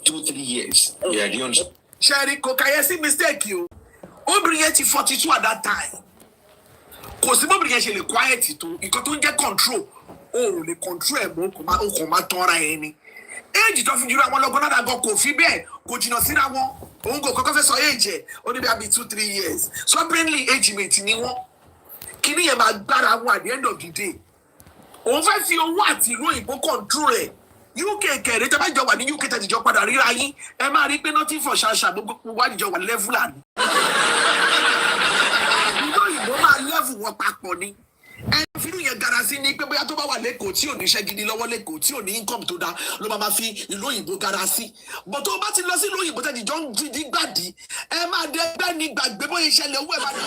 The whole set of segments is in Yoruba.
2-3 years. Yeah, do you understand? Sherry, can see mistake you? Obrigate 42 at that time. Cause the obligation quiet to you can't get control. Oh, the control any. Age it off you want to go that go coffee bear. Go to see that one. Go confess age. Only be 2-3 years. So apparently age mate ni one. Kini e ma gbara one at the end of the day. Over fi o wa ti lo ibo control e. UK kere te ba jo wa ni UK te jo padà ríra yín. Ẹ má rí pé nothing for shasha gbogbo wa jo wa level an. Ìbò máa level wọn papọ̀ ni. Fínú yẹn garasi ní pé bóyá tó bá wà lẹ́kọ̀ọ́ tí ò ní iṣẹ́ gidi lọ́wọ́ lẹ́kọ̀ọ́ tí ò ní income tó dáa ló máa fi ìlú òyìnbó garasi. Bọ̀ tó bá ti lọ sí ìlú òyìnbó tẹ́jì jọ ń dídí gbàdí ẹ máa dé ẹgbẹ́ ní gbàgbé bóyá ìṣẹ̀lẹ̀ owó ẹ̀ bá dé.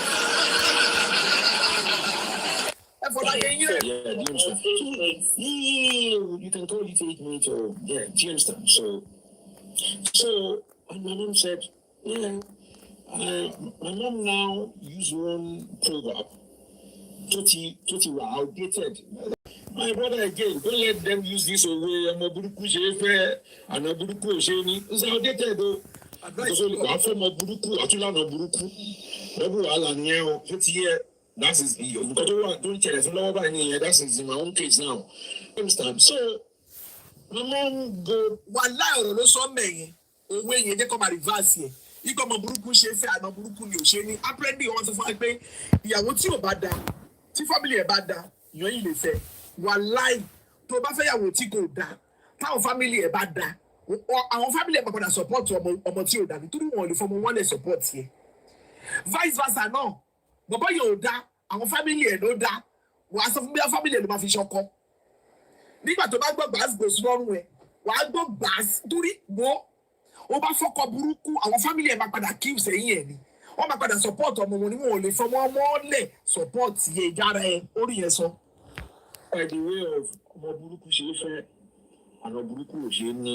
Ẹ fọlá yẹn yín rẹ̀. Yeah, do you understand? You can call it 8 minutes or yeah, do you understand? So and my mom said, yeah, my mom now use one proverb. Toti were outdated. My brother again, don't let them use this away. I'm a buruku shefe, and a buruku sheni. It's outdated though. Because I from a buruku, atula no buruku. Every alanyeo, 50 years. That is because don't tell us no by any. That is in my own case now. Understand? So my mom go one lie or no so many. Or when you come a reverse here. You come a buruku shefe and a buruku sheni. Apparently, you want to find pay. Yeah, what's your bad down? Tí family ẹ bá dá yan yìí lè fẹ́ wàláì tó bá fẹ́ yàwó tí kò dá táwọn family ẹ bá dá àwọn family ẹ bá padà support ọmọ tí ò dá nítorí wọn lè fọmọ wọn lè support yẹ vice versa náà bàbá yóò dá àwọn family ẹ ló dá wàá sọ fún bí family ẹ ló máa fi ṣọkọ nígbà tó bá gbọ́ gbàásì gbòòsì lọ́rùn ẹ wàá gbọ́ gbàásì torí wo ó bá fọkọ burúkú àwọn family ẹ máa padà kí ìsẹ̀yìn ẹ ni. Wọ́n máa padà support ọmọ wọn ni wọn ò lè fọmọ ọmọ lẹ̀ support yẹ ìjára ẹ orí yẹn sọ. By the way of ọmọ burúkú ṣe é fẹ́ àwọn burúkú ò ṣe é ní.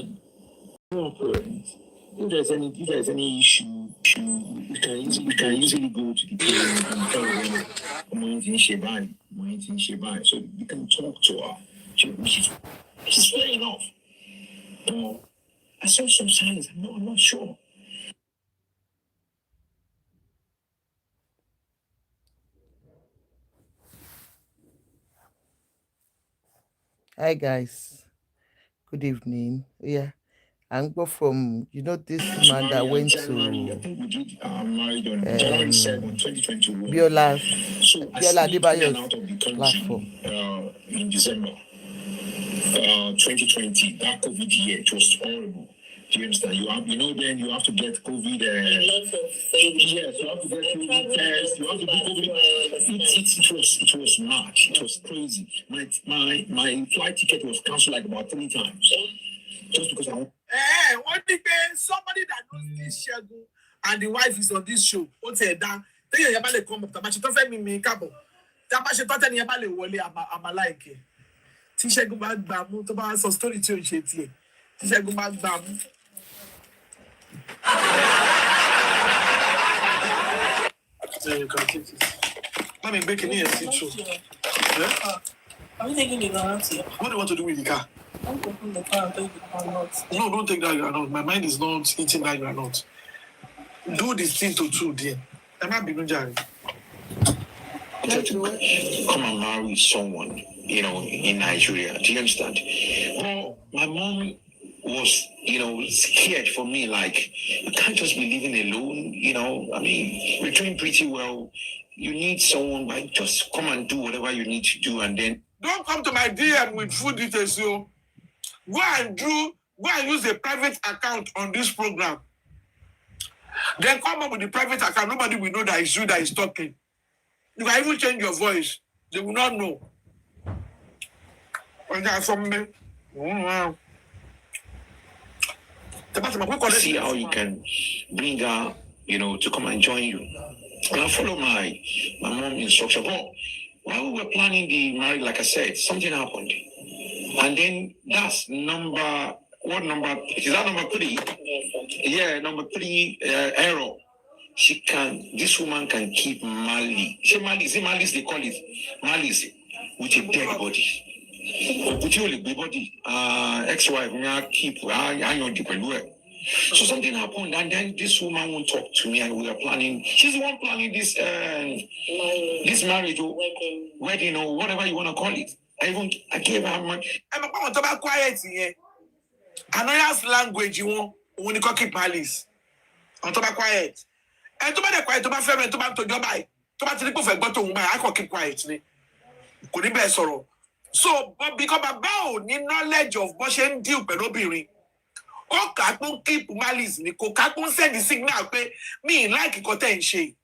If there's any issue, we can easily go to the parents and tell them ọmọ yẹn ti ń ṣe báyìí, so we can talk to her. She's fair enough. But I saw some signs. I'm not sure. Hi guys, good evening. Yeah, I'm go from this man that went to Biola Adebayo's platform in December 2020. That COVID year, it was horrible. Do you understand? Then you have to get COVID. Yes, you have to get COVID test. You have to do COVID. It was mad. It was crazy. My flight ticket was cancelled like about 3 times. Just because I want. One thing, somebody that knows this Shagun and the wife is on this show. What's it done? Tell you about the come up. Tabashi don't let me cabo. Tabashi don't tell you about the wole. I'm like it. Shagun bag bamu. Tabashi some story to you. Shagun bag bamu. Let me make a show. Yeah? Are you taking the guarantee? What do you want to do with the car? I'm open the car and take the car not. No, don't take that you are not. My mind is not eating that you are not. Do this thing to 2 there. I'm not being jarred. Come and marry someone, in Nigeria. Do you understand? Well, my mom was, scared for me. Like, you can't just be living alone. We're doing pretty well. You need someone, but just come and do whatever you need to do, and then don't come to my DM with food details, yo. Go and use a private account on this program. Then come up with the private account. Nobody will know that it's you that is talking. You can even change your voice. They will not know. And that's from me. Wow. See how you can bring her, to come and join you. And I follow my mom's instruction. But while we were planning the marriage, like I said, something happened. And then that's number 3? Yeah, number 3 error. This woman can keep malice. Malice, they call it. Malice with a dead body. With your body. Ex-wife, keep, So something happened, and then this woman won't talk to me, and we are planning. She's the one planning this marriage or wedding or whatever you want to call it. I gave her money. I'm about quiet here. Another language you want when you keep malice. On top of quiet. And to be quiet, to be fair, and to be to job by. To be to go for to I can keep quiet. Could be sorrow. So, but because about ni knowledge of Boshen deal Penobiri. O kakun keep malice ni ko kakun send the signal pe me like ikoten she.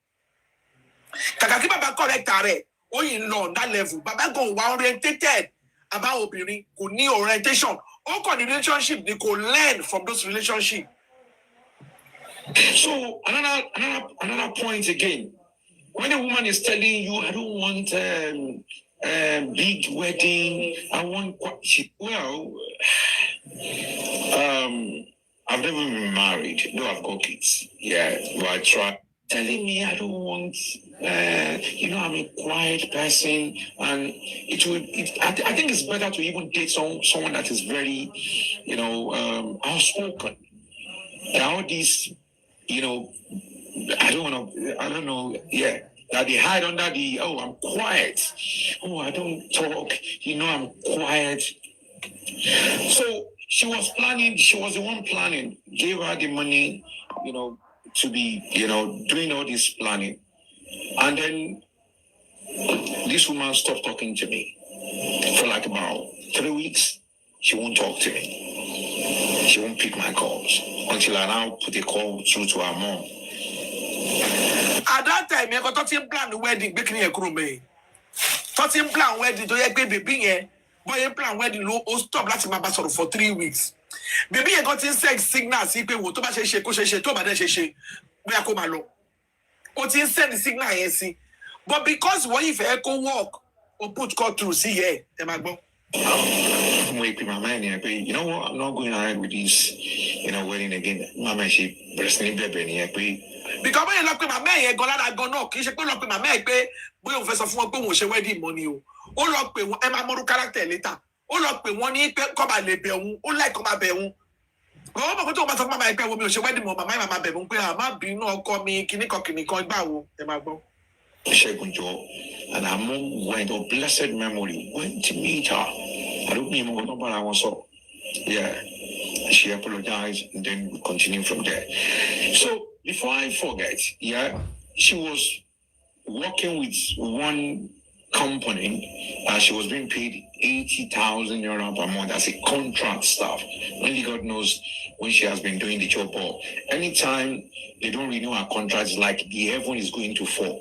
Kakaki baba correct are. O in law on that level. Baba go orientated about obìnrin kò ní orientation. O kon the relationship they could learn from those relationships. So another point again. When a woman is telling you, I don't want big wedding, I want I've never been married, though I've got kids. Yeah, but I try telling me I don't want I'm a quiet person, and I think it's better to even date someone that is very, outspoken. There are all these, I don't know, yeah. That they hide under the, I'm quiet. Oh, I don't talk. I'm quiet. So she was the one planning, gave her the money, to be, doing all this planning. And then this woman stopped talking to me for like about 3 weeks. She won't talk to me. She won't pick my calls until I now put a call through to her mom. At that time, I got to plan the wedding, making a crew me. Touching plan wedding to your baby here, boy, you plan wedding low or stop last my basket for 3 weeks. Baby, I got in sex signal, see people to my shake, to my shake, where I come along. What in send the signal, see. But because what if I go walk or put call through, see here, am I go? Wait, my man, you know what? I'm not going ahead with this, wedding again. Mama, she personally baby, because when you look at my man, I go no. She put up my man, boy, of us of one she wedding money. Oh, look, Emma Moru character later. Oh, look, one year come by Lebeon, oh, like come by Beon. Oh, but what about my pay woman? She wedding my mama, Beon, my be no call me, Kinny call bow, Emma Bo. And her mom went, blessed memory, went to meet her. I don't even know what I was so. Yeah. She apologized, and then we continue from there. So before I forget, she was working with one company. She was being paid 80,000 euro per month as a contract staff. Only God knows when she has been doing the job. Or anytime they don't renew her contracts, like the heaven is going to fall.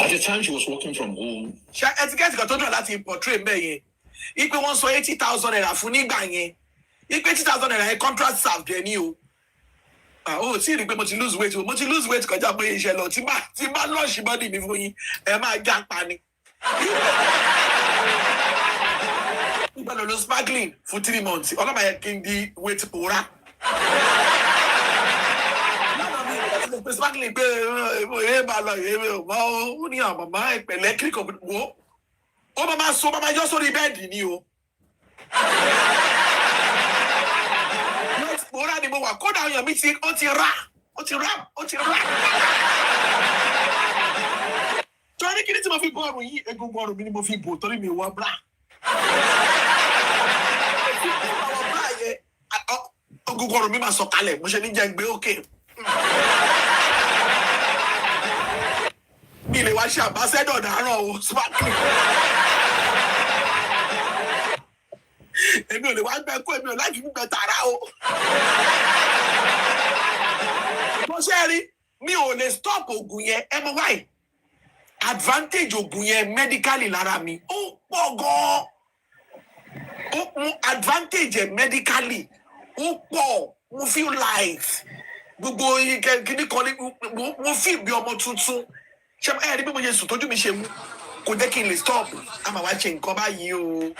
At the time she was working from home. She etiquette got told her that he portrayed me. If we want so 80,000 naira funi banye. If 80,000 naira a contract served then you. Oh, see, you must lose weight. Must lose weight because I'm going to shell. Timba launch body before you. My gang panic. You better lose sparkling for 3 months. All of my king the weight pora. Sparkling pe mama electric wo. Oh, mama, so mama just on the bed in you. Ora ni mo wa go down your meeting o ti rap. Torí kini tí mo fi bo ọrùn yìí egungun ọrùn mi ni mo fi bò torí mi wọ bra. Egungun ọrùn mi máa sọ kalẹ̀ mo ṣe ní jẹ́ gbé òkè. Mi lè wá ṣe ambassador dàárọ̀ o sparkling. Èmi ò lè wá gbẹ kó èmi ò láti gbẹ tààrà o. Mo ṣe rí mi ò lè stop oògùn yẹn ẹ mọ wáyé advantage oògùn yẹn medically lára mi ó pọ̀ gan-an ó mú advantage ẹ̀ medically ó pọ̀ mo feel light gbogbo kíní kan ní mo feel bí ọmọ tuntun ṣe ẹ rí bí mo ṣe sùn tójú mi ṣe mú kò jẹ́ kí n lè stop àmà wá ṣe nǹkan báyìí o.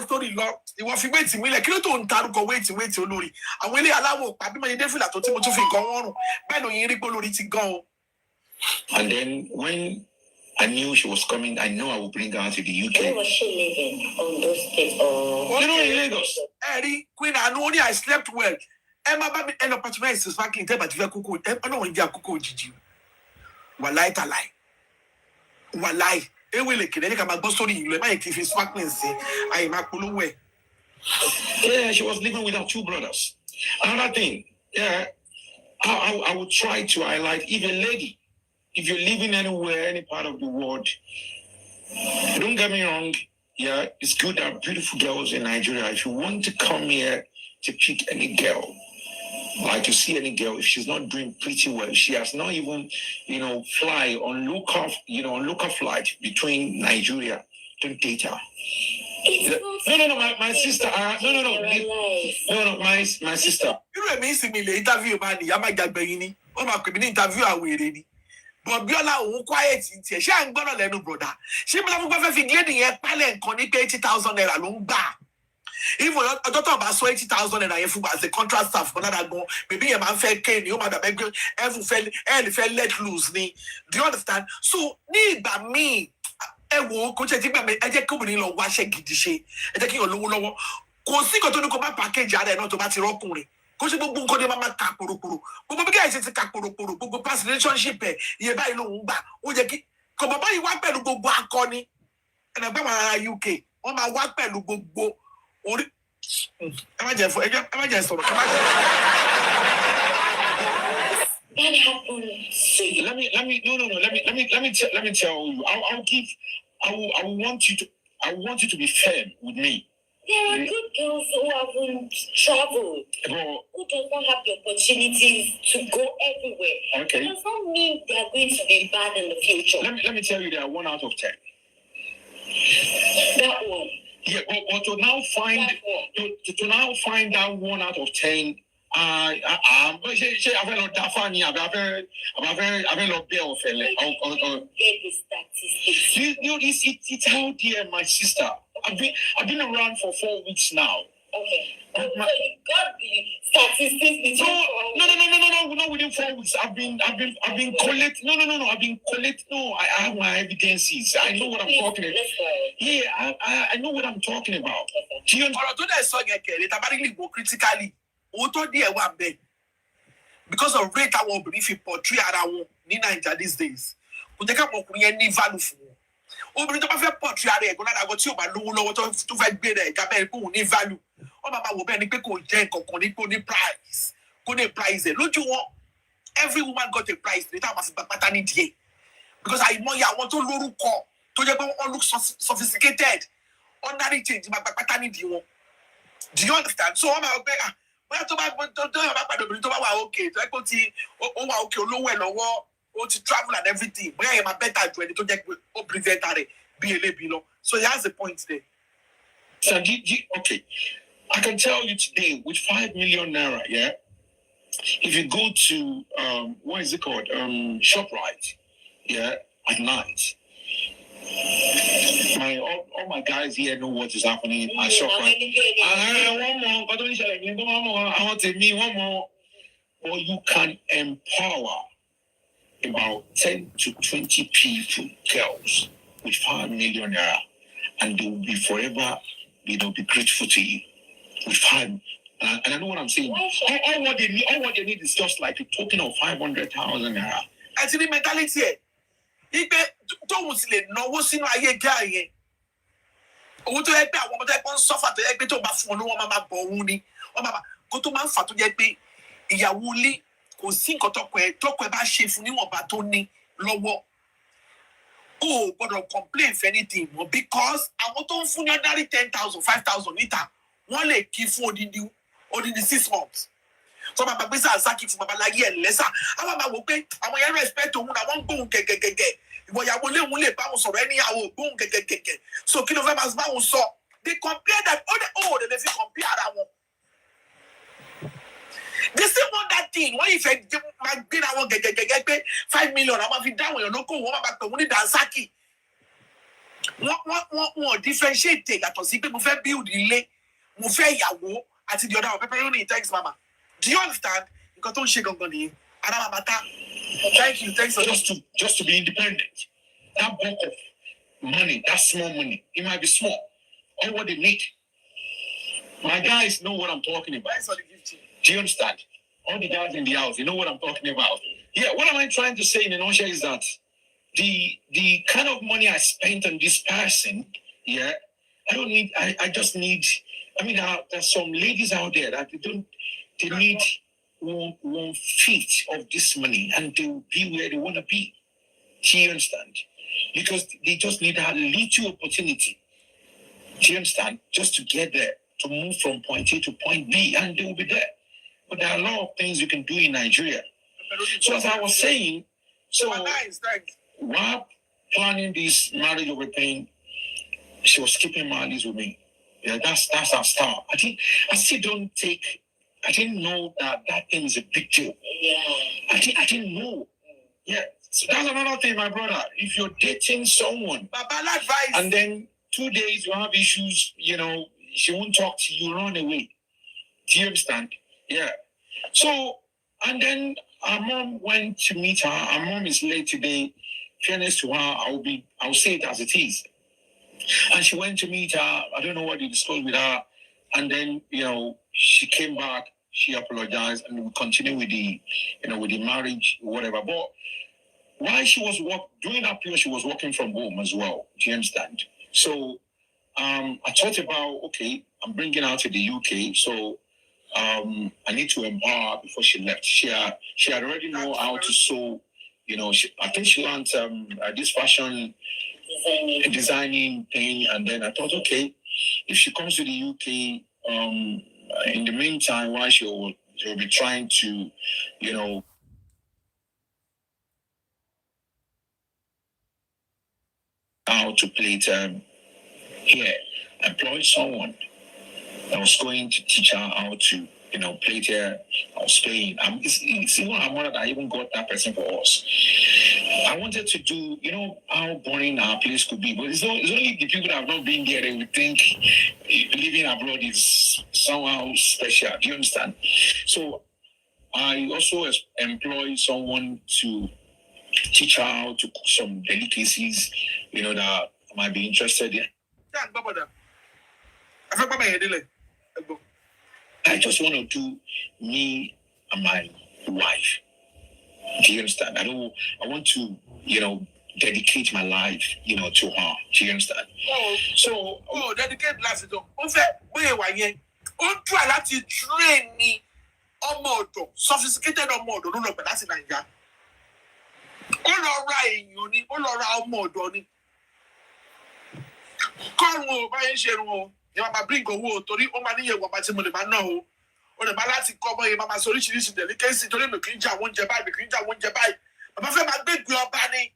Story lọ ìwọ fi wéètì mílẹ̀ kí ló tó ń tarúkọ wéètì olórí àwọn ilé aláwọ̀ pàbí mọ̀ ní défìlà tó tí mo tún fi gan wọ́rùn bẹ́ẹ̀ ló yín rí pé olórí ti gan o. And then when I knew she was coming. I know I would bring her to the UK. Where was she living? On those states or? You know, in Lagos. Eddie, Queen, I know only I slept well. Emma baby end up at my sister's fucking table to cook. I don't want to cook Gigi. Walai talai. Walai. Ewe le kene ka magbo story you my if is fucking say I makuluwe. Yeah, she was living with her two brothers. Another thing, yeah, I would try to highlight if a lady, if you're living anywhere, any part of the world, don't get me wrong, yeah, it's good that beautiful girls in Nigeria. If you want to come here to pick any girl, like to see any girl, if she's not doing pretty well, she has not even, fly on local flight between Nigeria, don't date her. No, my sister. No, my sister. You know me see me the interview man, Yama Gagbeini. Oh my God, interview away. But Biola who quiet in here. She ain't gonna let no brother. She be like go fi grading here pale nkan ni 80,000 naira ló ń gbà. Even a daughter about 80,000 naira here as a contract staff for that go. Maybe a man fell cane, you madam every fell let loose ni. Do you understand? So ni ba me wo ko che ti gba me e je ko obìnrin lọ wá ṣe gidi ṣe ẹ jẹ́ kí yan lówó lọ́wọ́ kò sí nǹkan tó ní kó má package ara ẹ̀ náà tó bá ti rọ́kùnrin kò sí gbogbo nǹkan ní máa ka korokoro gbogbo bí kẹ́hìn ṣe ti ka korokoro gbogbo past relationship ẹ̀ iye báyìí lòun gbà ó jẹ́ kí kò bàbá yìí wá pẹ̀lú gbogbo akọni ẹ̀nà gbẹ́ wọn ara UK wọ́n máa wá pẹ̀lú gbogbo orí ẹ má jẹ́ sọ̀rọ̀ ẹ má jẹ́. That happened. Let me tell you. I want you to be firm with me. There are good girls who haven't traveled, who do not have the opportunities to go everywhere. Okay. It does not mean they are going to be bad in the future. Let me tell you, they are 1 out of 10. That one. Yeah, but to now find that 1 out of 10. But she have no dafani, have no bill for Get the statistics. It's out there, my sister. I've been around for 4 weeks now. Okay. So you got the statistics. No, within 4 weeks. I've been collecting. No. I've been collecting. No, I have my evidences. I know what I'm talking about. Yeah, I know what I'm talking about. Do you understand? Critically. Because of rate our belief in portray around in Nigeria these days. We take up any value for. Obìnrin tó bá fẹ́ portray ara ẹ̀ gan-an àgọ́ tí ò bá lówó lọ́wọ́ tó fẹ́ gbé rẹ̀ ìjábẹ́ ẹ̀ pé òun ní value. Wọ́n máa wò bẹ́ẹ̀ ni pé kò jẹ́ nǹkan kan ní kò ní price. Kò ní price ẹ̀ lójú wọn. Every woman got a price ní táwọn máa fi gbà pátá ní díẹ̀. Because àìmọye àwọn tó lórúkọ tó jẹ́ pé wọ́n look sophisticated. Ordinary change máa gbà pátá ní díẹ̀ wọn. Do you understand? So wọ́n máa wọ pé bóyá tó bá pàdé obìnrin tó bá wà okay tó yẹ kó ti ó wà okay olówó ẹ̀ lọ́wọ́ ó ti travel and everything bóyá yẹn máa better ju ẹni tó jẹ́ pé ó present rẹ̀ bí elébi lọ. So he has a point there. So okay, I can tell you today with 5 million naira, yeah. If you go to what is it called, ShopRite, yeah, at night. All my guys here know what is happening at ShopRite. I want to meet one more. Or you can empower about 10 to 20 people, girls, with 5 million naira, and they will be forever, be grateful to you. With 5, and I know what I'm saying. All what they need is just like a token of 500,000 naira. Actually, mentality here. Ipe tó wù sí lè náwó sínú ayé gá yẹn. Owó tó yẹ pé àwọn ọmọdé kan suffer tó yẹ pé tó bá fún wọn wọ́n máa bọ̀ òun ni. Wọ́n máa kó tó máa ń fà tó yẹ pé ìyàwó ilé kò sí nǹkan tọkọ ẹ bá ṣe fún níwọ̀nba tó ní lọ́wọ́. O gbọ́dọ̀ complain for anything mọ́ because àwọn tó ń fún ní ordinary 10,000, 5,000 níta wọ́n lè kí fún odidi 6 months. So my baby's Saki from Babaláyé ẹ̀ lẹ́sà. Àwọn máa wò pé àwọn yẹn respect òun náà wọ́n ń gbóhùn gẹ̀gẹ̀gẹ̀gẹ̀. Ìwọ ìyàwó lé òun lè bá wọn sọ̀rọ̀ ẹni ìyàwó gbóhùn gẹ̀gẹ̀gẹ̀gẹ̀. So kí ló fẹ́ máa bá wọn sọ? They compare that. They dey fit compare ara wọn. They still want that thing. Wọ́n yìí fẹ́ máa gbé àwọn gẹ̀gẹ̀gẹ̀gẹ̀ pé 5 million àwọn fi dáhùn èèyàn lóko wọ́n máa pè wọ́n ní Dansaki. Wọ́n differentiate yàtọ̀ sí pé mo fẹ́ build ilé, mo fẹ́ ìyàwó àti the other one. Pepperoni, thanks mama. Do you understand? You got to shake on Goni. Thank you. Thanks for just to be independent. that bulk of money, that small money, it might be small, or what they need. My guys know what I'm talking about. Do you understand? All the guys in the house, you know what I'm talking about. Yeah, what am I trying to say in a nutshell is that the kind of money I spent on this person, yeah, I just need, I mean, there's some ladies out there that they need one fifth of this money and they'll be where they want to be. Do you understand? Because they just need a little opportunity. Do you understand? Just to get there, to move from point A to point B, and they will be there. But there are a lot of things you can do in Nigeria. So as I was saying, while planning this marriage over thing, she was keeping malice with me. Yeah, that's our start. I didn't know that thing is a big deal. Yeah. I didn't know. Yeah. So that's another thing, my brother. If you're dating someone, and then 2 days you have issues, she won't talk to you, run away. Do you understand? Yeah. So, and then our mom went to meet her. Our mom is late today. Fairness to her, I'll say it as it is. And she went to meet her. I don't know what they discussed with her. And then, she came back. She apologized, and we continued with the marriage, whatever. But while she was during that period, she was working from home as well. Do you understand? So, I thought about, okay, I'm bringing her to the UK, so I need to empower her before she left. She had already know how to sew. I think she learned this fashion designing thing, and then I thought, okay, if she comes to the UK, in the meantime, while she'll be trying to, how to play it here, employ someone that was going to teach her how to, play there. I was paying. It's even our mother that even got that person for us. I wanted to do, how boring our place could be, but it's only the people that have not been there that would think living abroad is somehow special. Do you understand? So I also employ someone to teach her how to cook some delicacies, that I might be interested in. I just want to do me and my wife. Do you understand? I want to, dedicate my life, to her. Do you understand? So, dedicate life to her. Try láti train ni ọmọ ọ̀dọ̀, sophisticated ọmọ ọ̀dọ̀ ló lọ pẹ̀ láti Nàìjíríà. Ó lọ ra èèyàn ni, ó lọ ra ọmọ ọ̀dọ̀ ni. Kọ́run o, báyìí ń ṣe run o, ni wọ́n máa bring owó o, torí ó máa níyẹn wọ̀n tí mo lè máa ná o. O lè máa láti kọ́ ọmọ yẹn máa sọ oríṣiríṣi delicacy torí mi kì í jẹ àwọn oúnjẹ báyìí, Bàbá fẹ́ máa gbégbé ọba ni.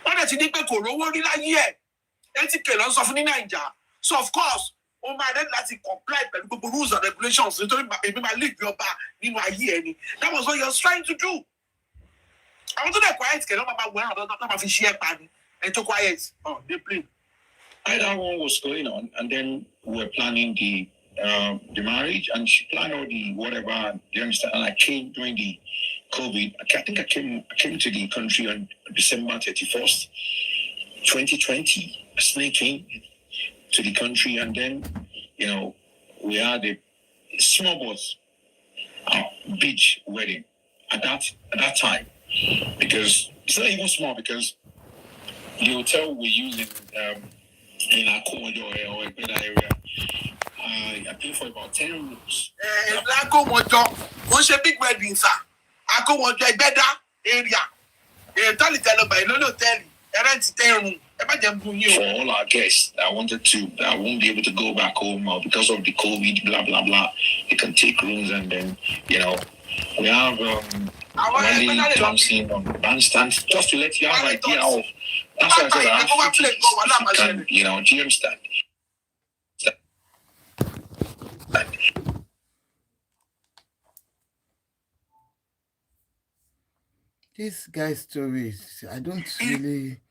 Wọ́n dẹ̀ ti ní pé kò rówó rí láyé ẹ̀. 80K ló ń sọ fún ní Nàìjíríà. So of course, ó máa dẹ́ láti comply pẹ̀lú gbogbo rules and regulations nítorí èmi máa leave ọba nínú ayé ẹ ni. That was what you were trying to do. Àwọn tó dẹ̀ quiet kẹ̀ ló máa wọ ẹ̀rọ tó máa fi ṣí ẹ̀ pa ni. Ẹ̀ tó quiet. Oh, they play. That one was going on, and then we were planning the marriage, and she planned all the whatever. You understand? And I came during the COVID. I think I came to the country on December 31st, 2020. I sneaked in to the country, and then we had a small beach wedding at that time, because it's not even small, because the hotel we're using in Akomojo or a better area, I paid for about 10 rooms. Akomojo, wọ́n ṣe big wedding sir. Akomojo Ẹgbẹ́dá area. Tell it by no hotel. Rent 10 rooms. For all our guests that won't be able to go back home because of the COVID, blah blah blah, they can take rooms, and then we have Wally Johnson on the bandstand, just to let you have an idea of. That's why I said I have 50, do you understand? This guy's stories, I don't really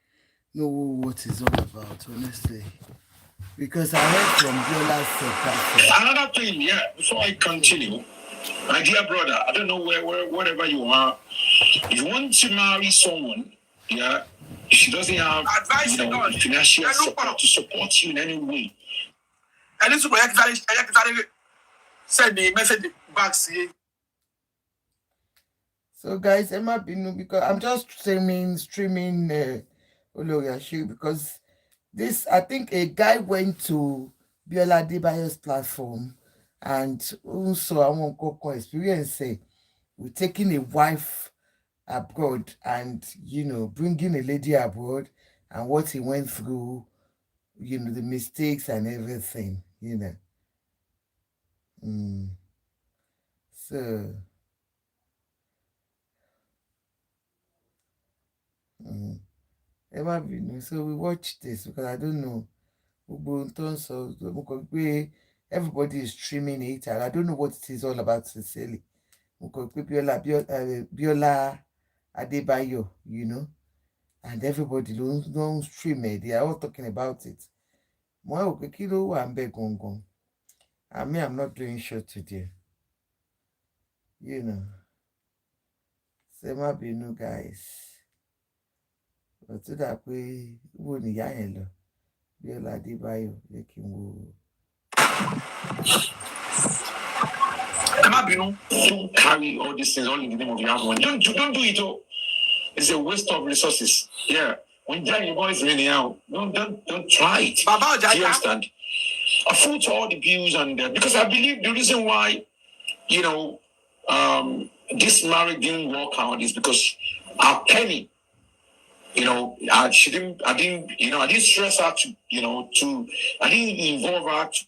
know what it's all about, honestly. Because I heard from Biola's another thing, before I continue, my dear brother, I don't know wherever you are, if you want to marry someone, Yeah, she doesn't have Advice you know, done. financial Hello, support Paul. to support you in any way. And this is where I send the message back. See, So guys, Emma Binu, because I'm just streaming Oloriashi, because this, I think a guy went to Biola Adebayo's platform and also I want to experience with taking a wife abroad and bringing a lady abroad and what he went through, the mistakes and everything. So Emma Binu, so we watch this because I don't know. Everybody is streaming it and I don't know what it is all about sincerely. Biola Adebayo, and everybody don't stream it. They are all talking about it. I mean, I'm not doing show today. Sema Binu, guys. But to that way, Biola Adebayo, Don't carry all these things all in the name of your husband. Don't do it all. It's a waste of resources. Yeah. When your boys really out, don't try it. Baba, Do you understand? I foot all the bills and because I believe the reason why this marriage didn't work out is because our Penny, I didn't stress her I didn't involve her to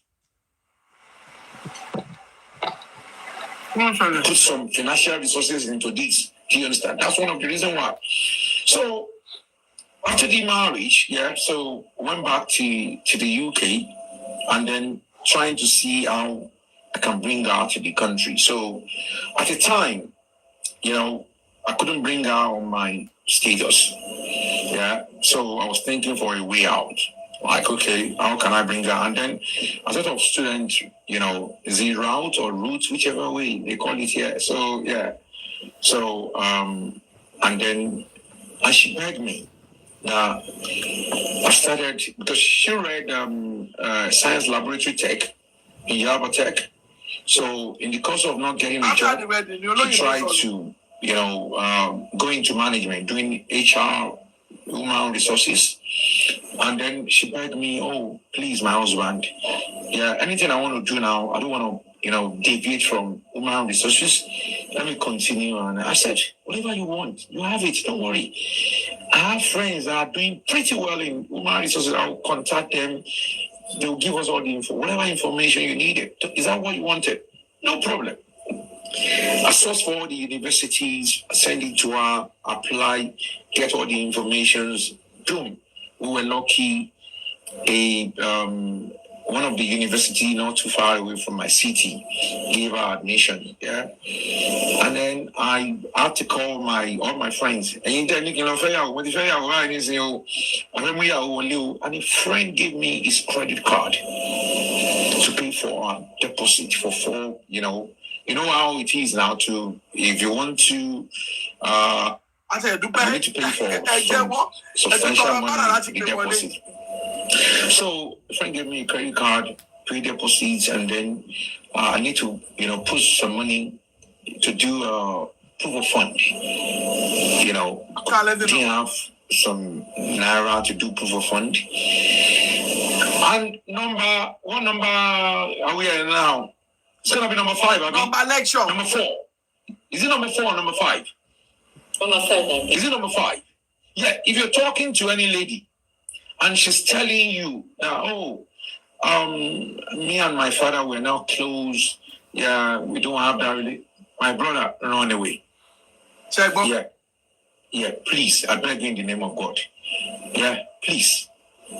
put some financial resources into this. Do you understand? That's one of the reasons why. So after the marriage, so I went back to the UK and then trying to see how I can bring her to the country. So at the time, I couldn't bring her on my status. Yeah. So I was thinking for a way out. Like, okay, how can I bring her? And then a sort of student, is it route or route, whichever way they call it here. So, yeah. So, and then she begged me. Now, I started, because she read science laboratory tech in Yaba Tech. So, in the course of not getting a job, she tried to, go into management, doing HR, human resources. And then she begged me, oh, please, my husband, anything I want to do now, I don't want to, deviate from human resources. Let me continue. And I said, whatever you want, you have it, don't worry. I have friends that are doing pretty well in human resources. I'll contact them. They'll give us all the info, whatever information you needed. Is that what you wanted? No problem. I sourced for all the universities, send it to her, apply, get all the informations. Boom. We were lucky. One of the universities not too far away from my city gave her admission. Yeah. And then I had to call all my friends. And a friend gave me his credit card to pay for a deposit for 4, you know how it is now if you want to you need to pay for some substantial money to be deposit. So a friend gave me a credit card, pay deposits, and then I need to put some money to do a proof of fund. Didn't have some naira to do proof of fund. And what number are we at now? It's gonna be number 5. Number 4. Is it number 4 or number 5? Number 5. Is it number 5? Yeah. If you're talking to any lady and she's telling you that, me and my father were now close. Yeah, we don't have that really. My brother run away. Yeah. Please, I beg you in the name of God. Yeah, please.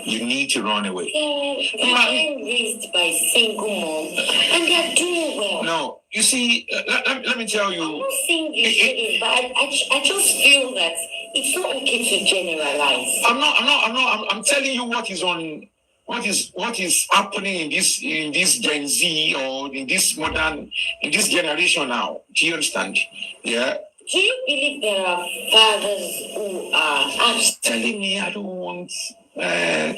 You need to run away. They're being raised by single moms, and they're doing well. No, you see, let me tell you. I'm not saying you shouldn't, but I just feel that it's not okay to generalize. I'm telling you what is happening in this Gen Z or in this generation now. Do you understand? Yeah. Do you believe there are fathers who are telling me I don't want, a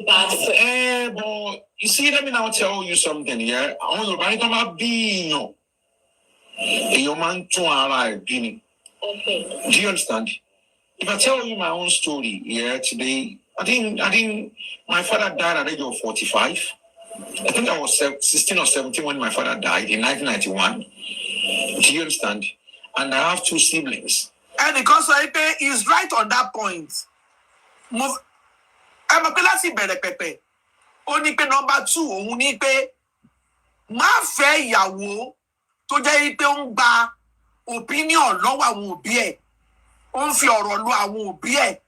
bad but you see, let me now tell you something, yeah? I want to write on my being, your man to arrive, Guinea. Okay. Do you understand? If I tell you my own story, yeah, today, I think my father died at the age of 45. I think I was 16 or 17 when my father died in 1991. Do you understand? And I have 2 siblings. And because he's right on that point. I'm a pelasi bere pepe. Oni pe number 2, òun ní pé má fẹ́ ìyàwó tó jẹ́ pé ó ń gba opinion lọ́wọ́ àwọn òbí ẹ̀. Ó ń fi ọ̀rọ̀ lu àwọn òbí ẹ̀.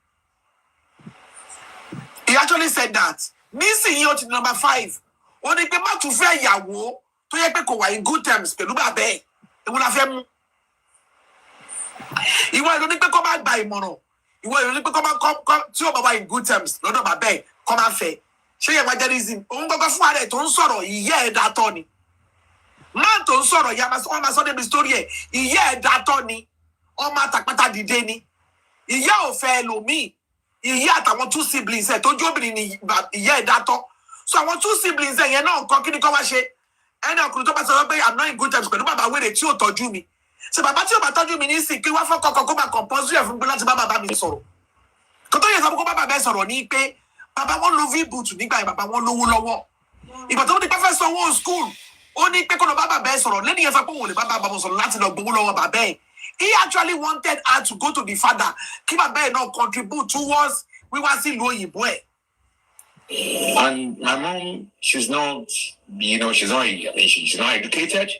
He actually said that. Nísìnyí ó ti number 5. Ó ní pé má tún fẹ́ ìyàwó tó yẹ pé kò wà in good terms pẹ̀lú bàbá ẹ̀. Èwo la fẹ́ mú. Ìwọ ìlú ní pé kó má gba ìmọ̀ràn. Ìwọ ìlú ní pé kó má tí ó bá wà in good terms lọ́dọ̀ bàbá ẹ̀ kó má fẹ́. Ṣé yẹ evangelism? Òun gbọ́gbọ́ fún ààrẹ tó ń sọ̀rọ̀ ìyẹ́ ẹ̀ dátọ́ ni. Man tó ń sọ̀rọ̀ ìyá wọ́n máa sọ débi story ẹ̀ ìyẹ́ ẹ̀ dátọ́ ni. Ọmọ àtàpátá dìde ni. Ìyá ò fẹ́ ẹlòmíì. Ìyá àtàwọn 2 siblings ẹ̀ tó jóbìnrin ni ìyẹ́ ẹ̀ dátọ́. So àwọn 2 siblings ẹ̀ yẹn náà nǹkan kí ni kọ́ wá ṣe? Ẹni ọkùnrin tó bá sọ pé I'm not in good terms pẹ̀lú bàbá wèrè tí ò tọ́jú mi. Ṣé bàbá tí ò bá tọ́jú mi ní sìn kí wá fọ́ kọ̀ọ̀kan kó máa compulsory ẹ̀ fún mi láti bá bàbá mi sọ̀rọ̀. Kò tó yẹ sọ pé kó bá bàbá ẹ̀ sọ̀rọ̀ ní pé bàbá wọn lo V-boot nígbà yẹn bàbá wọn lówó lọ́wọ́. Ìgbà tó ní pé fẹ́ sanwó school ó ní pé kó lọ bá bàbá ẹ̀ sọ̀rọ̀ lẹ́nu yẹn sọ pé òun ò lè bá bàbá wọn sọ̀rọ̀ láti lọ gbowó lọ́wọ́ bàbá ẹ̀. He actually wanted her to go to the father kí bàbá ẹ̀ náà contribute towards wíwá sí ìlú òyìnbó ẹ̀. And my mom, she's not educated.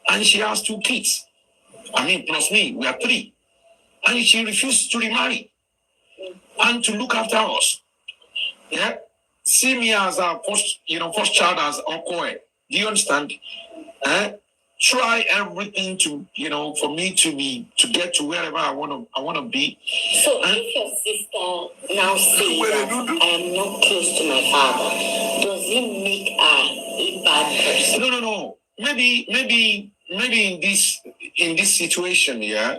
And she has 2 kids. Plus me, we are 3. And she refused to remarry and to look after us. Yeah. See me as a first child as uncle. Do you understand? Try everything to, for me to get to wherever I want to be. So if your sister now says that I am not close to my father, does it make her a bad person? No. Maybe in this situation, yeah,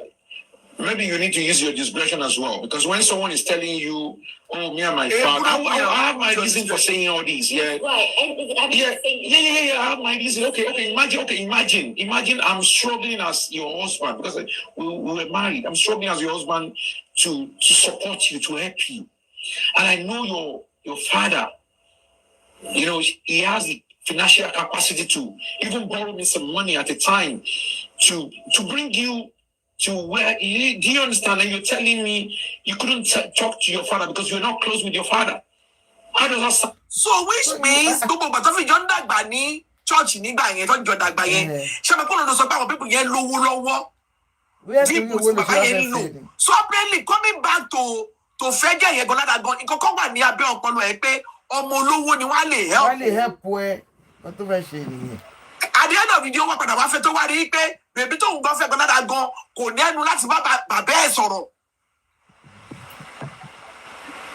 maybe you need to use your discretion as well. Because when someone is telling you, oh, me and my father, I have my reason for saying all these, yeah. Right, I have my reason. Okay, imagine I'm struggling as your husband, because we were married. I'm struggling as your husband to support you, to help you. And I know your father, he has the financial capacity to even borrow me some money at a time to bring you to where. Do you understand? And you're telling me you couldn't talk to your father because you're not close with your father. How does that sound? So which means gbogbo ìgbà tó fi jọ ń dàgbà ní church nígbà yẹn tó ń jọ dàgbà yẹn ṣé mo kọ́ ló sọ pé àwọn people yẹn lówó lọ́wọ́ dípò tí bàbá yẹn ń lò. So apparently coming back to fẹ́ jẹ́ yẹn gan ládàá gan nǹkan kan wà ní abẹ́ ọpọlọ ẹ pé ọmọ olówó ni wọ́n lè help ẹ. What do I say here? At the end of the day wọ́n padà wá fẹ́ tó wá rí pé bèbí tóun gan fẹ́ gan ládàá gan kò ní ẹnu láti bá bàbá ẹ̀ sọ̀rọ̀.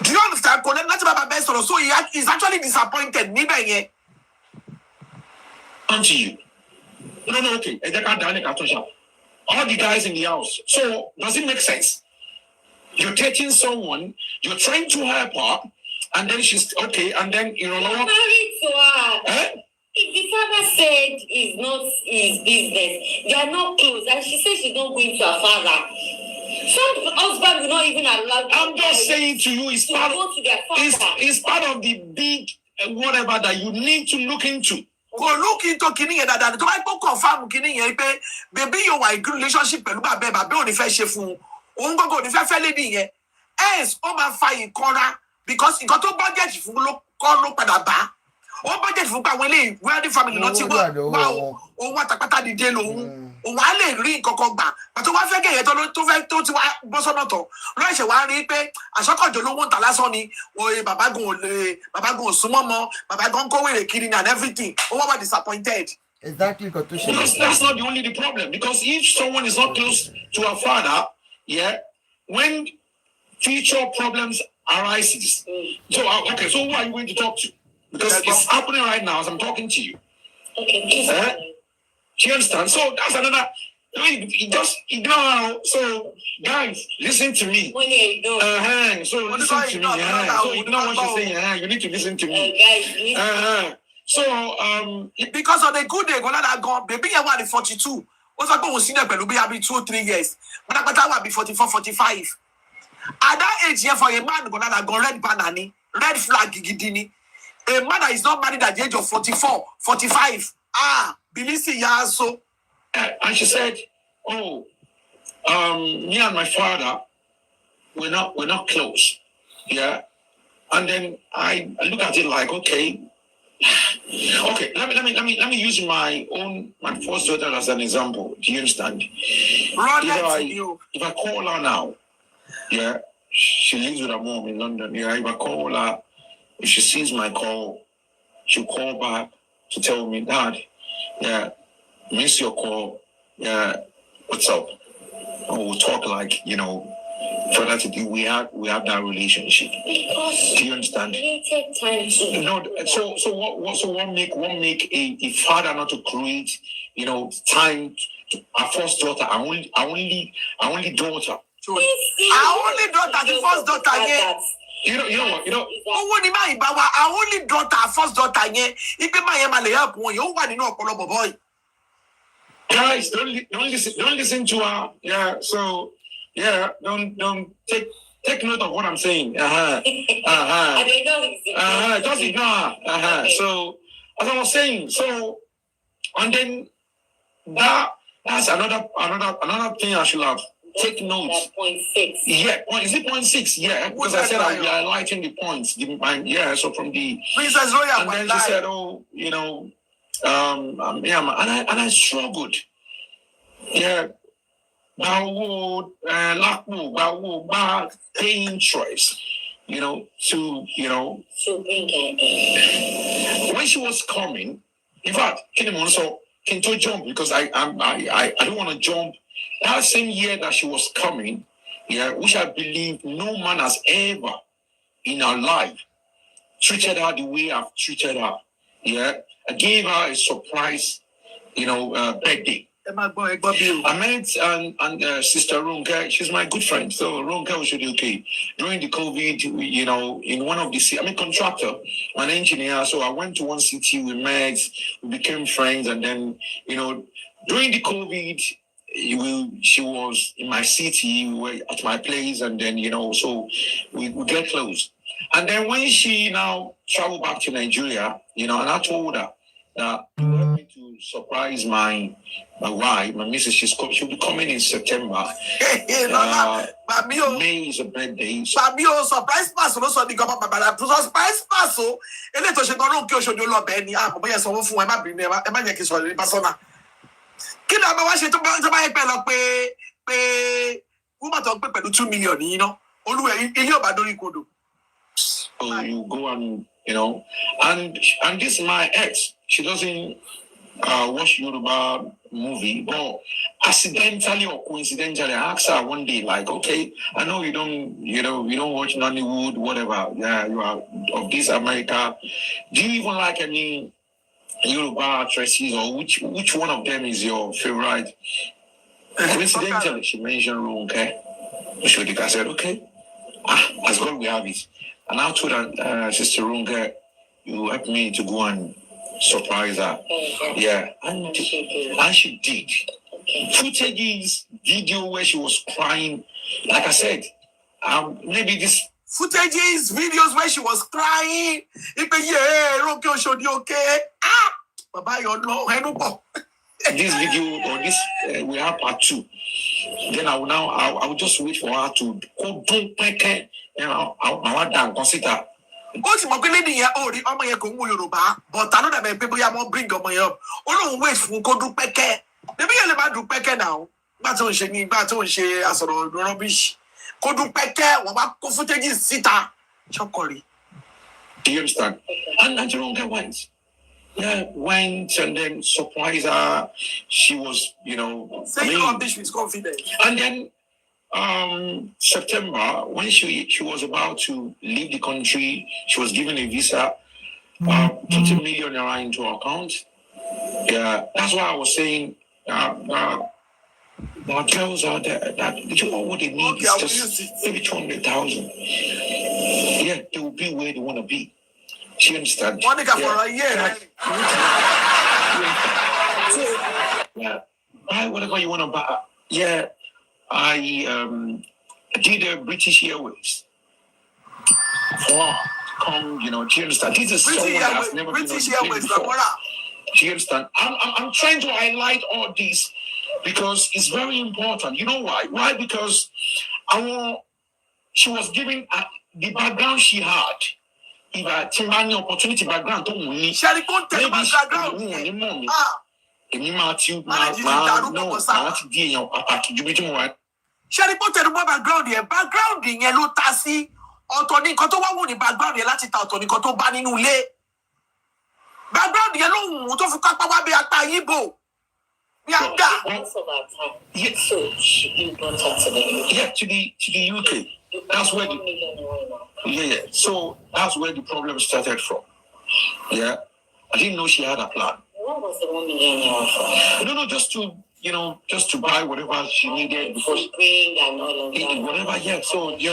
Do you understand? Kò ní ẹnu láti bá bàbá ẹ̀ sọ̀rọ̀, so he's actually disappointed níbẹ̀ yẹn. Auntie you. No, okay. All the guys in the house. So does it make sense? You're dating someone, you're trying to help her, and then she's okay, and then married to her. If the father said it's not his business, they are not close, and she says she's not going to her father. Some husband will not even allow. I'm just saying to you, it's part go to their father. It's part of the big whatever that you need to look into. Go look into kini yẹn dáadáa. Tó bá gbọ́ confirm kini yẹn pé baby you were in good relationship pẹ̀lú bàbá ò ní fẹ́ ṣe fún òun gbọ́gbọ́ ò ní fẹ́ lady yẹn. Else ó máa fa ìkanra because nǹkan tó budget fún ló padà bá. Ó budget fún pa àwọn eléyìí wealthy family lọ ti wá òun àtàpátá dìde lòun. Òun á lè rí nǹkan kan gbà. Pàtó wá fẹ́ gẹ̀yẹ́ tó ti wá bọ́ sọ́nà tọ̀. Lọ́ọ̀ṣẹ̀ wá rí pé àṣọ́kọ̀jọ́ lówó ń ta lásán ni. Oye bàbá gan ò súnmọ́ mọ́. Bàbá gan kó wèrè kiri and everything. Ó wá wá disappointed. Exactly. That's not the problem. Because if someone is not close to a father, yeah, when future problems arises. So who are you going to talk to? Because it's happening right now as I'm talking to you. Okay, do you understand? So that's another. Just ignore. So, guys, listen to me. So listen to me. So ignore what she's saying. You need to listen to me. So because on a good day, when I go, baby, I want 42. What's I going to see them? Will be 2 or 3 years. But I want be 44, 45. At that age, here for a man, gonna go red banana, red flag, gidini. A man that is not married at the age of 44, 45. Believe ya so. And she said, "Oh, me and my father, we're not close, yeah." And then I look at it like, okay, let me use my first daughter as an example. Do you understand? If I call her now, yeah, she lives with her mom in London. Yeah, if I call her, if she sees my call, she'll call back to tell me, Dad, yeah, miss your call. Yeah, what's up? And we'll talk like, further to do. We have that relationship. Because do you understand? we take time to So what make a father not to create, time to our first daughter, our only daughter. So our only daughter, the first daughter, yeah. You know what? Our only daughter, first daughter, yeah. If my help one, you want to know boy. Guys, don't listen to her. Yeah, so don't take note of what I'm saying. I mean, just ignore her. Okay. So as I was saying, and then that's another thing I should have take notes. 0.6. Yeah, is it 0.6? Yeah, because I said I'll be highlighting the points. So from the Princess Royal, and then she said, and I struggled. Yeah, paying choice, to bring her when she was coming. In fact, can to jump because I don't want to jump. That same year that she was coming, yeah, which I believe no man has ever in her life treated her the way I've treated her. Yeah, I gave her a surprise, birthday. I met and Sister Ronke. She's my good friend. So Ronke should be okay. During the COVID, in one of the contractor, an engineer. So I went to one city. We met. We became friends, and then during the COVID, she was in my city. We were at my place, and then so we get close. And then when she now traveled back to Nigeria, and I told her that you want me to surprise my wife, my missus. She'll be coming in September. May is a birthday. Surprise pass. Also, the government surprise pass. So, and let us know que je dois l'obéir. But yes, on va fou. Emma Bine, Emma Nyaki sur les personnes. Qui n'a pas acheté tout le monde paye vous m'entendez payer 2 million, On lui il y a pas de ricodo. So you go and and this is my ex. She doesn't watch Yoruba movie, but accidentally or coincidentally, I asked her one day, like, okay, I know you don't watch Nollywood, whatever. Yeah, you are of this America. Do you even like any Yoruba actresses, or which one of them is your favorite? Coincidentally, she mentioned Ronke. I said, okay, as God we have it. And I told her, Sister Ronke, you helped me to go and surprise her. Yeah, and she did. Footages, video where she was crying. Like I said, maybe this footages, videos where she was crying. Ronke showed you okay. Baba, you know, this video or this we have part 2. Then I will just wait for her to go do peke. I want to consider. What's my good lady? The Omo Yeko Yoruba, but I know that people won't bring Omo up. Oh, wait for go do peke. Maybe you're about to peke now. But on she as a rubbish. Go do peke, what footage is sita. Chokori. Do you understand? And Ronke went. Yeah, went and then surprised her. She was, saying rubbish with confidence. And then September, when she was about to leave the country, she was given a visa, put $1 million into her account. Yeah, that's why I was saying There are girls out there that what they need is just maybe 200,000. Yeah, they will be where they want to be. Do you understand? One nigga for a year. Yeah. Buy whatever you want to buy. Yeah. I did British Airways. Wow. Come, do you understand? This is someone that's never British been on the Airways. plane before. Do you understand? I'm trying to highlight all this because it's very important. You know why? Why? Because she was given the background she had. If I take any opportunity background, don't maybe she background. Èmi máa ti máa ti di èèyàn pàtàkì ju bí tí mo wà. Ṣé ní bó tẹnu mọ́ background yẹn ló ta sí ọ̀tọ̀ ní nǹkan tó wá wù ní background yẹn láti ta ọ̀tọ̀ ní nǹkan tó bá nínú ilé. Background yẹn ló wù tó fi kápá wá bí apá yíbò. Bí àgbà. So you brought her to the UK. Yeah, to the UK. That's where So that's where the problem started from. Yeah. I didn't know she had a plan. What was the 1 million euro for? No, just to buy whatever she needed before she bring and all of that. Whatever, yeah. So she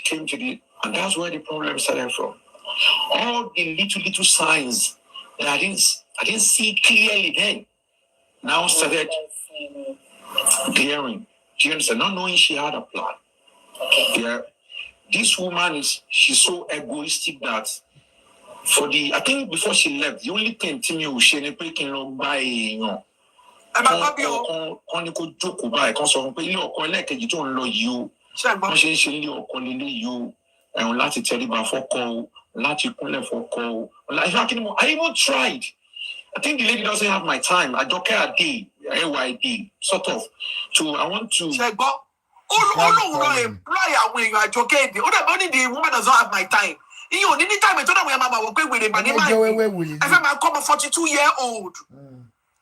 came to and that's where the problem started from. All the little signs that I didn't see clearly then now started glaring. Do you understand? Not knowing she had a plan. Okay. Yeah. This woman she's so egoistic that I think before she left, the only thing Timmy was saying, picking up by I even tried. I think the lady doesn't have my time. I don't care a day, AYD, sort of. I want to. The woman doesn't have my time. You need time to know mama will with him. I found my 42-year-old.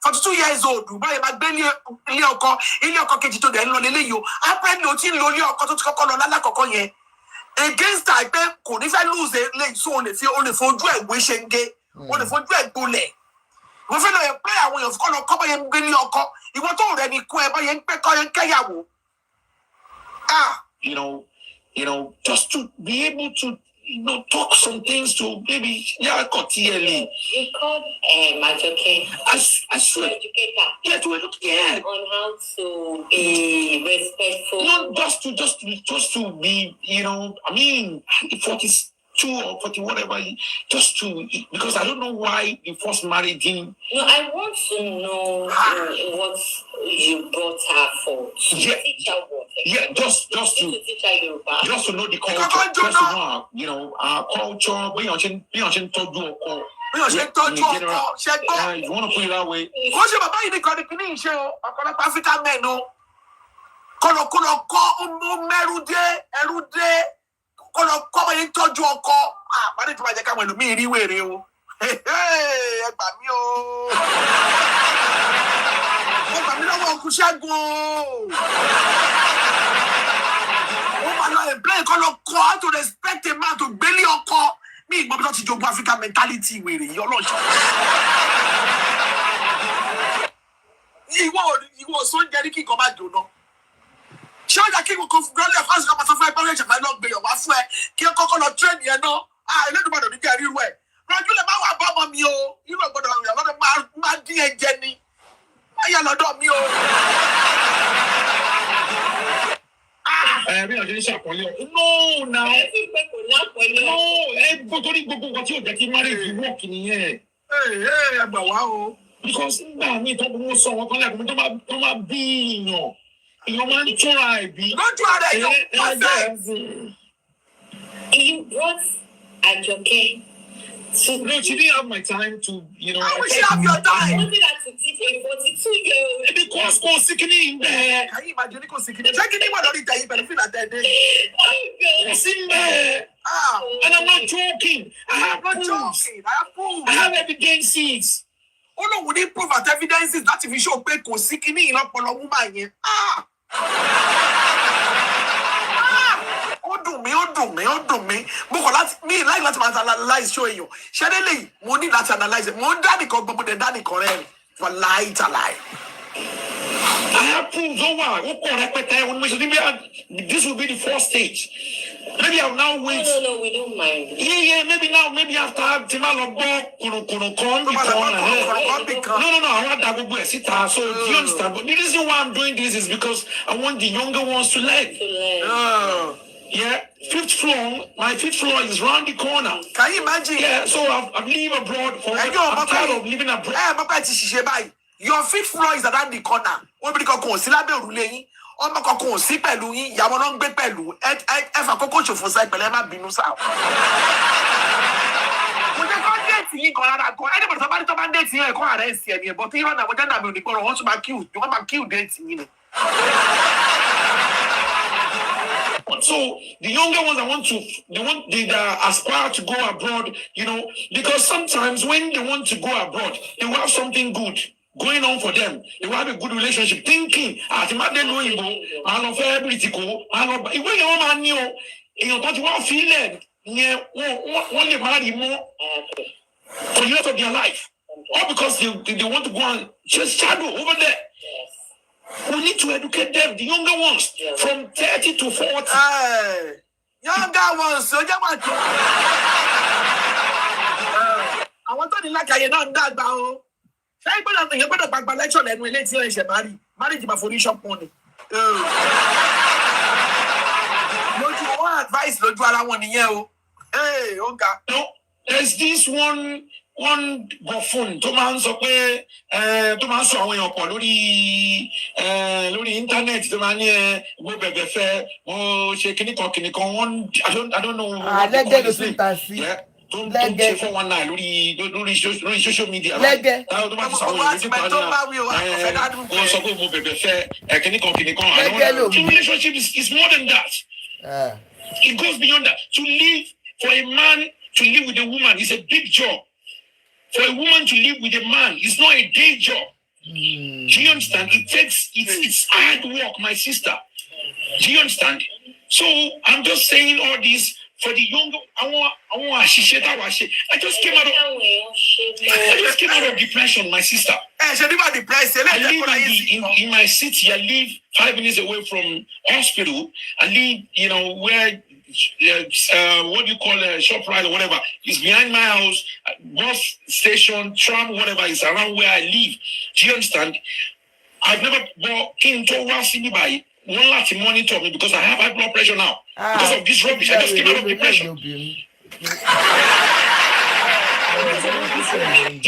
42 years old. Buy my belly, Ilio Keti to the Lolio. I pray no tin Lolio Kotokola. Against I pay could if I lose a leg so only for dread wishing gay, only for dread bullet. We feel a prayer way of color cover and Billioko. He was already queer by young Peko and Kayabu. Just to be able to, talk some things to maybe, clearly. You called Majoke. I swear. Educator. Yeah, to educate. Yeah. On how to be respectful. No, just to be, 42 or 40, whatever, because I don't know why you first married him. No, I want to know what you brought her for. Yeah. Teach her what? Yeah, just to teach her Yoruba. Just to know the culture, just to know, our culture, you want to put it that way. What's your Baba in the country? Show African men, no. Kolo merude, erude. Come and touch your call. But it's like I come to me anyway. Hey, Bamio. Play to respect a man to belly or call me, but not your African mentality. Your lunch. He was so Jerry come back to know. Show that people come from the first come to fight parents if I not be your wife. Kill coconut trend, I let them the carry way. But you let my Baba Mio, you know, but I'm not a man, dear Jenny. I am not on Mio. No, now. No, what you get married, you walk in here. Hey, wow. Because now we talk about someone like being. You want to try, don't try that. You brought Ajoke. No, she didn't have my time to, I wish you have your time. I wanted her to teach a 42-year-old. Because go sickening there. Can you imagine go sickening? Check it out on it, but feel like that day. Oh, God. Sing there. And I'm not joking. I have proof. I have evidences. Oh no, would it prove that evidences that if you show pay go sickening in a woman? Ó dùn mí. Mo kọ̀ láti máa analyze show èèyàn. Ṣé lélẹ́yìí, mo ní láti analyze. Mo ń dá nìkan gbogbo dẹ̀ dá nìkan rẹ̀. For lie to lie. I have proof over. This will be the first stage. Maybe I'll now wait. No, we don't mind. Yeah, maybe now, maybe after Timalo No, I want that go sit down. So do you understand? But the reason why I'm doing this is because I want the younger ones to learn. Yeah, my fifth floor is round the corner. Can you imagine? Yeah, so I've lived abroad for I'm tired of living abroad. Your fifth floor is around the corner. Ọmọ kankan ò sí pẹ̀lú yín, ìyàwó náà ń gbé pẹ̀lú ẹ fà kókó ṣòfò sáì pẹ̀lú ẹ má bínú sáà. Mo jẹ́ kó déètì yín kan rárá gan. Ẹni bọ̀dọ̀ tó bá déètì yín ẹ̀kọ́ ààrẹ ẹ̀sìn ẹ̀mí ẹ̀bọ̀ tí ìrọ̀nà àwọn jẹ́ndà mi ò ní gbọ́rọ̀ wọ́n tún máa kíù déètì yín ni. So the younger ones they aspire to go abroad, because sometimes when they want to go abroad, they will have something good going on for them. They will have a good relationship, thinking, I don't know everything. When your man knew, don't want to feel it. One they marry more for the rest of their life, all because they want to go and just shadow over there. We need to educate them, the younger ones, from 30 to 40. Younger ones, so you want to. I want to like I don't that bow. Say, but you better back by lecture and we let you marry to my for shop money. No, you want advice, no, you want to hey, okay. No, there's this one buffoon tó máa ń sọ pé tó máa ń sọ àwọn èèyàn pọ̀ lórí íńtánẹ́ẹ̀tì tó máa ń ní mo bẹ̀bẹ̀ fẹ́ mo ṣe kìnnìkan I don't know what they call his name. Tó ń ṣe 419 lórí social media. Lẹ́gẹ̀. Tó máa ń sọ àwọn èèyàn nípa ó sọ pé mo bẹ̀bẹ̀ fẹ́ kìnnìkan. The relationship is more than that. It goes beyond that. For a man to live with a woman is a big job. For a woman to live with a man, it's not a day job. Do you understand? It's hard work, my sister. Do you understand? So I'm just saying all this for the younger. I just came out of depression, my sister. I live in my city. I live 5 minutes away from hospital. I live, where what do you call a shop ride or whatever is behind my house, bus station, tram, whatever is around where I live. Do you understand? I've never bought into anybody. One lot to monitor me because I have high blood pressure now. Because of this rubbish, I just came out of depression. Do you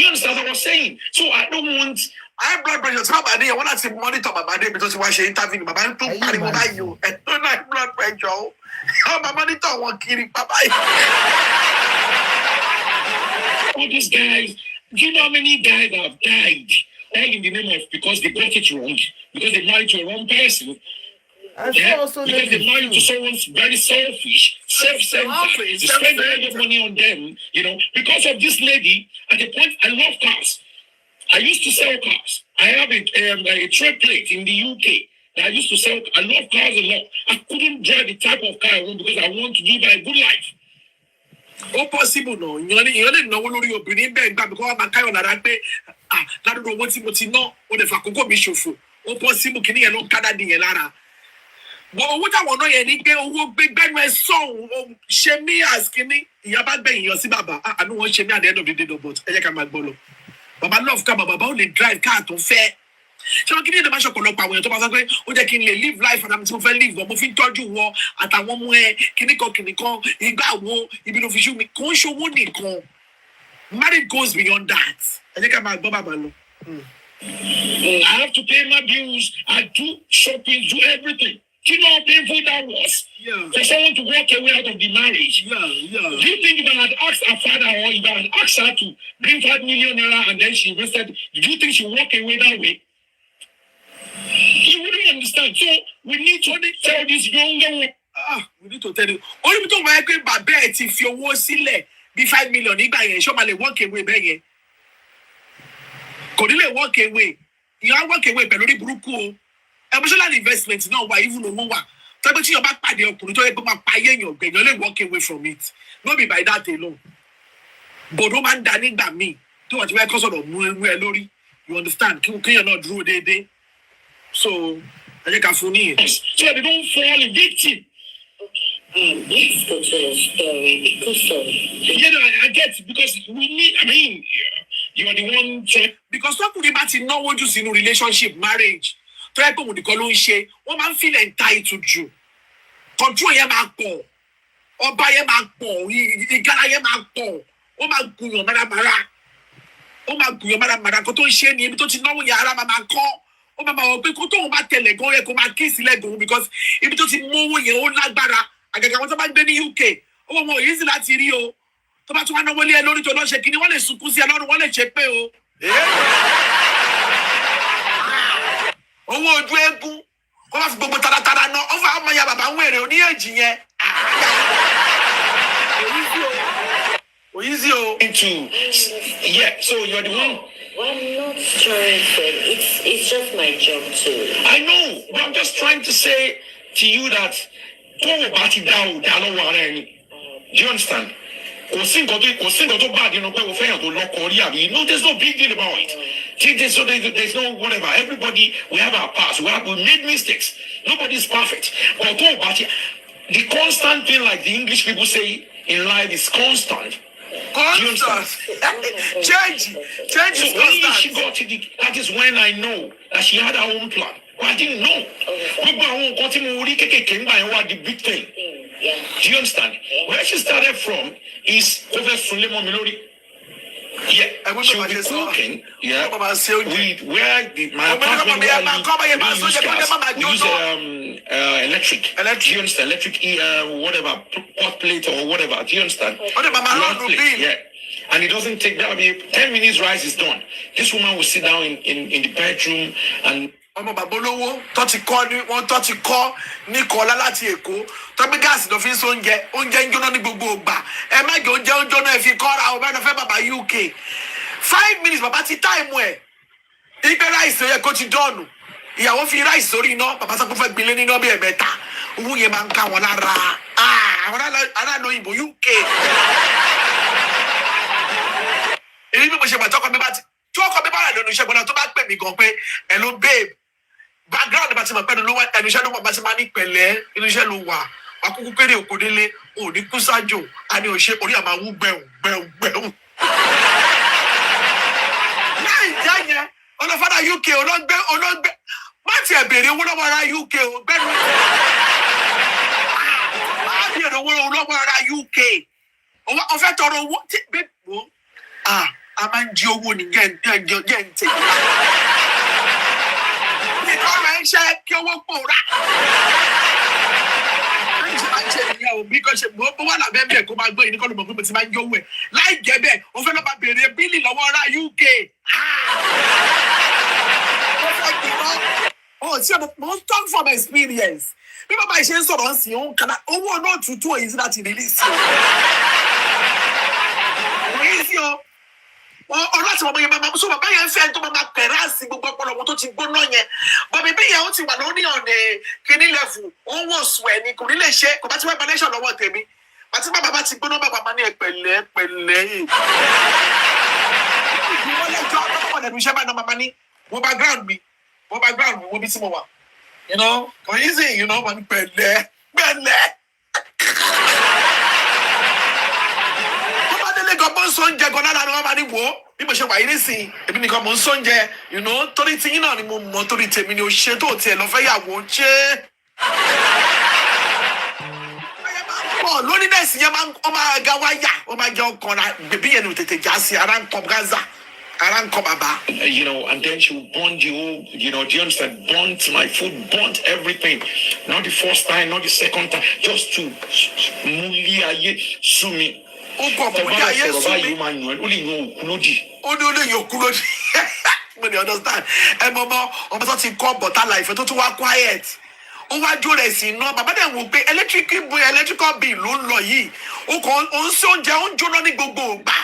understand what I was saying? So I don't want. I have blood pressure. So I want to monitor my body because you watch interview. My body too bad. You and don't have blood pressure. How my monitor one killing. Bye bye. All these guys. Do you know how many guys have died? All in the name of because they got it wrong, because they married to a wrong person. Because they married to someone very selfish, self-centered. They spend a lot of money on them, Because of this lady, at the point, I love cars. I used to sell cars. I have a trade plate in the UK. I used to sell. I love cars a lot. I couldn't drive the type of car I want because I want to live a good life. Possible no. You only know what you're bringing back because I'm a kind of that way. That don't know what you know. What if I could go be chauffeur? Possible can you not kada di lara? But what I want to know is big bang my song. Shemi asking me, Yabad bang your sibaba. I don't want Shemi at the end of the day, but I can make bolo. But I love car, Baba only drive car to fair. So I'm giving the match of Colopa when you talk about can live life and I'm so very live, but moving toward you war at a one way, Kiniko, you got war, you been official me, conscious one. Marriage goes beyond that. I think I'm a Baba. I have to pay my bills, I do shopping, do everything. Do you know how painful that was? Yeah. For someone to walk away out of the marriage. Yeah. Do you think if I had asked her father or if I had asked her to bring 5 million naira and then she invested, do you think she'll walk away that way? You wouldn't understand. So we need to tell this younger one. We need to tell you. Only because my great babette, if your war sile be 5 million, you buy show my walk away, beg. Could you walk away? You are walk away, but only Bruku. Emotional investments now, why even no one. Tell me your back party, you're walk away from it. Not be by that alone. But Roman Danny than me. Too much because of Lori. You understand? Can you not draw day? So I think I feel it. So they don't fall a victim. Let's go to the story because of. Yeah, no, I get it, because we need. I mean, you are the one. Because talk about it, not what you see in relationship, marriage. Try to with the color share. One man feel entitled to control your man poor. Or buy your man poor. He got your man poor. Oh my good, your mara. Oh my good, your mara. Koto share ni. Because you know when you are a man call. Oh my God, because you don't tell go you come kiss lego because if you see more you own like bara. I can want to buy the UK. Oh my, easy that Rio. To ba tún wá náwó lé ẹ lórí tó lọ ṣe kíni wọ́n lè sunkún sí ẹ lọ́rùn wọ́n lè ṣe pé o. Owó ojú eégún kó má fi gbogbo taratara ná ó fà á mọ ya bàbá ń wèrè oníyèjì yẹn. Easy o. Into so you're the one. Well, I'm not trying to. It's just my job too. I know, but I'm just trying to say to you that do you understand? Bad, you know, no, there's no big deal about it. So there's no whatever. Everybody, we have our past. We made mistakes. Nobody's perfect. But the constant thing, like the English people say in life, is constant. Constant. Change is constant. She got to that is when I know that she had her own plan. I didn't know. The big thing. Yeah. Do you understand? Where she started from is over Sulemo Melody. Yeah, she'll be cooking. Yeah, where my apartment we use electric. Do you understand? Electric, whatever, pot plate or whatever. Do you understand? Yeah. And it doesn't take that. I mean, 10 minutes rice is done. This woman will sit down in the bedroom and. Ọmọ bàbá olówó tó ti kọ́ ní Kọ́lá láti Èkó tó gbé gáàsì lọ fi ń so oúnjẹ ń jóná ní gbogbo ìgbà ẹ má jẹ oúnjẹ ń jóná ẹ fi kọ́ra ọba ẹ̀dọ̀ fẹ́ bàbá UK 5 minutes bàbá ti táìmù ẹ̀ ìgbẹ́ ráìsì yẹ kó ti dọ́ọ̀nù ìyàwó fi ráìsì sórí iná bàbá sọ pé fẹ́ gbilé níná bí ẹ̀mẹ́ta owó yẹn máa ń ká wọn lára àwọn aráàlú òyìnbó UK èyí bí mo ṣe mọ̀ tọkọ mi bá rà lónìí iṣẹ́ gbọ́dọ̀ tó bá pè mí gan pé hello babe background bá ti mọ̀ pẹ́ẹ́nu ló wá ẹnu iṣẹ́ ló mọ̀ bá ti máa ní pẹ̀lẹ́ inú iṣẹ́ ló wà wà kúkú péré òkò délé òní kú sájò a ní òṣè orí àmà wú gbẹ̀hùn. láì já yẹn ọlọ́fàdà UK olóńgbé má tiẹ̀ béèrè owó lọ́wọ́ ara UK ògbẹ́nu má béèrè owó lọ́wọ́ ara UK ọ̀fẹ́ tọrọ owó tí bẹ́ẹ̀ wò a máa ń jí owó ní gẹ́ǹtẹ̀. Nìkan rẹ̀ ń ṣe kí owó pòórá. Láì ṣe máa ń ṣe ìyá òbí kan ṣe gbọ́ wà lábẹ́ bẹ́ẹ̀ kó máa gbọ́ yìí ní kọ́ ló mọ̀ pé mo ti máa ń yówó ẹ̀. Láì jẹ́ bẹ́ẹ̀, o fẹ́ lọ́ bá béèrè bílì lọ́wọ́ ará UK. Ó fẹ́ gbìmọ̀. Tí mo ń talk from experience. Bí bàbá yìí ṣe ń sọ̀rọ̀ ń sìn òun kan owó náà tuntun èyí sí láti release. Èyí sí o. Ọlọ́tí ọmọ yẹn máa sọ bàbá yẹn fẹ́ tó máa pẹ̀rẹ́sì gbogbo ọpọlọ wọn tó ti gbóná yẹn bọ̀bí bí yẹn ó ti wà lórí ọ̀nà kíní lẹ́fù ó ń wò sùn ẹ̀ ní kò ní lè ṣe kò bá ti wá gbanẹ́sọ̀ lọ́wọ́ tèmi àti bàbá ti gbóná bàbá máa ní ẹ pẹ̀lẹ́ yìí. Wọ́n lè jọ ọmọ lẹ́nu iṣẹ́ báyìí náà máa ní mo background mi wo bí tí mo wà kò yí sí máa ní pẹ̀lẹ́. Nìkan mo ń sọ oúnjẹ gan lára ni wọ́n máa ní wò ó bí mo ṣe wà yìí nísìnyí èmi nìkan mo ń sọ oúnjẹ torí tiyín náà ni mo mọ̀ torí tèmi ni o ṣe tó tiẹ̀ lọ fẹ́ yàwó ṣe. Lónìí náà sì yẹn ó máa ga wáyà ó máa jẹ ọkàn ra bèbí yẹn ni ò tètè já sí ara ń kọ Gaza ara ń kọ bàbá. And then she will burn the whole, do you understand? Burnt my food, burnt everything. Not the first time, not the second time, just to múlí ayé sú mi. Ó kọ̀ mọ̀ ní ayé sùn mi. Ó lè yan òkú lódì. Ó ní ó lè yan òkú lódì. Mo ní understand. Ẹ mọ ọmọ tó ti kọ́ bọ̀tá láìfẹ́ tó tún wá quiet. Ó wá jó rẹ̀ sí iná. Bàbá dẹ̀ wò pé electrical bill ló ń lọ yìí. Ó ń ṣe oúnjẹ ó ń jóná ní gbogbo ìgbà.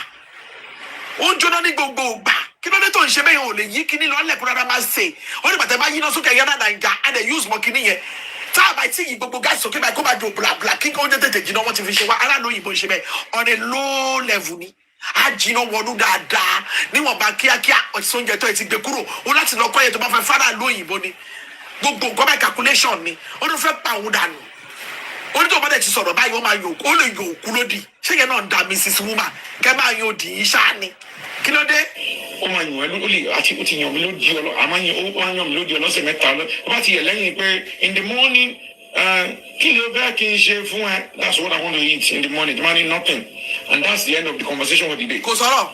Kí ló dé tó ń ṣe bẹ́ẹ̀ yẹn ò lè yí kíní lọ lẹ́kùn rárá máa ṣe. Ó ní bàtà bá yí iná sókè yára Nàìjà á dẹ̀ use mọ́ kíní yẹn. Tá a bá tí yìí gbogbo gáàsì sókè báyìí kó máa jò blabla kí oúnjẹ tètè jiná wọ́n ti fi ṣe wá aráàlú òyìnbó ṣe bẹ́ẹ̀ on a low level ni á jiná wọnú dáadáa níwọ̀nba kíákíá ọ̀sẹ̀ oúnjẹ tó ẹ ti gbé kúrò ó láti lọ kọ́ yẹn tó bá fẹ́ fara lóyìnbó ni gbogbo nǹkan báyìí calculation ni ó ló fẹ́ pa òun dànù ó ní tó bá dẹ̀ ti sọ̀rọ̀ báyìí ó máa yọ ó lè yọ òkú lódì ṣé yẹn náà ń da Mrs. Woman kẹ́ máa yan òdì yìí ṣáá ni kí ló dé. ó máa yàn ẹ́ ó lè àti ó ti yàn mí lódì àmọ́ ó máa yàn mí lódì ọlọ́sẹ̀ mẹ́ta ó bá ti yẹ lẹ́yìn pé in the morning kí ló bẹ́ẹ̀ kí n ṣe fún ẹ that's what I want to eat in the morning demanding nothing and that's the end of the conversation for the day. kò sọ̀rọ̀.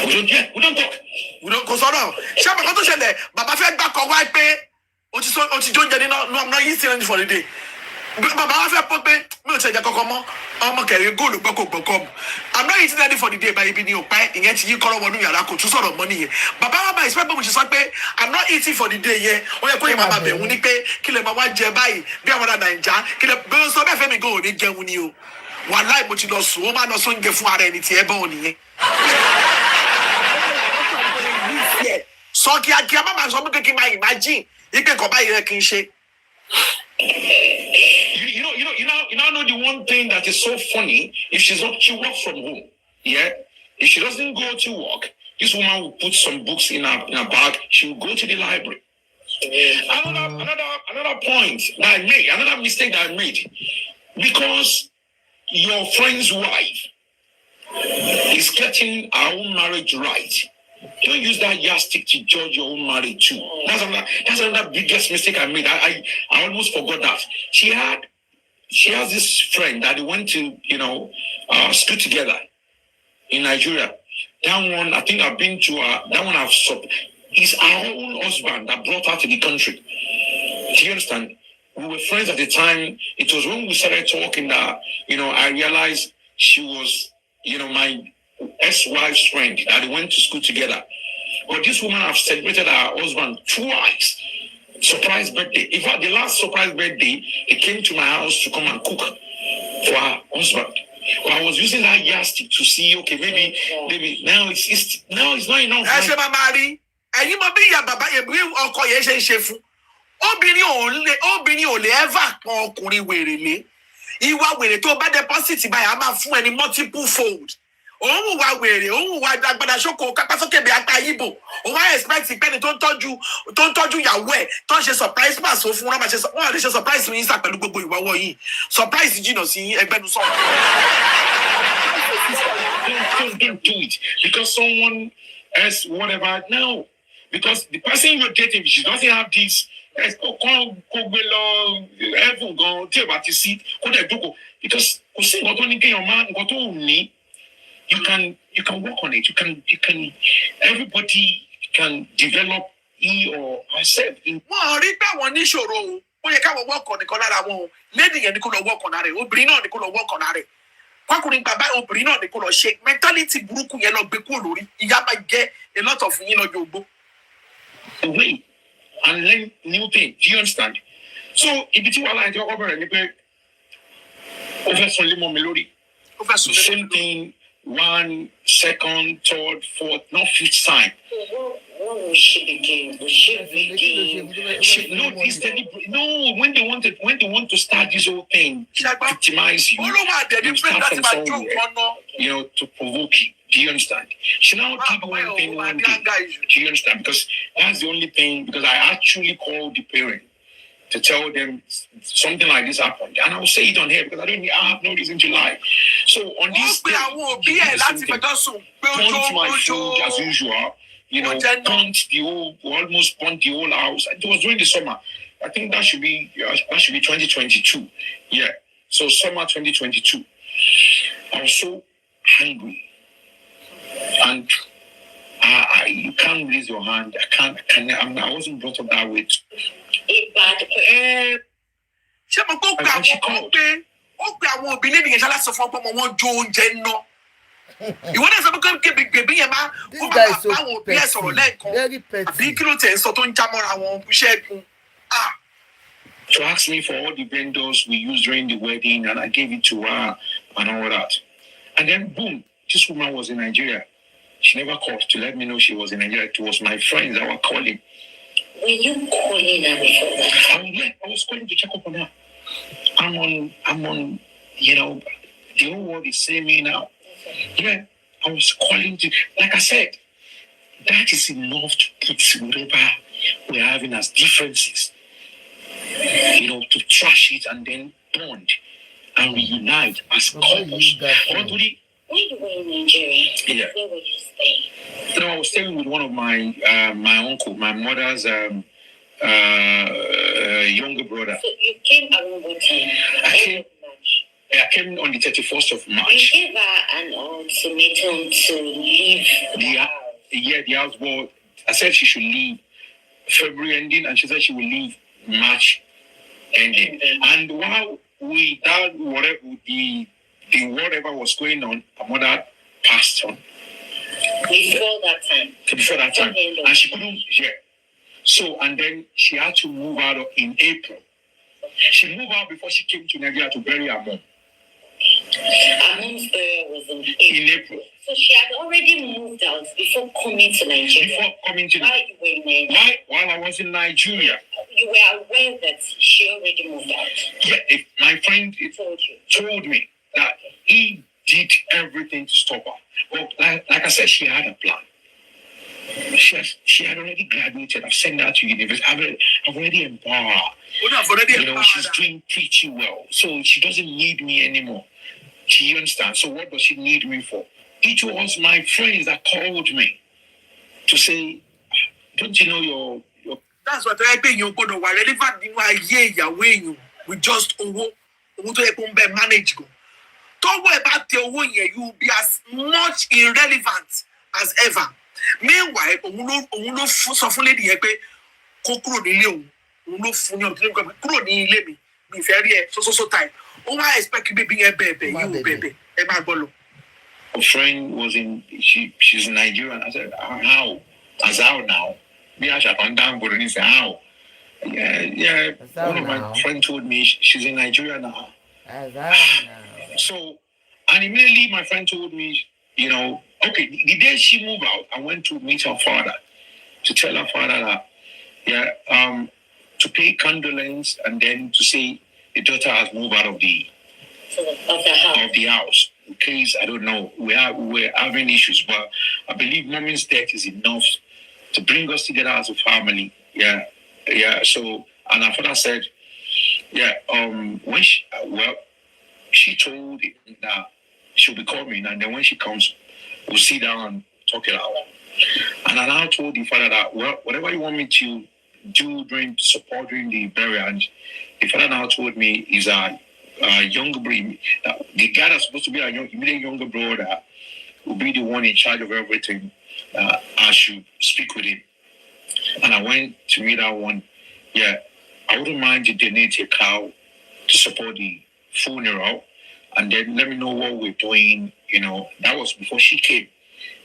we don't talk. kò sọ̀rọ̀ ṣé àbàkọ́ tó ṣẹlẹ̀ bàbá fẹ́ gbà kọ́ wáyé pé o ti jó oúnjẹ nínú ọmọ yìí sí ẹni for the day bàbá wa fẹ́ pọ́ pé mi ò ṣe jẹ kọ́kọ́ mọ́ ọmọ kẹrin góòlù gbọ́kọ̀ mu I'm not eating any for the day báyìí ibi ni ò pẹ́ ìyẹn ti yí kọ́rọ́ wọnú yàrá kò tún sọ̀rọ̀ mọ́ nìyẹn bàbá wa bá ìsìpẹ́ pé mo ṣe sọ pé I'm not eating for the day yẹn ó yẹ kó yẹ máa bẹ̀rù ní pé kí lè máa wá jẹ báyìí bí àwọn ọ̀dà nàìjà kí lè bẹ́ẹ̀ sọ bẹ́ẹ̀ fẹ́mi gan ò ní jẹun ni o wàláì mo ti lọ sùn ó máa lọ sóúnjẹ fún ara ẹni tí ẹ bọ́ ò nìyẹn. sọ kíákíá má máa sọ pé kí n máa imagine ipe nǹkan báyìí rẹ kì í ṣe. You know the one thing that is so funny, if she works from home, yeah? If she doesn't go to work, this woman will put some books in her bag, she will go to the library. Another point that I made, another mistake that I made, because your friend's wife is getting her own marriage right. Don't use that yardstick to judge your own marriage too. That's another biggest mistake I made. I almost forgot that. She has this friend that they went to, school together in Nigeria. That one, I think I've been to that one is our own husband that brought her to the country. Do you understand? We were friends at the time. It was when we started talking that, I realized she was, my ex-wife's friend that they went to school together. But this woman have celebrated her husband twice. Surprise birthday. In fact, the last surprise birthday, he came to my house to come and cook for her husband. But I was using that yardstick to see, okay, maybe now it's not enough. Ẹ ṣe máa máa rí ẹ̀yin mọ bí ìyá bàbá yẹn bí ọkọ yẹn ṣe ń ṣe fún obìnrin ò lè ever pọn ọkùnrin wèrè lé ìwà wèrè tó bá deposit báyìí a máa fún ẹni multiple fold òun wà wèrè òun wà agbada ṣoko kápásókè bí apá yíbò òun wá expect pẹ́ni tó ń tọ́jú ìyàwó ẹ̀ tó ń ṣe surprise pass fún wọn àti ṣe surprise yín sà pẹ̀lú gbogbo ìwọ́wọ́ yìí surprise jìnnà sí ẹgbẹ́nu sọ̀rọ̀. Don't do it because someone else whatever now because the person you're dating she doesn't have this kó gbé lọ heaven gan tí o bá ti sí kó dẹ̀ jókòó because kò sí nǹkan tó ní kéèyàn máa nǹkan tó wù ní. You can work on it. You can. Everybody can develop he or herself. Wọ́n rí pé àwọn níṣòro o. Ó yẹ káwọn work on nìkan lára wọn o. Lady yẹn ni kó lọ work on ara rẹ̀. Obìnrin náà ni kó lọ work on ara rẹ̀. Kwakùnrin bàbá obìnrin náà ni kó lọ ṣe. Mentality burúkú yẹn lọ gbé kúrò lórí. Ìyá máa jẹ́ a lot of yín lọ́jọ́ ogbó. Wait and learn new things. Do you understand? So ibi tí wàhálà ẹ̀jẹ̀ ọkọ bẹ̀rẹ̀ ni pé ó fẹ́ sọ lé mọ́ mi lórí. Ó fẹ́ sọ lé mọ́ mi lórí. Same thing. 1, 2nd, 3rd, 4th, not 5th time. When she begin? No, when they want to start this whole thing to victimize you, you start from somewhere, to provoke you. Do you understand? She now did one thing one day. Do you understand? Because that's the only thing. Because I actually called the parent to tell them something like this happened. And I will say it on here because I have no reason to lie. So on this day, burnt my food as usual, almost burnt the whole house. It was during the summer. I think that should be 2022. Yeah. So summer 2022. I was so angry. And you can't raise your hand. I wasn't brought up that way. Ṣé mo kó pé àwọn òbí níbi yẹn ṣáláṣí sọ fún ọgbọ́n wọn jó oúnjẹ ná. Ìwọ náà sọ pé kébì yẹn máa kó bàbá àwọn òbí ẹ̀ sọ̀rọ̀ lẹ́ẹ̀kan àbí kí ló tẹ̀ ń sọ tó ń já mọ́ra wọn Ṣẹ́gun. To ask me for all the vendors we used during the wedding and I gave it to her and all that. And then boom, this woman was in Nigeria. She never called to let me know she was in Nigeria. It was my friends that were calling. Were you calling her before that? I was calling to check up on her. I'm on, the whole world is saying me now. Yeah, I was calling to, like I said, that is enough to put whatever we're having as differences, to trash it and then bond and reunite as couples. When you were in Nigeria, where were you staying? I was staying with one of my uncle, my mother's younger brother. So you came around what time? I came on the 31st of March. You gave her an ultimatum to leave the house. The house. Well, I said she should leave February ending, and she said she will leave March ending. And while whatever was going on, her mother passed on. Before that time. And she couldn't. Yeah. So, and then she had to move out in April. She moved out before she came to Nigeria to bury her mom. Her mom's burial was in April. So she had already moved out before coming to Nigeria. While you were in Nigeria. While I was in Nigeria. You were aware that she already moved out. Yeah, my friend told me that he did everything to stop her. Well, like I said, she had a plan. She had already graduated. I've sent her to university. I've already empowered her. She's doing pretty well. So she doesn't need me anymore. She understands. So what does she need me for? It was my friends that called me to say, don't you know your That's what I think you're going to relevant in my year with just manage go. Don't worry about the one year, you will be as much irrelevant as ever. Meanwhile, no suffer lady kokuro ni no funyo kuro ni ile mi so time. I expect you be a baby, you baby. A friend was she's in Nigeria, and I said, how? As how now? Me I shall come down, but he said, how? Yeah. One of my friends told me she's in Nigeria now. As how now? So, and immediately my friend told me, okay, the day she moved out, I went to meet her father to tell her father that, to pay condolence and then to say the daughter has moved out of the house. In case, I don't know, we're having issues, but I believe mommy's death is enough to bring us together as a family. Yeah. So, and our father said, when she told him that she'll be coming, and then when she comes, we'll sit down and talk it out. And I now told the father that, whatever you want me to do during the burial, and the father now told me is a younger brother. The guy that's supposed to be a immediate younger brother will be the one in charge of everything. I should speak with him. And I went to meet that one. Yeah, I wouldn't mind to donate a cow to support the funeral, and then let me know what we're doing. That was before she came.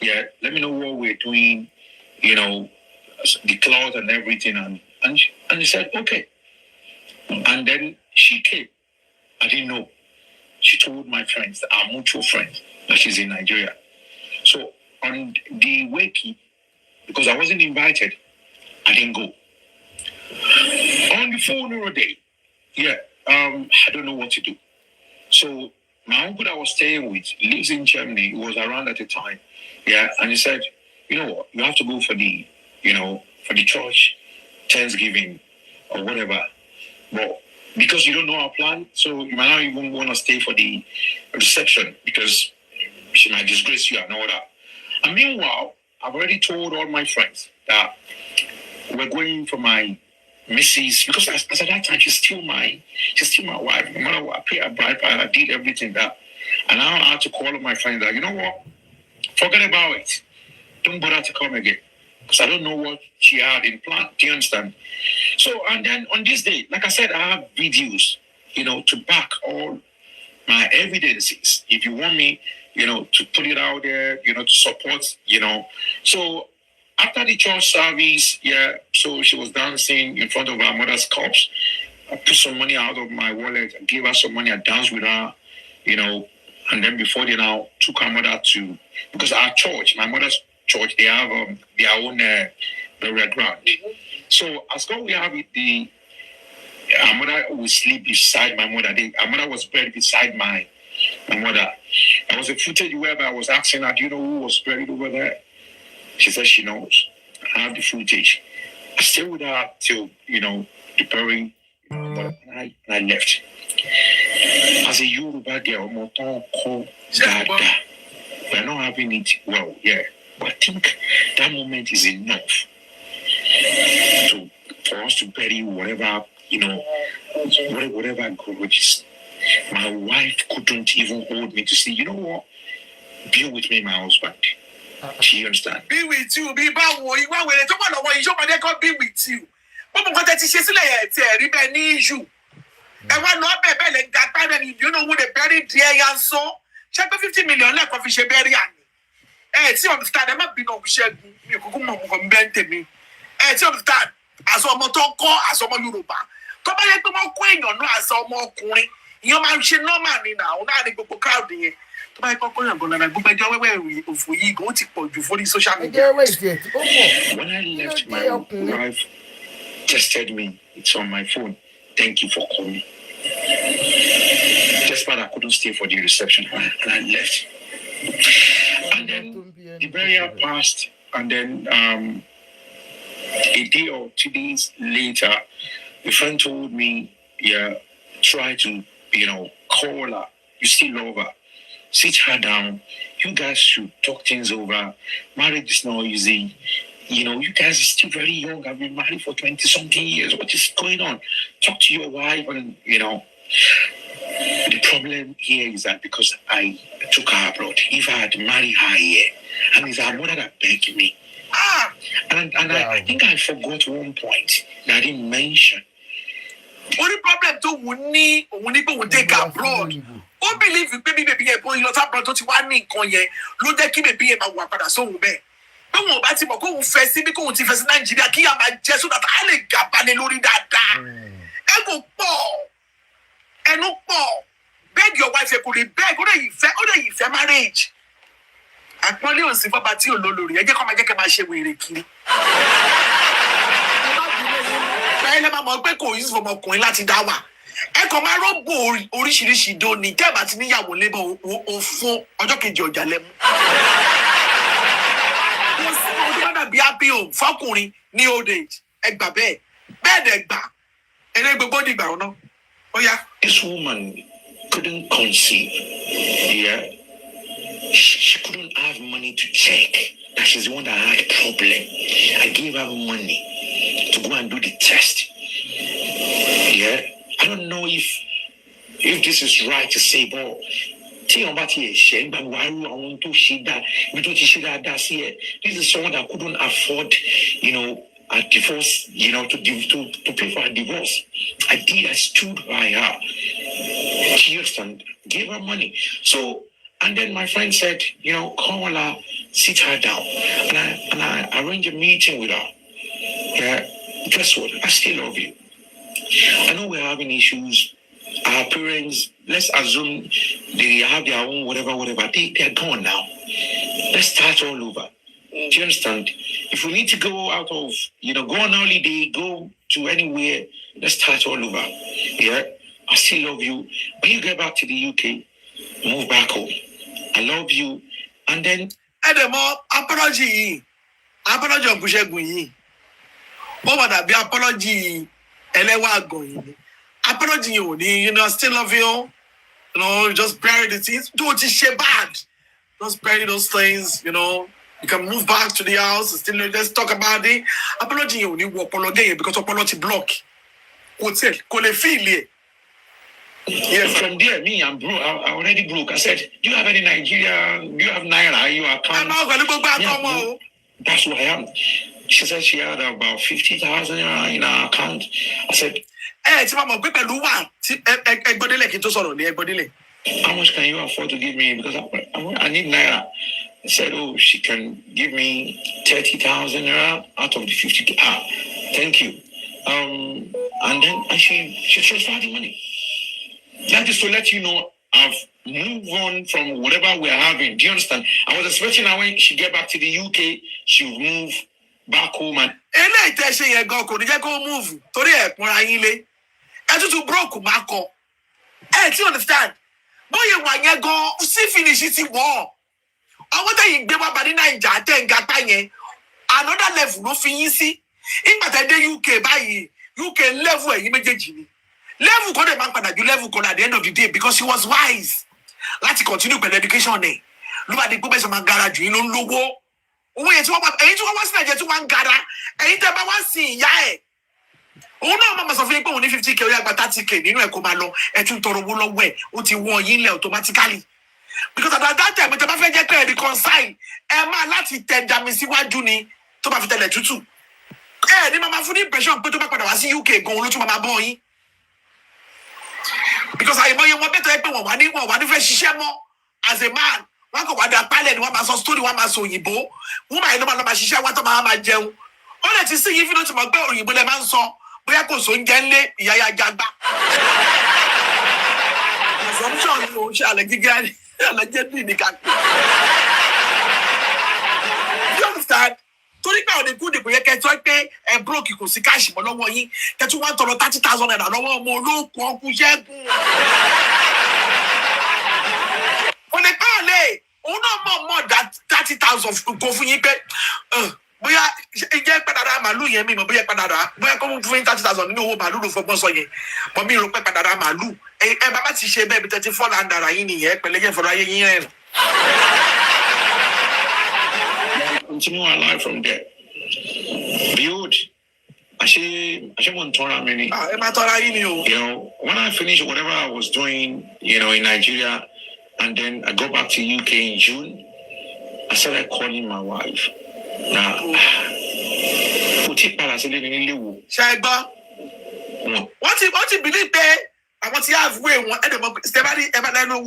Yeah, let me know what we're doing. The cloth and everything, and he said okay. And then she came. I didn't know. She told my friends, our mutual friends, that she's in Nigeria. So on the wake, because I wasn't invited, I didn't go. On the funeral day, I don't know what to do. So my uncle that I was staying with lives in Germany. He was around at the time. Yeah, and he said, you know what, you have to go for the church Thanksgiving or whatever. But because you don't know our plan, so you might not even want to stay for the reception because she might disgrace you and all that. And meanwhile, I've already told all my friends that we're going for my missus, because as at that time she's still my wife. No matter what, I pay her bride price, I did everything that. And now I had to call all my friends that, you know what, forget about it. Don't bother to come again. Because I don't know what she had in plan. Do you understand? So, and then on this day, like I said, I have videos, to back all my evidences. If you want me, to put it out there, to support, So after the church service, so she was dancing in front of her mother's corpse. I put some money out of my wallet and gave her some money. I danced with her, and then before they now took her mother to, because our church, my mother's church, they have their own burial ground. So as God we have it, our mother would sleep beside my mother. Our mother was buried beside my mother. There was a footage where I was asking her, do you know who was buried over there? She said she knows. I have the footage. I stayed with her till, the very, and I left. As a Yoruba girl, we're not having it well, yeah. But I think that moment is enough for us to bury whatever, whatever grudges. My wife couldn't even hold me to say, you know what? Be with me, my husband. Do you understand? Be with you, be back. You want when they talk about what you show me, they can be with you. But because that is just like a issue. And one not be like that time, and you know what they buried there and so. Check 50 million like of fish bury. See understand? There might be no share. You could come from bent me. See understand? As a motor as a Yoruba. Come on, come on, queen or no as a more coin. You man, she no money now. Now they go crowd here. When I left, my wife texted me. It's on my phone. Thank you for calling. Just when I couldn't stay for the reception, and I left. And then the burial passed, and then a day or 2 days later, a friend told me, yeah, try to, call her. You still love her. Sit her down. You guys should talk things over. Marriage is not easy. You guys are still very young. I've been married for 20-something years. What is going on? Talk to your wife and, The problem here is that because I took her abroad, if I had married her here, and it's her mother that begged me. And I think I forgot one point that I didn't mention. Only problem to when people will take abroad. Who believe you baby a boy you abroad to 1 week on ye? Look at baby about what I saw be. No more about him go first because first Nigeria kia my just so that I like gabane lori dada. Ego Paul. And no Paul. Beg your wife could beg other if marriage. I probably on silver party or lori. I just come and get my share with kiri. I never more go use for more coin láti dá wà. Ẹ kàn máa rọ́gbò oríṣiríṣi dóni tẹ́ bá ti níyàwó lébọ̀ o fún ọjọ́ kejì ọjà lẹ́mú. Mo sí ọdún bá dàbí happy home fọkùnrin ní old age. Ẹ gbà bẹ́ẹ̀. Bẹ́ẹ̀ dẹ̀ gbà. Ẹni gbogbo dìgbà ọ̀nà. Ó yá. This woman couldn't conceive. Yeah. She couldn't have money to check that she's the one that had a problem. I gave her money to go and do the test. Yeah. I don't know if this is right to say, but this is someone that couldn't afford, a divorce, to pay for a divorce. I stood by her. Tears and gave her money. So, and then my friend said, call her, sit her down. And I arranged a meeting with her. Yeah, guess what? I still love you. I know we're having issues. Our parents, let's assume they have their own whatever. They're gone now. Let's start all over. Do you understand? If we need to go out of, go on holiday, go to anywhere, let's start all over. Yeah, I still love you. When you get back to the UK, move back home. I love you. And then... apology on Bushegun. What would that be apology? Apology, still love you. Just bury the things. Don't share bad. Just bury those things, You can move back to the house. Still, let's talk about it. Apology, you need apology because apology block. What's it? Call a feel. Yeah, from there, me, I'm broke. I already broke. I said, do you have any Nigeria? Do you have Naira? You account? I'm not going to go back home. That's who I am. She said she had about 50,000 in her account. I said, how much can you afford to give me? Because I need Naira. I said, she can give me 30,000 out of the 50. Thank you. And then she transferred the money. That is to let you know I've moved on from whatever we're having. Do you understand? I was expecting that when she get back to the UK, she will move back home and move. To broke Marco. Do you understand? Boy, you go see finish it war. I want you give up by the Niger, another level, no fancy. Ìgbà tẹ́ dé UK báyìí, UK level ẹ̀yin méjèèjì ni. Level kan dẹ̀ máa ń padà ju level kan at the end of the day because he was wise. Láti continue pẹ̀lú education ẹ̀. Ló bá di pé bẹ́ẹ̀ sọ máa gara jù yín ló ń lówó. Owó yẹn tí wọ́n wá sí Nàìjíríà tí wọ́n ń gara. Ẹ̀yin tẹ́ bá wá sí ìyá ẹ̀. Òun náà máa sọ fún yín pé òun ní 50k ó yá gba 30k nínú ẹ̀ kó máa lọ. Ẹ tún tọrọ owó lọ́wọ́ ẹ̀. Ó ti wọ́n yín lẹ̀ automatically. Because at that time, tẹ́ bá fẹ́ jẹ́ pé ẹ reconcile, ẹ máa láti tẹ dami síwájú ni tó bá fi tẹ̀lẹ̀ tútù. Ẹ ní máa fún ní impression pé tó bá padà wá sí UK gan-an ló tún máa bọ́ yín. Because àìmọye wọn bẹ́ẹ̀ tó yẹ pé wọ́n wá ní fẹ́ ṣiṣẹ́ mọ́ as a man. Wọ́n kò wá da pálẹ̀ ni wọ́n máa sọ story, wọ́n máa sọ òyìnbó. Wọ́n máa yẹn ló máa ṣiṣẹ́ wá tó máa jẹun. Ó lè ti sí yín fínú tí mo gbé òyìnbó lẹ máa ń sọ. Bóyá kò só ń jẹ́ ńlé ìyá ya jágbá. Assumption ni òun ṣe àlẹ́ gíga ni. Allegedly nìkan. You understand? Torí pé ọ̀nà ìkúndé kò yẹ kẹ́ tó pé ẹ broke kò sí káàṣì mọ́ lọ́wọ́ yín. Kẹ́ tún wá ń tọrọ 30,000 naira lọ́wọ́ ọmọ olóòkú ọkùn Ṣẹ́gun. Ọ̀nà ìpàlẹ̀ òun náà mọ̀ dá 30,000 kò fún yín pé bóyá ìjẹ́ padàdà màálù yẹn mi mọ̀ bóyá padàdà bóyá kọ́ fún 30,000 nínú owó màálù ló fọgbọ́n sọ yẹn. Mọ̀ mi rò pé padàdà màálù. Ẹ bàbá ti ṣe bẹ́ẹ̀ bí 34 láńdàrà yín nìyẹn pẹ̀lẹ́ yẹn fọ̀rọ̀ ayé yín rẹ̀. Continue our life from there. Build. I want to turn many. You know, when I finished whatever I was doing, you know, in Nigeria, and then I go back to UK in June, I started calling my wife. Now, what you believe there? I want to have way one ever wo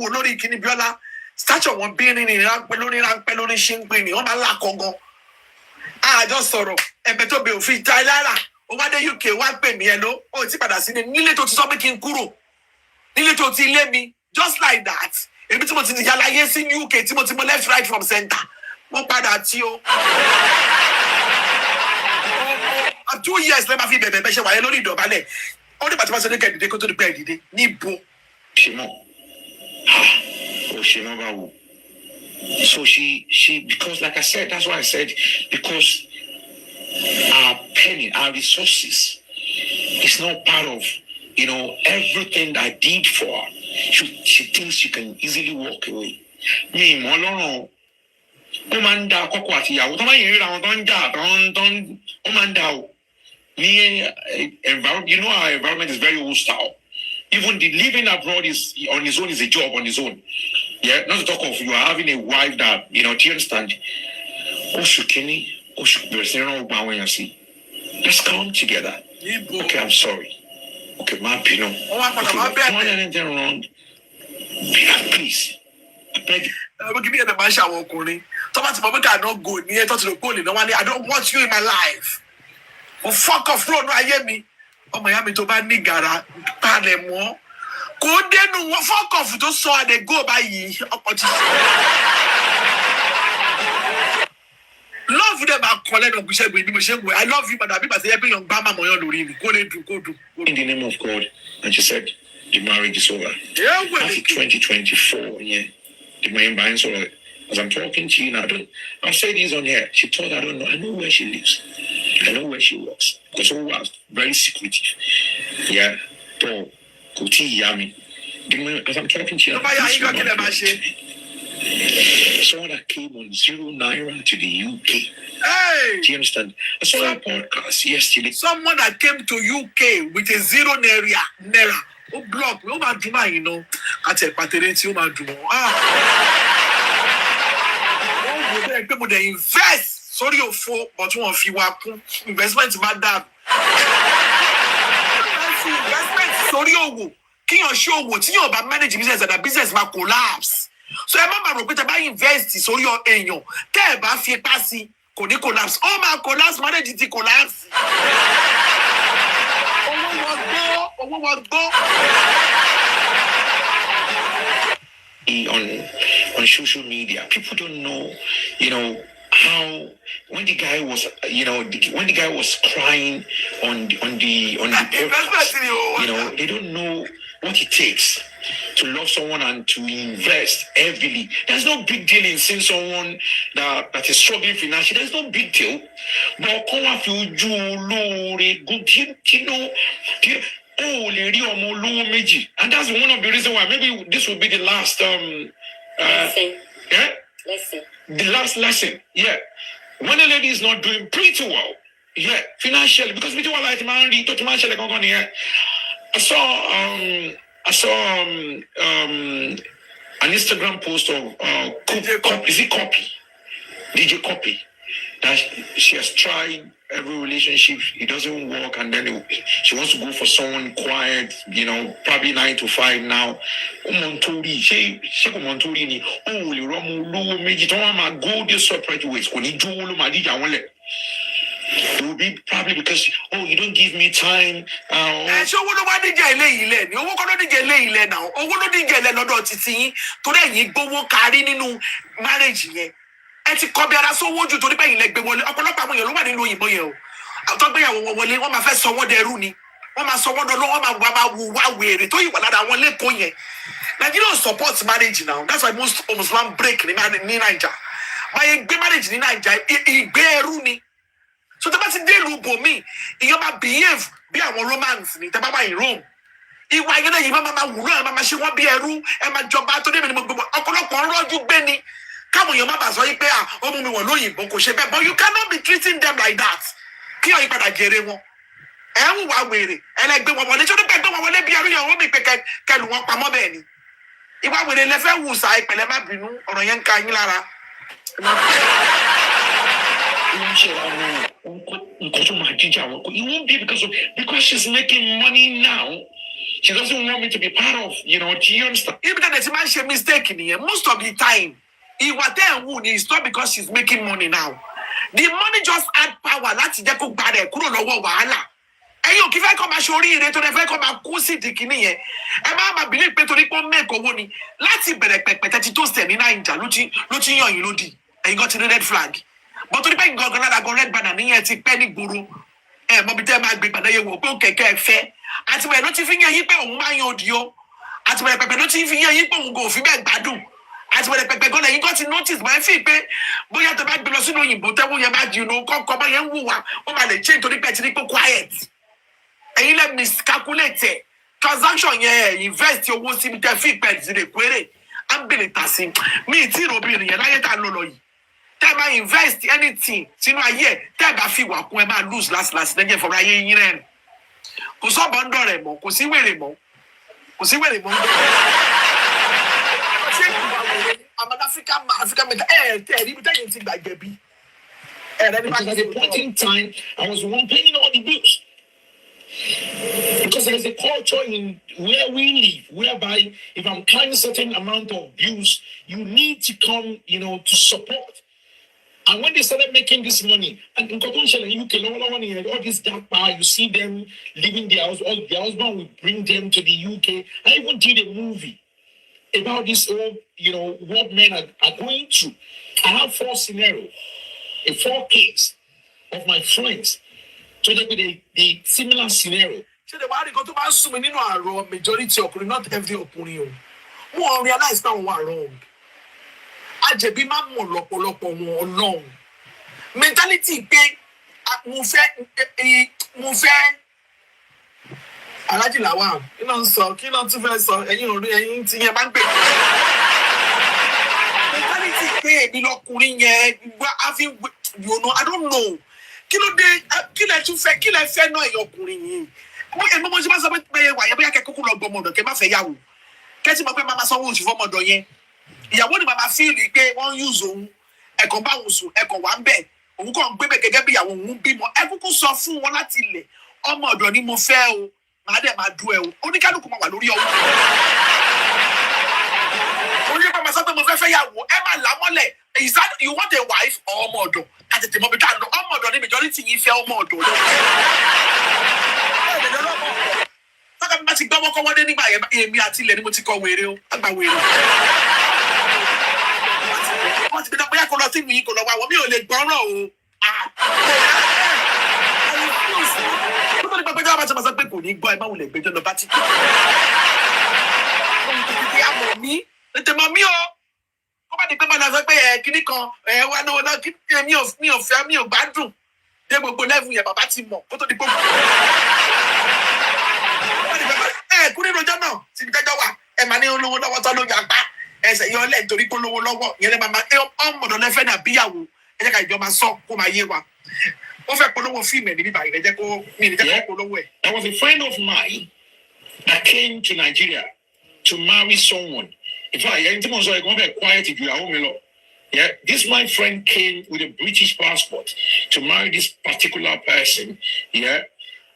lórí Kini Biola stature one being in ranpẹ shingbe ni wọ́n máa la kongo just sọ̀rọ̀ ẹ̀bẹ̀ tó be òfin tai lára ó wá dé UK wá pè mí hello ó ti padà sí nílé tó ti sọ pé kí n kúrò nílé tó ti lé mi just like that èmi tí mo ti yala yé sí UK tí mo ti mo left right from center wọ́n padà tí ó 2 years lẹ́ máa fi bẹ̀bẹ̀ bẹ́ ṣe wáyé lórí ìdọ̀bálẹ̀. All the participants say they go to the bed. Nibo. So she because like I said, that's why I said because our penny, our resources is not part of, you know, everything I did for her. She thinks she can easily walk away. Me, Molono, Omanda Kokwati, Omanda. Environment, you know, our environment is very hostile. Even the living abroad is on his own is a job on his own. Yeah, not to talk of you are having a wife that, you know, do you understand? Let's come together. Okay, I'm sorry. Okay, my Pino. Okay, anything wrong? Please. I beg you. Give me the masha walk. Thomas, I don't go near to the pole. No one, I don't want you in my life. Oh, fuck off, bro. No, I hear me. Oh, Miami to buy nigara. Pardon me. Go then, no, fuck off. Don't saw they go by ye. Love them. I call it on Bishop with me. I love you, but I be say every young Bama Moyo Luri. Go do. In the name of God. And she said, the marriage is over. Yeah, well, after 2024, yeah. The main buying so as I'm talking to you now, I'll say this on here. She told I don't know. I know where she lives. I know where she works. Because all was very secretive. Yeah. Paul, Kuti Yami. As I'm talking to you, someone that came on 0 naira to the UK. Hey! Do you understand? I saw a podcast yesterday. Someone that came to UK with a 0 naira. Oh, block. No man do you know. I tell Paterenti, you man do. People they invest. Sorry, your fault, but one of you are investment madam. Investment. Sorry, you. Can you show what you about manage business and the business will collapse? So I remember repeat about invest. Sorry, your enyo. Tell about fear passing. Could it collapse? Oh my collapse, manage it collapse. On social media, people don't know, you know, how when the guy was, you know, when the guy was crying on the podcast, you know, they don't know what it takes to love someone and to invest heavily. There's no big deal in seeing someone that is struggling financially. There's no big deal. But come on, you good, you know, and that's one of the reasons why maybe this will be the last lesson. The last lesson, yeah. When a lady is not doing pretty well, yeah, financially, because we do a lot of money, I saw an Instagram post of DJ Copy, that she has tried every relationship, it doesn't work, and then she wants to go for someone quiet, you know, probably 9 to 5 now. Go this separate ways. It will be probably because, you don't give me time. So what about the Jay? You won't go to the Jay now. Or what do you get another to see? Today, you go carry in marriage. Eti kobi ara so woju tori pe yin le gbe wole ọ̀pọ̀lọpọ̀ àwọn èèyàn ló wà nínú òyìnbó yẹn o àtọ́ gbé àwọn wọlé wọ́n máa fẹ́ sọ wọ́n dẹrú ni wọ́n máa sọ wọ́n dọ́lọ́ wọ́n máa wù wá wèrè tó yìí wà lára àwọn lẹ́kọ̀ọ́ yẹn Nigeria support marriage now. That's why most Muslim break ní Naija báyé gbé marriage ní Naija ìgbé ẹrú ni so tẹ́ bá ti dé ìlú bòmí ìyẹn máa behave bí àwọn Romans ni tẹ́ bá wà in Rome ìwà yẹn náà yìí máa wù náà máa ṣe wọ́n bí ẹrú ẹ máa jọba tó dé mi ni mo gbogbo ọ̀pọ̀lọpọ̀ rọ́jú gbé ni káwọn èèyàn má bàa sọ yí pé ọmọ mi wọ̀ lóyìnbó kò ṣe bẹ́ẹ̀ but you cannot be treating them like that kí ọ̀yìn padà jèrè wọn ẹ̀ ń wà wèrè ẹlẹgbẹ́ wọn wọlé tí ó ní pẹ́ gbé wọn wọlé bí ẹrú yẹn wọ́n mi pé kẹlù wọn pamọ́ bẹ́ẹ̀ ni ìwà wèrè lẹ́fẹ́ wù sá ìpẹ̀lẹ́ má bínú ọ̀rọ̀ yẹn ń ka yín lára. It won't be because she's making money now. She doesn't want me to be part of, do you understand? Even that the man she mistake in here, most of the time, ìwà tẹ́ ẹ̀ wù ni it's not because she's making money now. The money just add power láti jẹ́ kó gba rẹ̀ kúrò lọ́wọ́ wàhálà. Ẹ̀yin ò kí fẹ́ kọ́ máa ṣe oríire tó lè fẹ́ kọ́ máa kú sí ìdíkìní yẹn. Ẹ máa believe pé torí pé ó make owó ni láti bẹ̀rẹ̀ pẹ̀pẹ̀ tẹ́tí tó sẹ̀ ní Naija ló ti yàn yín lódì. Ẹ̀yin gan ti ní red flag. But torí pé nǹkan gan lára gan red banner níyẹn ti pẹ́ ní gbòòrò. Ẹ mọ̀ bí tẹ́ máa gbé gbàdáyé wò pé ó kẹ̀kẹ́ ẹ fẹ́. Àtìmọ̀lẹ̀ ló ti fi yàn yín pé òun máa yan òdì o. Àtìmọ̀lẹ̀ pẹ̀pẹ̀ ló ti fi yàn yín pé òun kò fi bẹ́ẹ̀ gbádùn. Àtìmọ̀lẹ̀ pẹ̀pẹ̀ gan lẹ́yìn kan ti notice máa ń fi pé bóyá tó bá gbé lọ sínú òyìnbó tẹ́wọ́ yẹn bá jìnnà kọ́kọ́ bá yẹn ń wùwà ó máa lè change torí pé ẹ ti ní pé quiet. Ẹ̀yin lẹ́ miscalculate ẹ̀ transaction yẹn invest owó síbi tẹ́ fi pẹ̀ sí lè péré á ń bèrè tà sí mi ì tí ìròbìnrin yẹn láyé tá a lọ lọ yìí tẹ́ ẹ bá invest anything sínú ayé ẹ̀ tẹ́ ẹ bá fi wà kún ẹ máa lose last lẹ́jẹ̀ fọ̀rọ̀ ayé yín rẹ̀ kò sọ́ọ̀bọ̀ ń dọ̀rẹ̀ mọ́ kò sí wèrè mọ́ ń I'm an African man. Because at a point in time, I was the one paying all the bills. Because there's a culture in where we live, whereby if I'm carrying a certain amount of bills, you need to come, to support. And when they started making this money, and in UK, all this dark power, you see them leaving their house, all their husband will bring them to the UK. I even did a movie about this whole, what men are going through. I have 4 scenarios, 4 cases of my friends. So they with a similar scenario. So the one got to pass so many no majority of not every opinion. Who realize now what wrong. Ajebi ma mo lọ́pọ̀lọpọ̀ wọn Ọlọ́run. Mentality pé mo fẹ́ Alhaji Lawal, kí ló ń sọ, kí ló tún fẹ́ sọ, ẹ̀yin tí yẹn bá ń pè. Mentality pé èmi lọkùnrin yẹn, I don't know. Kí ló dé, kí lẹ tún fẹ́, kí lẹ fẹ́ náà ẹ̀yin ọkùnrin yìí. Èmi mo ṣe máa sọ pé wà yẹn bóyá kẹ́ kúkú lọ gbọmọ ọ̀dọ̀ kẹ́ má fẹ́ yàwó. Kẹ́ tí mo pé máa sanwó oṣù fọ́mọ ọ̀dọ̀ yẹn. Ìyàwó ni màmá fíìlì pé wọ́n ń use òun ẹ̀kọ́ bá òun sùn ẹ̀kọ́ wà ń bẹ̀ òun kàn ń gbé bẹ̀ gẹ́gẹ́ bí ìyàwó òun bímọ ẹ kúkú sọ fún wọn láti ilẹ̀ ọmọ ọ̀dọ̀ ni mo fẹ́ o màá dẹ̀ máa du ẹ o oníkálukú máa wà lórí ọwọ́ oníkálukú máa sọ pé mo fẹ́ yàwó ẹ máa là mọ́lẹ̀ is that you want a wife or ọmọ ọ̀dọ̀ àtètè mọ́ bí ká lọ ọmọ ọ̀dọ̀ ni majority yìí fẹ́ ọmọ ọ̀dọ̀ tọ́ka bí bá ti gbọ́wọ́ kọ́wọ́ dé nígbà yẹn èmi àti ilẹ̀ ni mo ti kọ wèrè o àgbà wèrè. Wọ́n ti bí bóyá kó lọ sí mi kò lọ wá wọ́n mi ò lè gbọ́ràn o. ní pé gbẹ́jọ́ bá ti máa sọ pé kò ní gbọ́ ẹ má wulẹ̀ gbẹ́jọ́ lọ bá ti kú. àmọ̀ mi tètè mọ̀ mí o kó bá di pé bọ́lá sọ pé kíní kan wà lówó náà kí mi ò fẹ́ mi ò gbádùn dé gbogbo lẹ́fù yẹn bàbá ti mọ̀ kó tó di gbogbo. kú nínú ọjọ́ náà ti di jẹ́jọ́ wà ẹ máa ní olówó lọ́wọ́ tó ló yàgbá ẹsẹ̀ yọ lẹ́yìn torí pé olówó lọ́wọ́ ìyẹn lẹ́ máa ọmọdé lẹ́fẹ̀ẹ́ náà bíyàwó ẹ jẹ́ ká ìjọ máa sọ kó máa yé wa. ó fẹ́ polówó fíìmù ẹ̀ níbí báyìí ẹ jẹ́ kó mi ní jẹ́ kó polówó ẹ̀. There was a friend of mine that came to Nigeria to marry someone. In fact, anything so I go very quiet if you are home. Yeah, this my friend came with a British passport to marry this particular person. Yeah,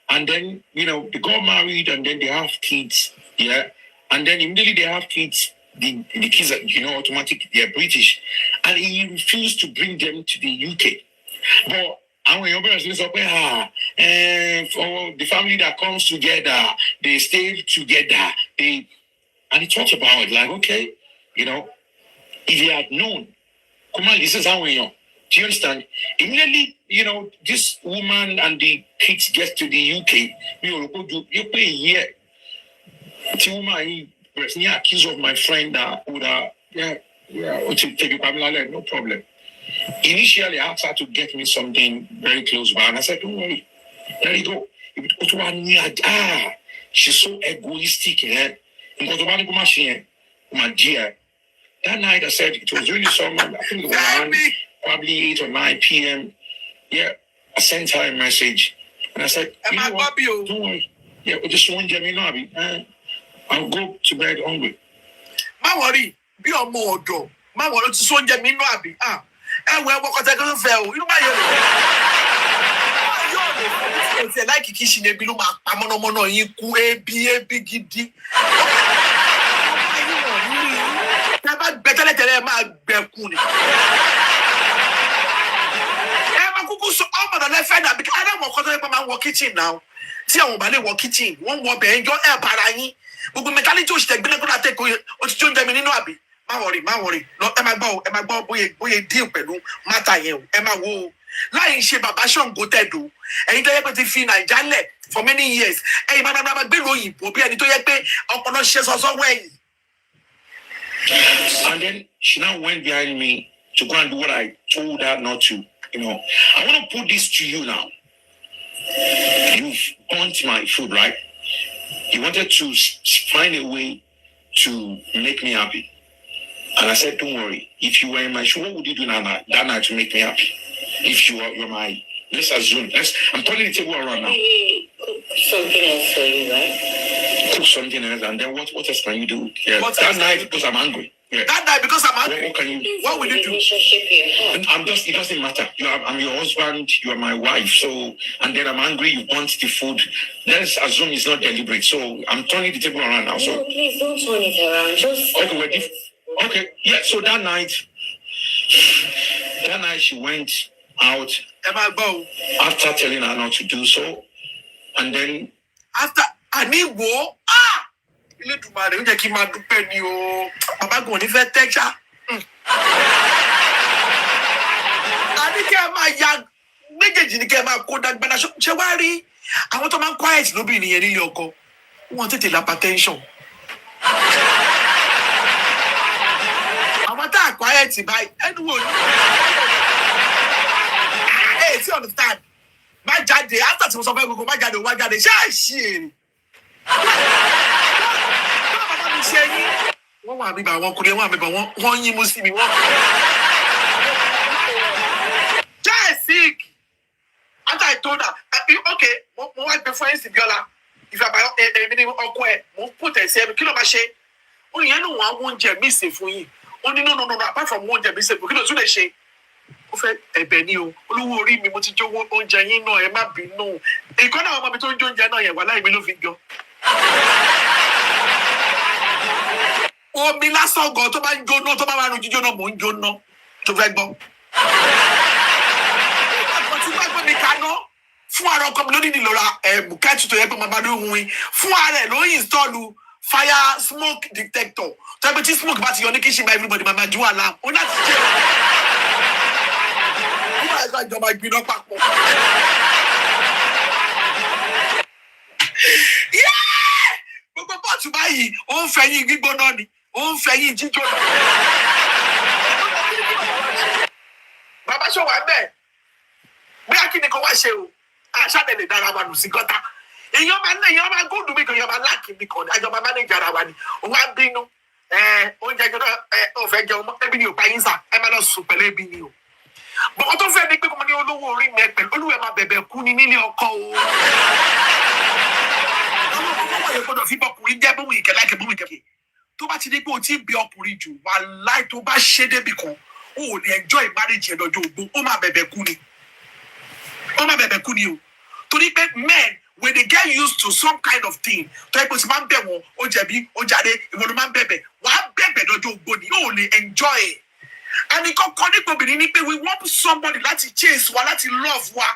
and then they got married and then they have kids. Yeah, and then immediately they have kids. The kids are automatically they're British, and he refused to bring them to the UK. But for the family that comes together, they stay together. And he talked about it like, okay, if he had known, come on, this is how we know. Do you understand? Immediately, this woman and the kids get to the UK. You pay a year. The woman he accused of my friend that would to take a no problem. Initially, I asked her to get me something very close by, and I said, don't worry, there you go. She's so egoistic, my dear. That night, I said, it was really summer, I think it was around probably 8 or 9 p.m. Yeah, I sent her a message, and I said, don't worry. Yeah, but just one Gemini, I'll go to bed hungry. Má worry, bí ọmọ ọ̀dọ̀, má worry, ti so oúnjẹ mi nínú àbí. Ẹ̀wọ̀ ẹ̀wọ̀ kọ́tẹ́ kan fẹ́ o, inú bá yẹ o. Ṣé láìkì kí ṣì ní ebi ló máa pa mọ́nàmọ́ná yín kú ebi gidi. Ẹ bá gbẹ tẹ́lẹ̀tẹ́lẹ̀ máa gbẹ̀kú ni. Ẹ máa kúkú sọ ọmọdé lẹ́fẹ̀ẹ́ dàbí kí adáwọ̀ kọ́tọ́ yẹn pé máa ń wọ kitchen náà. Tí àwọn ò bá lè wọ kitchen, wọ́n wọ bẹ̀ẹ́ yọ ẹ̀ bára yín. Gbogbo mẹkáníkì òṣìṣẹ́ gbẹ́lẹ́gbẹ́ láti ẹ̀kọ́ òtítí oúnjẹ mi nínú àbí. Má wọrí lọ ẹ máa gbọ́ bóyá dín pẹ̀lú mátà yẹn o ẹ máa wo o láì ṣe bàbá Ṣàngó tẹ̀dọ̀ ẹ̀yin tó yẹ pé ti fi Nàìjà lẹ̀ for many years ẹ̀yin máa gbèrò òyìnbó bí ẹni tó yẹ pé ọpọlọ ṣe sọsọ wẹ̀yìn. And then she now went behind me to go and do what I told her not to. I want to put this to you now. You've burnt my food, right? You wanted to find a way to make me happy. And I said, don't worry. If you were in my shoe, what would you do that night to make me happy? If you're my, let's assume, I'm turning the table around now. Cook something else for you, right? Cook something else, and then what else can you do? Yeah, that night because I'm angry. Yeah. That night because I'm angry. What can you? What will you do? It doesn't matter. I'm your husband. You are my wife. So, and then I'm angry. You want the food. Let's assume it's not deliberate. So I'm turning the table around now. So no, please don't turn it around. Just okay. Yeah. So that night she went out after telling her not to do so, and then after ilé ìdùnnú rẹ̀ ó jẹ́ kí n máa dúpẹ́ ni o bàbá gan ní fẹ́ tẹ́já. àní kí ẹ máa ya méjèèjì ni kí ẹ máa kó dágbádá ṣé wá rí àwọn tó máa ń quiet lóbìnrin yẹn nílé ọkọ wọn tètè lápá tension. àwọn tá a quiet báyìí ẹnu wò ni. ẹ ti understand má jáde after tí mo sọ fẹ́ gbogbo má jáde wá jáde ṣé àìsí èrè. wọ́n wà bíbá wọn kúrẹ́ wọ́n àbíbá wọ́n yín mú sí mi wọ́n. jẹ́ sick after I told her okay mo wá gbé fún ẹ̀sìn bíọ́lá ìfàbà èmi ni ọkọ ẹ̀ mo put ẹ̀ sí ẹ̀mí kí ló máa ṣe ó yẹn ní wọn àwọn oúnjẹ mi ṣe fún yín ó ní no apart from oúnjẹ mi ṣe fún kí ló tún lè ṣe ó fẹ́ ẹ̀bẹ̀ ni o olówó orí mi mo ti jó oúnjẹ yín náà ẹ má bínú ìkọ́nà ọmọ mi tó ń jó oúnjẹ náà yẹn wà láì mi ló fi jọ. omi lásán gan tó bá ń jóná tó bá máa rún jíjóná mò ń jóná tó fẹ́ gbọ́. ìgbàgbọ́ tí wọ́n gbé mi kaná fún ara ọkọ mi ló nídìí lọ́ra bùkẹ́tù tó yẹ pé màmá ló ń win fún ara ẹ̀ ló ń install fire smoke detector tó yẹ pé tí smoke bá ti yọ ní kíṣìn bá everybody màmá ju àlá ó láti ṣe nígbà tí ìjọba ìgbìnà papọ̀. to buy own fẹ̀yìn gbígbóná ni, own fẹ̀yìn jíjóná. Bàbá ṣọ wà bẹ́ẹ̀. Bí a kí ni kò wá ṣe o, àṣàdẹ̀ lè dára wa nù sí gọ́tà. Èèyàn máa gúdù mí kan, èèyàn máa láàkì mí kan, àjọba mánéjì ara wa ni. Òun á bínú. Oúnjẹ jẹ́ ò fẹ́ jẹun mọ́, ebi ni ò pa yín sà, ẹ máa lọ sùn pẹ̀lú ebi ni o. Bọ̀kọ́ tó fẹ́ ni pé kò mọ ní olówó orí mi pẹ̀lú olúwẹ̀ máa bẹ̀bẹ̀ kú ni nílé ọkọ o. Ọlọ́run yẹn gbọ́dọ̀ fi bọ́kùnrin jẹ́ bóun ìkẹ́ láìkẹ́ bóun ìkẹ́. Tó bá ti dé pé o ti ń bí ọkùnrin jù, wàláì tó bá ṣe débì kan, o ò ní enjoy marriage ẹ̀ lọ́jọ́ ogbó, ó máa bẹ̀bẹ̀ kú ni. Ó máa bẹ̀bẹ̀ kú ni o. Torí pé men, when they get used to some kind of thing, tó yẹ pé o ti máa ń bẹ̀ wọ́n, ó jẹ̀bi, ó jáde, ìwọ ló máa ń bẹ̀bẹ̀, wàá bẹ̀bẹ̀ lọ́jọ́ ogbó ni, ó ò ní enjoy it. And ìkọ̀kọ̀ nípa obìnrin ni pé we want somebody láti chase wa, láti love wa.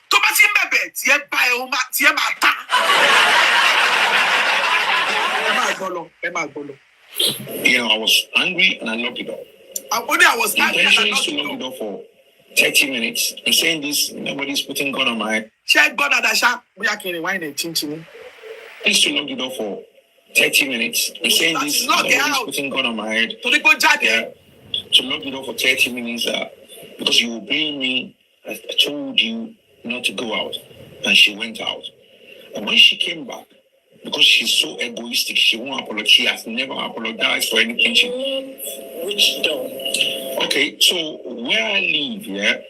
Tó bá ti ń bẹ̀bẹ̀ tí ẹ bá ẹ tí ẹ máa ta. Ẹ máa gbọ́ lọ, ẹ máa gbọ́ lọ. You know, I was angry and I locked the door. I was The angry and I intention is locked to the lock the door. door for 30 minutes. I'm saying this, nobody's putting gun on my head. Ṣé gbọ́ dáadáa ṣá? Bóyá kí n rìn wáìnì chinchin. Please to lock the door for 30 minutes. I'm saying this, Lock it nobody's out. putting gun on my head. Torí kó jáde. Yeah. To lock the door for 30 minutes because you will blame me. I told you not to go out. And she went out. And when she came back, because she's so egoistic, she won't apologize. She has never apologized for anything. Which door? Okay, so where I live, yeah.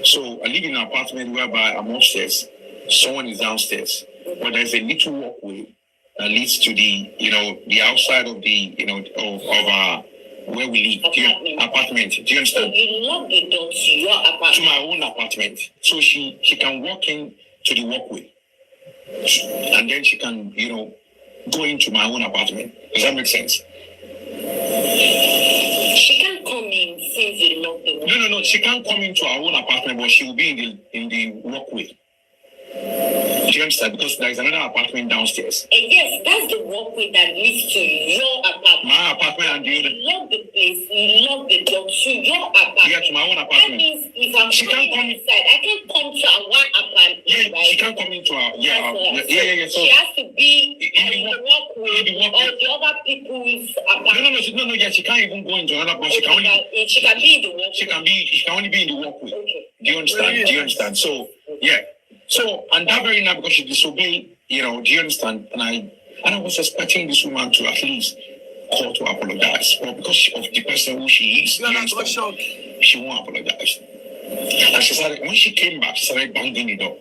So I live in an apartment whereby I'm upstairs, someone is downstairs. But there's a little walkway that leads to the outside of of where we live, apartment. Do you understand? So you lock the door to your apartment. To my own apartment, so she can walk in to the walkway, and then she can go into my own apartment. Does that make sense? She can't come in since you lock the door. No. She can't come into our own apartment, but she will be in the walkway. Do you understand? Because there is another apartment downstairs. Yes, that's the walkway that leads to your apartment. My apartment and the other. You lock the place, you lock the door to your apartment. Yeah, to my own That apartment. means if I'm She can't come inside, I can't come to our one apartment. Yeah, right? she can't come into our yeah. So She has to be in in the walkway in the walkway. or the other people's apartment. no. Yeah, she can't even go into another place. She can only She can be in the walkway. she can only be in the walkway. Okay. Do you understand? Do you understand? So yeah. So and that very night because she disobeyed, do you understand? And I was expecting this woman to at least call to apologize, but because of the person who she is, do you understand? She won't apologize. And she started when she came back, she started banging the door.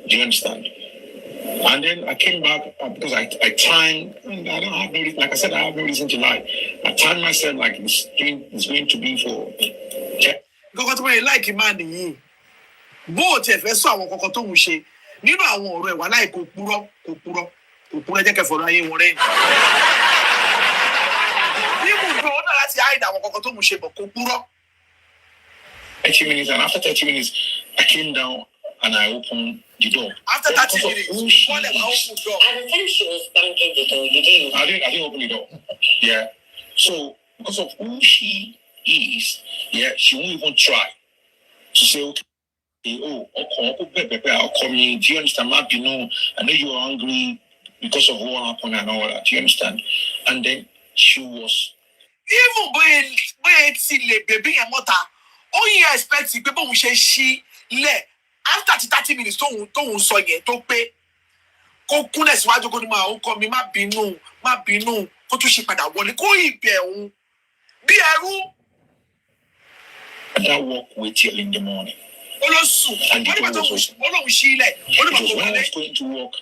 Do you understand? And then I came back because I timed. And I don't have no reason. Like I said, I have no reason to lie. I timed myself like it's going to be for. Kọ́kọ́ tó wọ́n láìkí máa nìyí. Bó o tiẹ̀ fẹ́ sọ àwọn kọ̀ọ̀kan tó ń ṣe nínú àwọn ọ̀rọ̀ ẹ̀ wà láì kò purọ́ jẹ́ kẹfọ́ ayé wọn rẹ̀. Níbo ìgbà wọn náà láti hide àwọn kọ̀ọ̀kan tó ń ṣe bọ̀ kò purọ́. 30 minutes, and after 30 minutes, I came down and I opened the door. After 30 minutes, you call them and open the door. At the time she was banging the door, you didn't. I didn't open the door. Yeah. So because of who she is, yeah, she won't even try to say, okay, I'll come in. Do you understand? I know you are angry because of what happened and all that. Do you understand? And then she was. Even bóyá ti lè bèbí yẹn mọ́ta, ó yẹ expect pé bóun ṣe ṣí lẹ̀ after 30 minutes tóun sọ yẹn tó pé kó kúnlẹ̀ síwájú kó ní máa ń kọ́ mi má bínú kó tún ṣe padà wọlé kó ìbẹ̀ òun bí ẹrú. That walk with till in the morning. Olóṣù And the door was open. Olóhùn sí ilẹ̀ Because when I was going to work,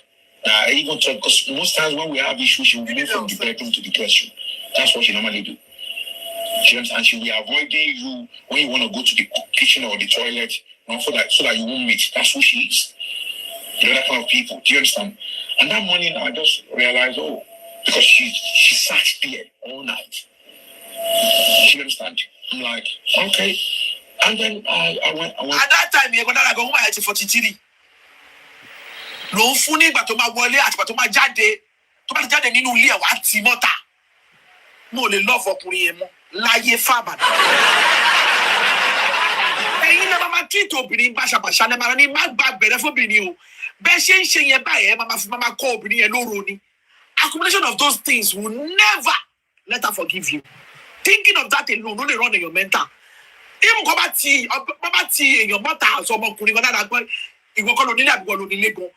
I even thought, because most times when we have issues, she will move from the bedroom to the guest room. That's what she normally do. And she will be avoiding you when you want to go to the kitchen or the toilet, so that you won't meet. That's who she is. The other kind of people. Do you understand? And that morning, I just realized, because she sat there all night. Do you understand? I'm like, okay. And then I went. At that time, yẹn gbọ́dọ̀ àgọ́ woman ẹ̀ 43. Ló ń fún ní ìgbà tó máa wọlé àti ìgbà tó máa jáde. Tó bá ti jáde nínú ilé ẹ̀ wá tì mọ́ta. Mo lè love ọkùnrin yẹn mọ́. Láyé fábàdà. Ẹ̀yin lè máa treat obìnrin báṣabàṣá lẹ́ máa ní má gba gbẹ̀rẹ̀ fóbìnrin o. Bẹ́ẹ̀ ṣe ń ṣe yẹn báyẹn máa kọ́ obìnrin yẹn lóró ni. A accumulation of those things will never let her forgive you. Thinking of that alone only run in your mental. Even go back to your mother or some ọkùnrin kan dáadáa pé ìwọ kọ́ ló nílé àbí ìwọ ló nílé gan.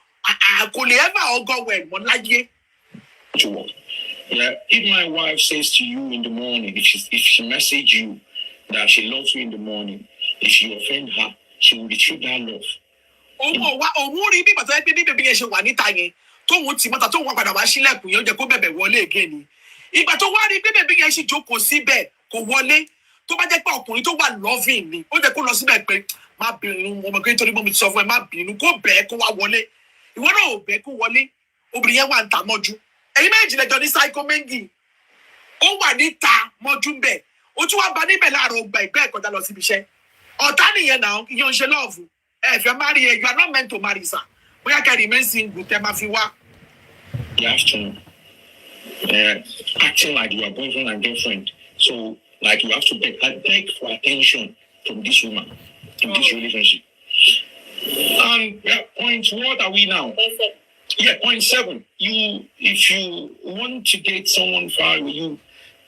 Kò lè ever all go well mọ́ láyé. Yeah, if my wife says to you in the morning, if she message you that she loves you in the morning, if you offend her, she will retrieve that love. Òun rí bí bàtà ẹgbẹ́ bí bèbí yẹn ṣe wà níta yẹn tóun ti mọ́ta tóun wá padà wá sílẹ̀kùn yẹn ó jẹ́ kó bẹ̀bẹ̀ wọlé again ni. Ìgbà tó wá rí bí bèbí yẹn ṣì jókòó síbẹ̀ kò wọlé tó bá jẹ́ pé ọkùnrin tó wà loving ni ó jẹ́ kó lọ síbẹ̀ pé má bínú ọmọ kí nítorí mọ́ mi ti sọ fún ẹ má bínú kó bẹ́ẹ̀ kó wá wọlé. Ìwọ náà ò bẹ́ẹ̀ kó wọlé obìnrin yẹn wà ń ta mọ́jú. Ẹ̀yin méjì lẹ́jọ́ ní psycho mengi ó wà níta mọ́jú bẹ́ẹ̀ ó tún wá ba níbẹ̀ láàárọ̀ ọgbà ìgbẹ́ ẹ̀kọ́jà lọ síbi iṣẹ́ ọ̀tá nìyẹn náà ìyẹn ń ṣe lọ́ọ̀fù ẹ fẹ́ marry ẹ you are not meant to marry sir bóyá kẹ́ remain single tẹ́ máa fi wá. You have to acting like you are boyfriend and girlfriend, so like you have to beg for attention from this woman in this relationship. And point, what are we now? Point 7. If you want to date someone far away, you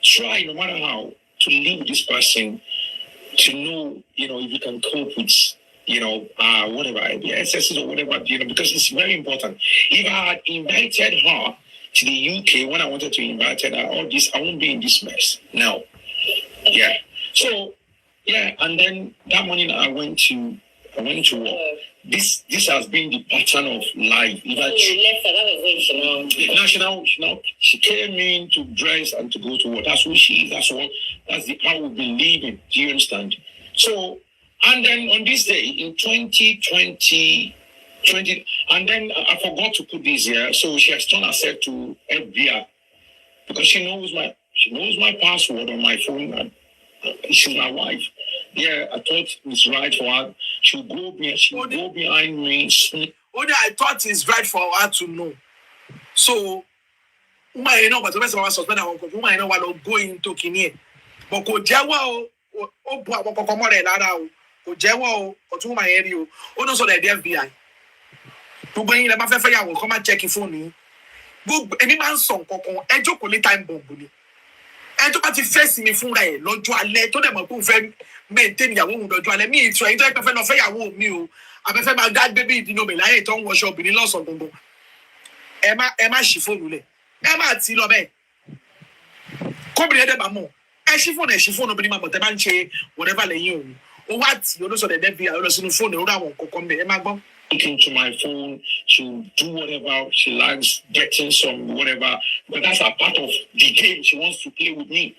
try no matter how to live with this person to know, if you can cope with, whatever, excesses or whatever, because it's very important. If I had invited her to the UK when I wanted to invite her, all this, I won't be in this mess now. Yeah. So, and then that morning I went to work. This has been the pattern of life. She came in to dress and to go to work. That's who she is. That's how we've been living. Do you understand? So, and then on this day in 2020, and then I forgot to put this here. So she has turned herself to FBI because she knows my password on my phone. And she's my wife. Yeah, I thought it's right for her. She'll go behind me. Only I thought it's right for her to know. So, but the rest of us suspend our woman, what go into Kenya. But go Jawa, go Jawa, or to my area, or no, so the FBI. To bring them after fire will come and check your phone. Go any man's song, and joke only time bomb. And to party face me fún rẹ̀ lọ́jọ́ alẹ́ tó dẹ̀ mọ̀ pé òun fẹ́ maintain ìyàwó òun lọ́jọ́ alẹ́ mi ìtura ìjọ ìpẹ́fẹ́ lọ fẹ́ ìyàwó mi o àbẹ́fẹ́ máa dá gbé bí ìdínà mi láyé tó ń wọṣọ obìnrin lọ́sàn gbogbo ẹ má ṣí fóònù lẹ̀ ẹ má ti lọ bẹ́ẹ̀ kóbìnrin ẹ̀dẹ̀ bá mọ̀ ẹ ṣí fóònù obìnrin máa mọ̀ tẹ́ bá ń ṣe whatever lẹ́yìn òun ó wá tì olóṣọ̀dẹ̀ dẹ́bi àwọn olóṣèlú fóònù ó rà wọn kọ̀ọ̀kan bẹ̀ ẹ má gbọ́. Into my phone, she'll do whatever she likes, getting some whatever. But that's a part of the game. She wants to play with me.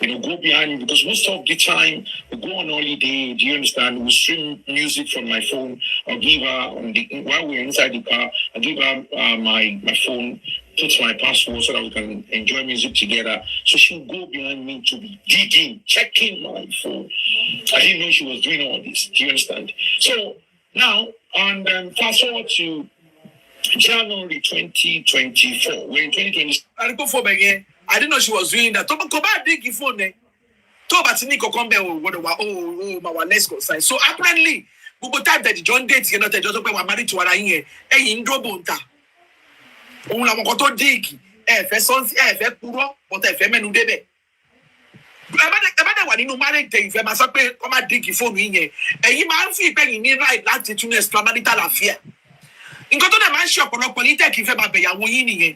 Go behind me because most of the time we go on holiday. Do you understand? We stream music from my phone. I'll give her while we're inside the car. I'll give her my phone, put my password so that we can enjoy music together. So she'll go behind me to be digging, checking my phone. I didn't know she was doing all this. Do you understand? So now. And fast forward to January 2024. We're in 2020. I go for again. I didn't know she was doing that. Go back, dig your phone. To batini come there. My let's go sign. So apparently, we go type that the John dates cannot just open my marriage to our here. Hey, in Drobonta. Una mokoto dig. Sons, puro, but menu debe. Ẹ wà nínú marriage day ìfẹ́ máa sọ pé kọ́ máa dínkì fóònù yín yẹn ẹ̀yin máa ń fi ìpẹ́yìn ní right láti tún extramarital affair nǹkan tó dẹ̀ máa ń ṣe ọ̀pọ̀lọpọ̀ ní tẹ́ẹ̀kì ìfẹ́ máa bẹ̀yàwó yín nìyẹn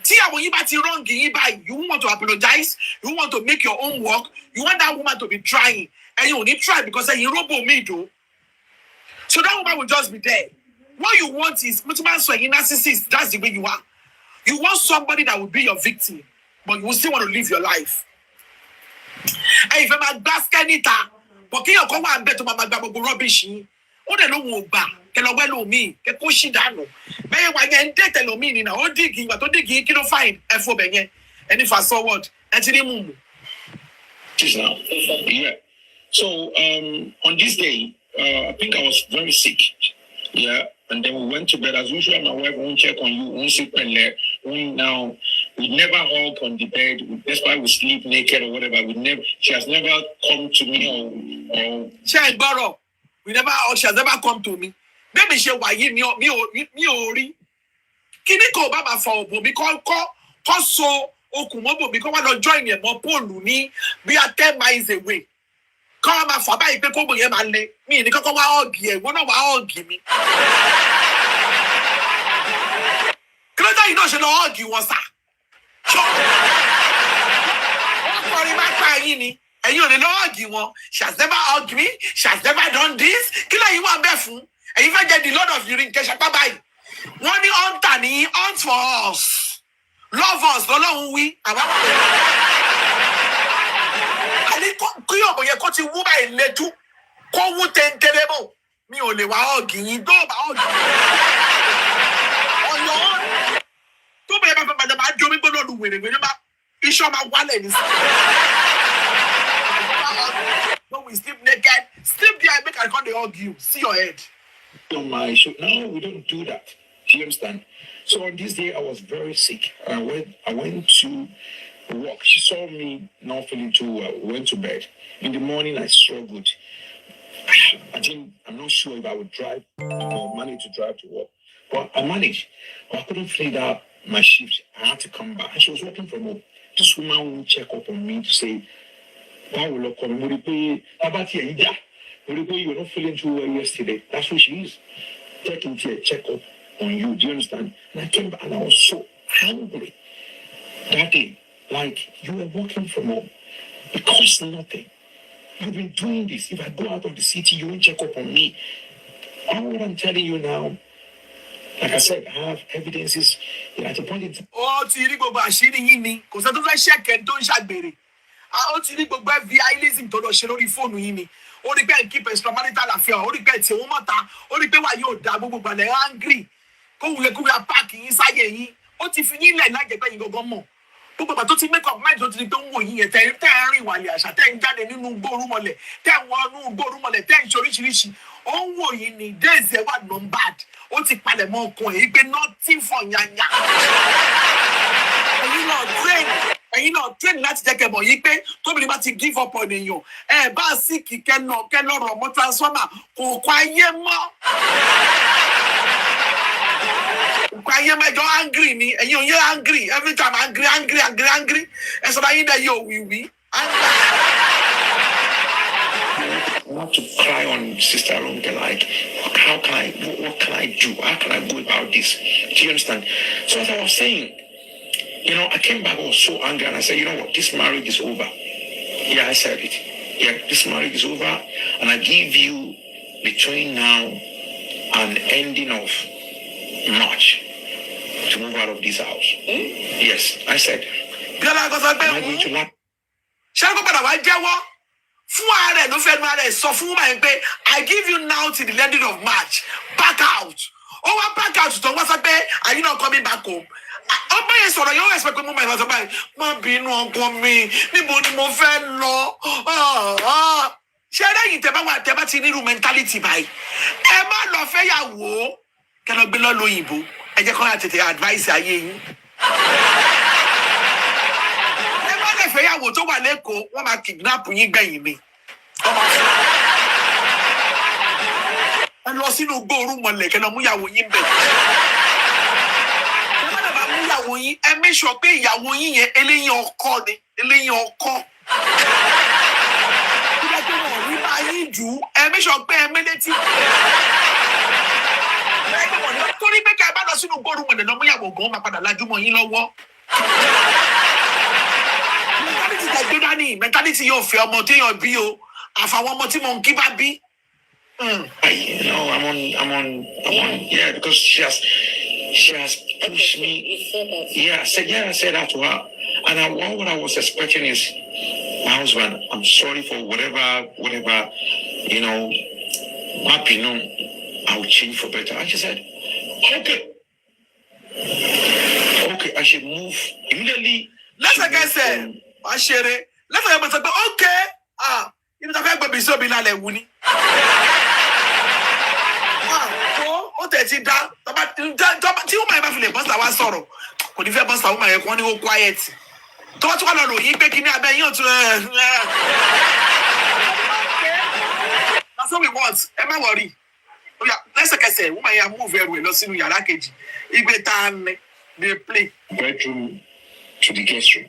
tí àwọn yín bá ti wrong yín báyìí you want to apologize you want to make your own work you want that woman to be trying ẹ̀yin ò ní try because ẹ̀yin robo mi do so that woman will just be there what you want is mo ti máa ń sọ ẹ̀yin narcissist that's the way you are you want somebody that will be your victim but you will still want to live your life. If I'm a basket níta, but kí ọkọ wà ńbẹ̀ tó máa gba gbogbo rubbish yín. Ó dẹ̀ lóhun ò gbà, kẹ́ lọ wẹ́ lómi, kẹ́ kó ṣì dànù. Bẹ́ẹ̀ wà yẹn ń dẹ̀tẹ̀ lómi nìyà, ó dìgì ìgbà tó dìgì kí ló fine ẹ fò bẹ̀ yẹn. Ẹni fast forward, ẹ ti ní mùmù. Yeah. So on this day, I think I was very sick. Yeah. And then we went to bed. As usual, my wife won't check on you, won't sit and let. Now, we never hug on the bed. That's why we sleep naked or whatever. She has never come to me or. She has never come to me. Maybe she was mi ò rí. Kini ko baba for obo mi ko kọ́ so okùn mọ́bò mi kọ́ wá lọ join ẹ̀ mọ́ pole ní bí a 10 miles away. Kọ́ wá máa fà báyìí pé kóbò yẹn máa le. Mi ní kọ́kọ́ wá ọ̀gì ẹ̀, wọ́n náà wá ọ̀gì mi. Kí ló dé yìí náà ṣe lọ ọ̀gì wọn sá? Wọ́n kọrin má pa ẹ̀yìn ni. Ẹ̀yin ò lè lọ ọ̀gì wọn. She has never hugged me. She has never done this. Kí lẹ́yìn wà bẹ́ẹ̀ fún? Ẹ̀yin fẹ́ jẹ́ the Lord of the Ring kẹ́ ṣapá báyìí. Wọ́n ní hunter ní hunt for us. Love us lọ́lọ́run wí. Àní kí ọ̀bọ̀ yẹn kó ti wú báyìí lẹ́jú. Kó wú téńtélé bò. Mi ò lè wá ọ̀gì yín tó bá ọ̀gì. Ọ̀yọ́ tó bẹ̀rẹ̀ bá fẹ́ bàjẹ́ máa jó mi gbọ́dọ̀ lu wèrèwèrè bá iṣẹ́ máa wálẹ̀ ní sí. When we sleep naked, sleep there, make I come dey hug you. See your head. On my show. No, we don't do that. Do you understand? So on this day, I was very sick. I went to work. She saw me not feeling too well. Went to bed. In the morning, I struggled. I'm not sure if I would drive or manage to drive to work. But I managed. I couldn't figure out my shift. I had to come back. And she was working from home. This woman would check up on me to say, "Why will I come? You were not feeling too well yesterday." That's what she is. Taking care, check up on you. Do you understand? And I came back and I was so angry that day. Like, you were working from home. It costs nothing. You've been doing this. If I go out of the city, you won't check up on me. All what I'm telling you now, like I said, I have evidences at the point in time. Ó ti rí gbogbo àṣírí yín ni. Kò sẹ́ tó fẹ́ ṣẹ̀kẹ́ tó ń ṣàgbèrè. Ó ti rí gbogbo FBIism tó lọ ṣe lórí fóònù yín ni. Ó rí pé ẹ̀ ń keep extramarital affair. Ó rí pé ẹ̀ tí òun mọ́ta. Ó rí pé wà yóò da gbogbo gbàlẹ̀ angry. Kó wùyẹ kó wíya páàkì yín sáyé yín. Ó ti fi yín lẹ̀ lájẹ̀pẹ́ yín gangan mọ̀. Gbogbo ìgbà tó ti make up mind tó ti di pé ń wò yín yẹn tẹ́ ń rìn ìwàlẹ̀ àṣà tẹ́ ń jáde nínú gbórúmọlẹ̀ tẹ́ ń wọnú gbórúmọlẹ̀ tẹ́ ń ṣe oríṣiríṣi. Ó ń wò yín ni days ẹ̀ wà numbered. Ó ti palẹ̀ mọ́ ọkàn ẹ̀ pé nothing for yanya. Ẹ̀yin náà train láti jẹ́ kẹ́ mọ̀ yí pé tóbi ni bá ti give up on èèyàn. Ẹ bá sí kìkẹ́ lọ́rọ̀ mọ́ transformer kò kọ́ ayé mọ́. Kò ayé mẹ́jọ angry ni ẹ̀yin ò yẹ angry every time angry. Ẹ sọ báyìí dẹ̀ yóò wí. Not to cry on Sister Ronke, like, what can I do? How can I go about this? Do you understand? So as I was saying, I came back, I was so angry, and I said, you know what, this marriage is over. Yeah, I said it. Yeah, this marriage is over, and I give you between now and ending of March to move out of this house. Yes, I said. Am I going to laugh? Fún ààrẹ ló fẹ́ nu ààrẹ sọ fún woman yẹn pé I give you now till the ending of March back out. Ó wá back out tó wá sọ pé are you not coming back home? Ọmọ yẹn sọ̀rọ̀ yóò expect pé mo máa sọ báyìí má bínú ọkọ mi níbo ni mo fẹ́ lọ. Ṣé lẹ́yìn tẹ́ bá ti nírú mentality báyìí ẹ má lọ fẹ́ yàwó kẹ́ lọ gbé lọ lóyìnbó ẹ jẹ́ kó yà tètè advice ayé yín. Ìfẹ́yàwó tó wà lẹ́kọ̀ọ́ wọ́n máa kidnap yín gbẹ̀yìn mi. Ẹ lọ sínú gbóòórùn mọ̀lẹ̀ kẹ́ lọ mú ìyàwó yín bẹ̀. Ẹ má dàbà mú ìyàwó yín ẹ make sure pé ìyàwó yín yẹn eléyìn ọkọ ni eléyìn ọkọ. Ìgbà tó wọ̀ ní bá yín jù ẹ make sure pé ẹ mélétí. Torí pé kí ẹ bá lọ sínú gbóòórùn mọ̀lẹ̀ lọ mú ìyàwó gan máa padà lajú mọ́ yín lọ́wọ́. Mentality yóò fẹ́ ọmọ téèyàn bí o àfàwọn ọmọ tí mo ń kí bá bí. I'm on. Yeah, because she has pushed me. Yeah, I said that to her, and what I was expecting is, my husband, I'm sorry for whatever, I will change for better. And she said, okay, I should move immediately. Lẹ́sẹ̀kẹsẹ̀ wá ṣeré lẹ́sẹ̀kẹsẹ̀ sọ pé okay ibi tá a fẹ́ gbẹ̀bí sí òbí lálẹ́ wù ni. Ó tẹ̀ ti dá tí wọ́n máa yẹ bá fi lè bọ́sà wá sọ̀rọ̀ kò ní fẹ́ bọ́sà wọ́n máa yẹ kí wọ́n ní ó quiet tó wọ́n tún wà lọ ròyìn pé kí ní abẹ́ yín ò tún that's what we want ẹ má wọrí lẹ́sẹ̀kẹsẹ̀ wọ́n máa yẹ move ẹrù ẹ̀ lọ sínú yàrá kejì igbe tá a ní dey play. Bedroom to the guest room,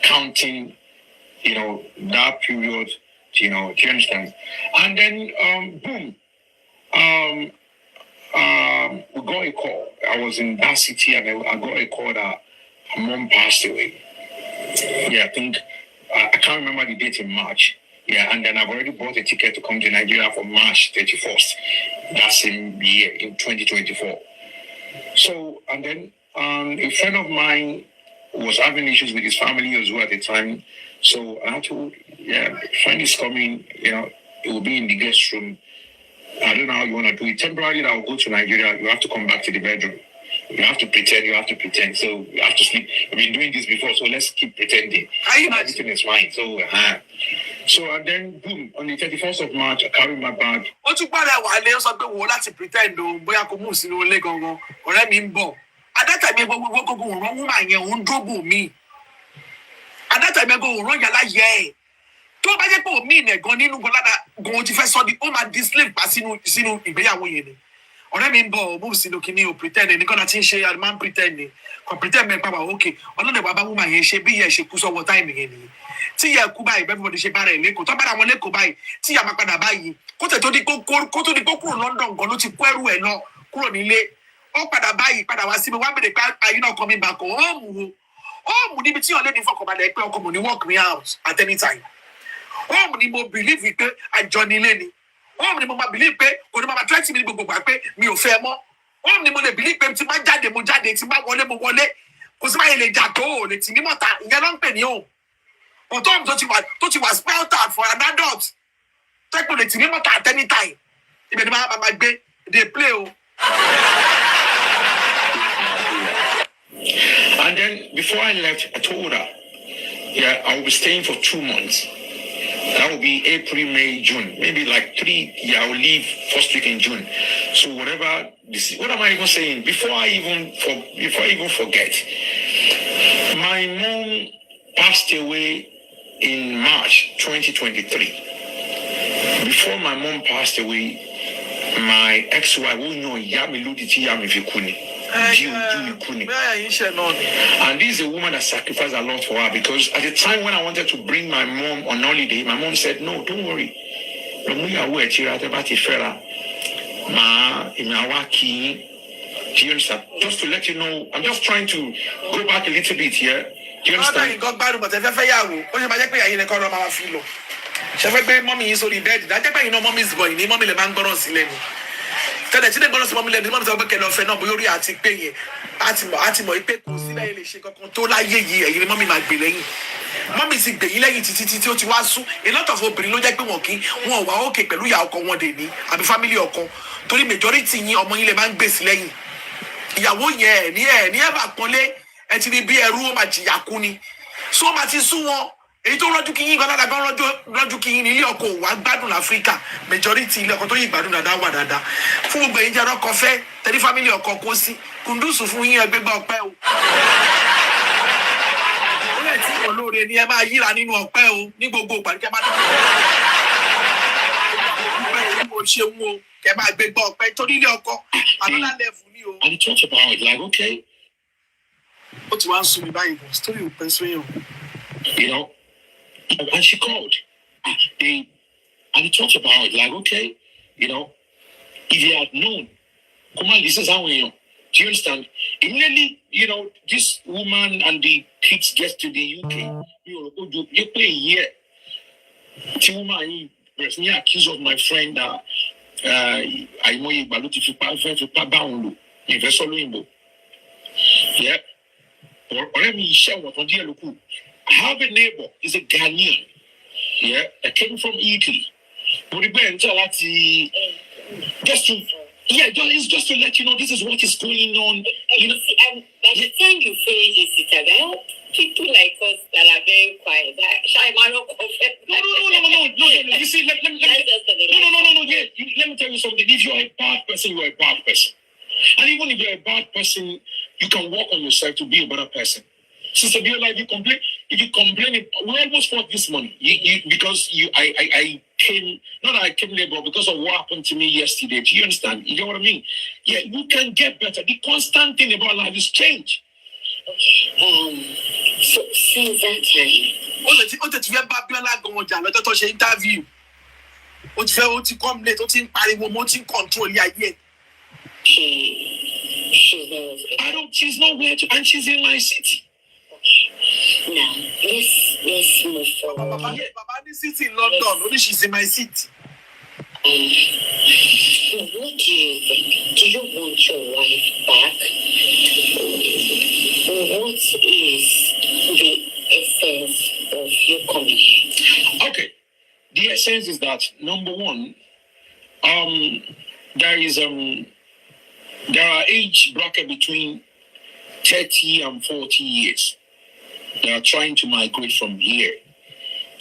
counting, that period, do you understand? And then, boom, we got a call. I was in that city and I got a call that her mom passed away. Yeah, I think, I can't remember the date in March. Yeah, and then I've already bought a ticket to come to Nigeria for March 31st. That same year, in 2024. So, and then a friend of mine was having issues with his family as well at the time. So I told, friend is coming, it will be in the guest room. I don't know how you want to do it. Temporarily, I'll go to Nigeria. You have to come back to the bedroom. You have to pretend. So you have to sleep. I've been doing this before, so let's keep pretending. Everything is fine. So and then boom, on the 31st of March, I carry my bag. Ó tún padà wà lé sọ pé wò láti pretend o bóyá kò mú sínú ilé gangan ọ̀rẹ́ mi ń bọ̀. Adátà mi gbogbo òun woman yẹn òun dógò mi. Adátà mi gbogbo òun yàrá yẹ ẹ̀. Tó bá jẹ́ pé òmí ìnẹ̀ gan nínú gan ti fẹ́ sọ di ó máa display pa sínú ìgbéyàwó yẹn ni. Ọ̀rẹ́ mi ń bọ̀ mú sínú kíní o pretend ní kọ́nà tí ń ṣe àdìmá ń pretend ni. Kò pretend mẹ́pà wà ókè. Ọlọ́dẹ̀ bàbá woman yẹn ṣe bí ìyẹn ṣe kú sọ́wọ́ táìmì yẹn nìyẹn. Tí ìyá kú báyìí bẹ́ẹ̀ bọ́dé ṣe bá rẹ̀ lẹ́kọ̀ọ́ tó bá ra wọn lẹ́kọ̀ọ́ báyìí tí ìyá máa padà báyìí kó tẹ̀ tó di kó kúrò London gan ló ti kó ẹrù ẹ̀ lọ kúrò nílé ó padà báyìí padà wá sí mi wá bèrè pé ayé náà kọ́ mi bàkọ́ ó mú níbi tí ọ̀lẹ́ ní fọkànbalẹ̀ pé ọkọ mò ní work me out at any time ó mú ni mo believe pé àjọ nílé ni ó mú ni mo máa believe pé kò ní máa tẹ́tí mi ní gbogbo gbà pé mi ò fẹ́ mọ́ ó mú ni mo lè believe pé tí máa jáde mo jáde tí máa wọlé mo wọlé kò sí máa yẹ lè jà tó ò lè tì mí mọ́ta ìyẹn ló ń pè ní òun. Ọ̀tọ́ tó ti wà spelled out for an adult. Tẹ́kùn lè tì mí mọ́ta at any time. Ibẹ̀ ni máa gbé dey play o. And then before I left, I told her, I will be staying for 2 months. That will be April, May, June. Maybe like 3. I will leave first week in June. So whatever. What am I even saying? Before I even forget, my mom passed away in March 2023. Before my mom passed away, my ex-wife, and this is a woman that sacrificed a lot for her, because at the time when I wanted to bring my mom on holiday, my mom said, no, don't worry. Do you understand? Just to let you know, I'm just trying to go back a little bit here. Do you understand? Mommy's boy, mommy le man gbọ́ràn sílẹ̀ ni. Tẹ́lẹ̀ tí lè gbọ́ràn sí mommy lẹ́nu, mommy sọ pé kẹ́ lọ fẹ́ náà bóyá orí àti pé yẹn. Àti mọ̀ pé kò sí lẹ́yìn lè ṣe kankan tó láyé yìí, ẹ̀yin ni mommy máa gbè lẹ́yìn. Mommy ti gbè yín lẹ́yìn títí tí ó ti wá sú. A lot of obìnrin ló jẹ́ pé wọn wà okay pẹ̀lú ìyá ọkọ wọn dè ní àbí family ọkọ. Torí majority yín ọmọ yín lè máa ń gbè sí lẹ́yìn. Ìyàwó yẹn ní ẹ̀ bá pọ́nlé ẹ ti ní bí ẹrú ó máa jìyà kú ni. So ó máa ti sú wọn. Èyí tó rọ́jú kí yín gan lára gan rọ́jú kí yín ní ilé ọkọ wà gbádùn láfíríkà majority ilé ọkọ tó yí gbádùn dáadáa wà dáadáa fún gbogbo èyí jẹ́ ọkọ fẹ́ tẹ̀lé family ọkọ kó sí kùndùsù fún yín ẹgbẹ́gbẹ́ ọpẹ́ o. Ó lè tí olóore ni ẹ máa yíra nínú ọpẹ́ o ní gbogbo ìpàdé máa dúró. Ọpẹ́ mo ṣe ń wo kẹ máa gbégbá ọpẹ́ torí ilé ọkọ another level ni o. And talk about it like, okay. Ó ti wá ń sún mi báyìí bọ̀ story ò pẹ́ sóyún. And she called. And we talked about it, like, okay, if you had known, come on, this is how we know. Do you understand? Immediately, this woman and the kids get to the UK, you play here. The woman, me accused of my friend that I know you baluti fi down investor limbo. Yeah. Or let me share what on dear look. I have a neighbor, he's a Ghanaian, that came from Italy. But it's just to let you know this is what is going on. And by the time you finish this interview, I hope people like us that are very quiet. No. You see, let me tell you something. If you're a bad person, you're a bad person. And even if you're a bad person, you can work on yourself to be a better person. Sister Biola, if you complain, we almost fought this morning. I came, not that I came late, but because of what happened to me yesterday. Do you understand? You know what I mean? Yeah, you can get better. The constant thing about life is change. So since that time. Ó ti fẹ́ bá Bíọ́lá gan ọjà lọ́jọ́ tó ṣe interview. Ó ti come late, ó ti ń pariwo, ó ti ń control ilé ayé. She's not where to, and she's in my city. Now, let's move forward. Baba ní city in London, only she's in my city. What do you think? Do you want your wife back? What is the essence of you coming here? Okay. The essence is that, number one, there are age bracket between 30 and 40 years. They are trying to migrate from here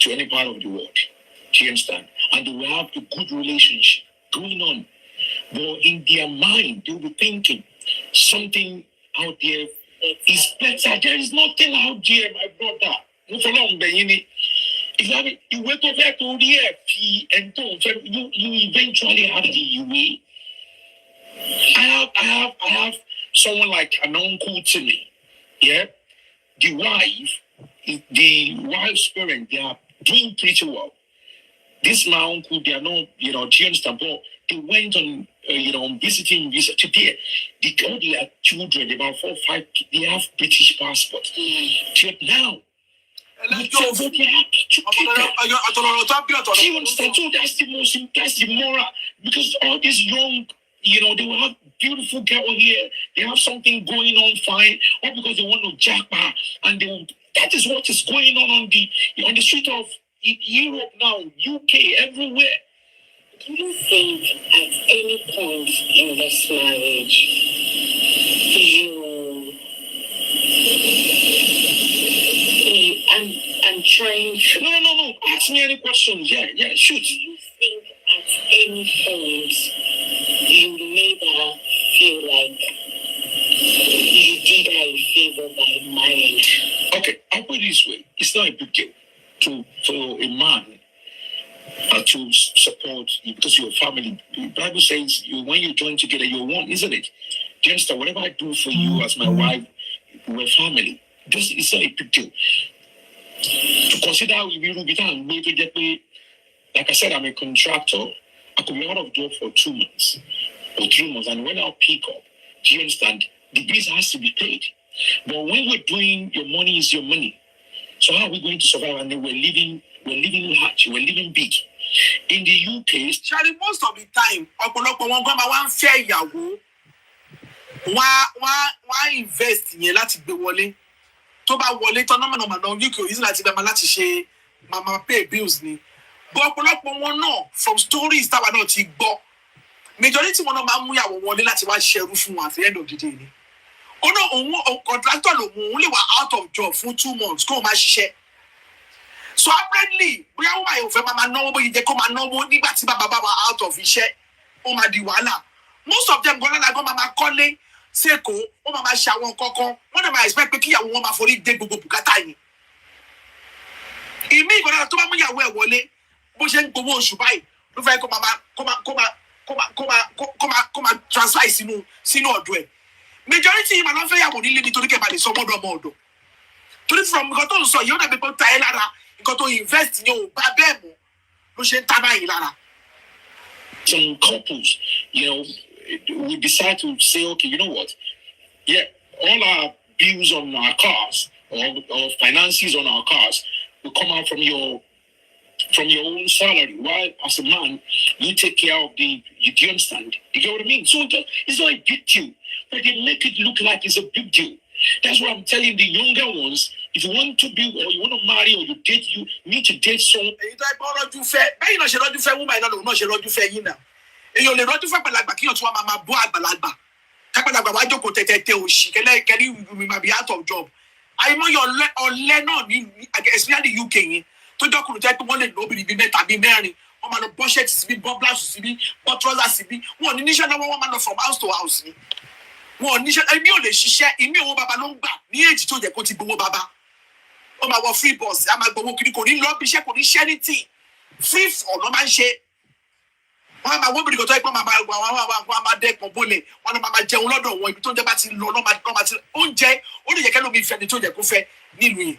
to any part of the world. Do you understand? And they will have a good relationship going on. But in their mind, they will be thinking something out there is better. There is nothing out there, my brother. You wake up here to the and you eventually have the way. I have someone like an uncle to me. Yeah. The wife's parents, they are doing pretty well. This my uncle, they are not, do you understand? But they went on, visiting visa today. All their children, about 4 or 5, they have British passports. Now, they have to keep it. Do you understand? So that's the moral. Because all these young, they will have beautiful girl here. They have something going on fine, or because they want to jackpot, and that is what is going on the street of Europe now, UK, everywhere. Do you think at any point in this marriage I'm trying to... No. Ask me any questions. Yeah, shoot. Do you think at any point you made her feel like you did her a favor by marrying her? Okay, I'll put it this way. It's not a big deal for a man to support you because you're a family. The Bible says when you join together, you're one, isn't it? Do you understand? Whatever I do for you as my wife, we're family. It's not a big deal. To consider like I said, I'm a contractor. I could be out of job for 2 months or 3 months, and when I'll pick up, do you understand? The bills has to be paid. But when we're doing your money is your money. So how are we going to survive? And then we're living large, we're living big. In the UK, Charlie, most of the time, ọ̀pọ̀lọpọ̀ wọn gbọ́n máa wá ń fẹ́ ìyàwó. Wọ́n invest yẹn láti gbé wọlé. Tó bá wọlé tán náà UK easy láti bẹ̀rẹ̀ láti ṣe mama pay bills ni. But ọ̀pọ̀lọpọ̀ wọn náà from stories táwa náà ti gbọ́. Majority wọn náà máa ń mú ìyàwó wọlé láti wá ṣẹrú fún wọn at the end of the day ni. Ó náà òun contractor lòun lè wà out of job fún 2 months kó o máa ṣiṣẹ́. So apparently, bóyá wọ́n máa yóò fẹ́ máa náwó bóyá jẹ́ kó máa náwó nígbà tí bàbá bá wà out of iṣẹ́, ó máa di wàhálà. Most of them gan-an lágọ́ máa kọ́lé sẹ́kọ̀ọ́, wọ́n máa ṣe àwọn kankan, wọ́n dẹ̀ máa expect pé kí ìyàwó wọn máa forí dé gbogbo bùkátà yìí. Ìmí ìgbọ́dọ̀ tó bá mú ìyàwó ẹ̀ wọlé, bó ṣe ń gbowó oṣù báyìí, ló fẹ́ kó máa transfer sínú ọ̀dọ̀ ẹ̀. Majority yìí máa lọ fẹ́ yàwó nílé nítorí kẹ́ máa lè sọ ọmọdé ọmọ ọ̀dọ̀. Torí from nǹkan tó ń sọ yìí ó dàbí pé ó ta ẹ́ lára. Nǹkan tó invest yẹn ò bá bẹ́ẹ̀ mọ́ ló ṣe ń tá báyìí lára. Some couples, we decide to say, okay, you know what? Yeah, all our bills on our cars or finances on our cars will come out from your own salary. While as a man, you take care of you do you understand? You get what I mean? So it's not a big deal, but they make it look like it's a big deal. That's what I'm telling the younger ones. If you want to be or you want to marry or you need to date someone. Èyí tó ẹ bọ́ rọ́jú fẹ́, bẹ́ẹ̀ náà ṣe rọ́jú fẹ́ woman náà lòun náà ṣe rọ́jú fẹ́ yín náà. Èyàn lè rọ́jú fẹ́ àgbàlagbà kí ọ̀tún wa máa bọ́ àgbàlagbà. Kápẹ́lagbà wá jókòó tẹ̀tẹ̀ òṣì kẹ́lí we might be out of job. Àìmọye ọ̀lẹ náà ní especially UK yẹn tó jọ́kùnrin tẹ́ pé wọ́n lè lo obìnrin bíi mẹ́ta bíi mẹ́rin. Wọ́n máa lọ bọ́ ṣẹ́ẹ̀tì síbí, bọ́ blouse síbí, bọ́ trouser síbí. Wọ́n ní níṣẹ́ lọ́wọ́ wọ́n máa lọ from house to house ni. Wọ́n níṣẹ́ èmi ò lè ṣiṣẹ́, èmi owó baba ló ń gbà ní èjì tó yẹ kó ti gbowó baba. Ó máa wọ free bus, a máa gbowó kiri kò ní lọ bí iṣẹ́ kò ní ṣẹ́ ní tì. Free for ló máa ń ṣe. wọ́n máa wọ́n bìrì kò tó ẹ̀ pé wọ́n máa dẹ́kun bólẹ̀ wọ́n máa jẹun lọ́dọ̀ wọn ibi tó ń jẹ́ bá ti lọ lọ́ọ́ ti oúnjẹ ó lè yẹ kẹ́ lómi ìfẹ́ ni tó yẹ kó fẹ́ nílùú yìí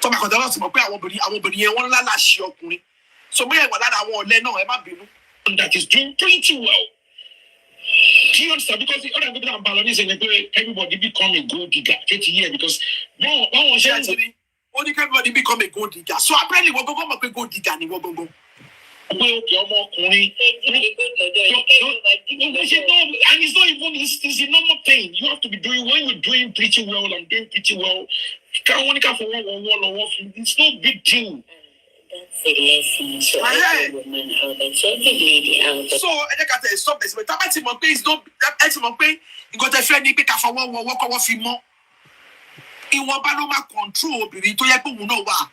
tó máa kọ̀dọ̀ lọ́sìn mọ̀ pé àwọn obìnrin yẹn wọ́n ńlá láṣẹ ọkùnrin so bóyá ìwà lára àwọn ọ̀lẹ náà ẹ má bínú. That is doing pretty well. Do you understand? Because the other people are balancing and everybody become a gold digger 30 years because no one ṣé àtìrí ó ní everybody become a gold digger so apparently wọ́n gbogbo mọ̀ pé gold digger ni wọ́n gbogbo. pé òkè ọmọkùnrin. And it's not even it's a normal thing. You have to be doing when you're doing pretty well. I'm doing pretty well. It's no big deal. That's a lesson to every woman out there, to every lady out there. So ẹ jẹ́ ká tẹ̀ stop this. Tá bá ti mọ̀ pé ẹ ti mọ̀ pé nǹkan tẹ fẹ́ ni pé ká fọwọ́ wọn kọ́wọ́ fi mọ́. Ìwọ̀nba ló máa control obìnrin tó yẹ pé òun náà wà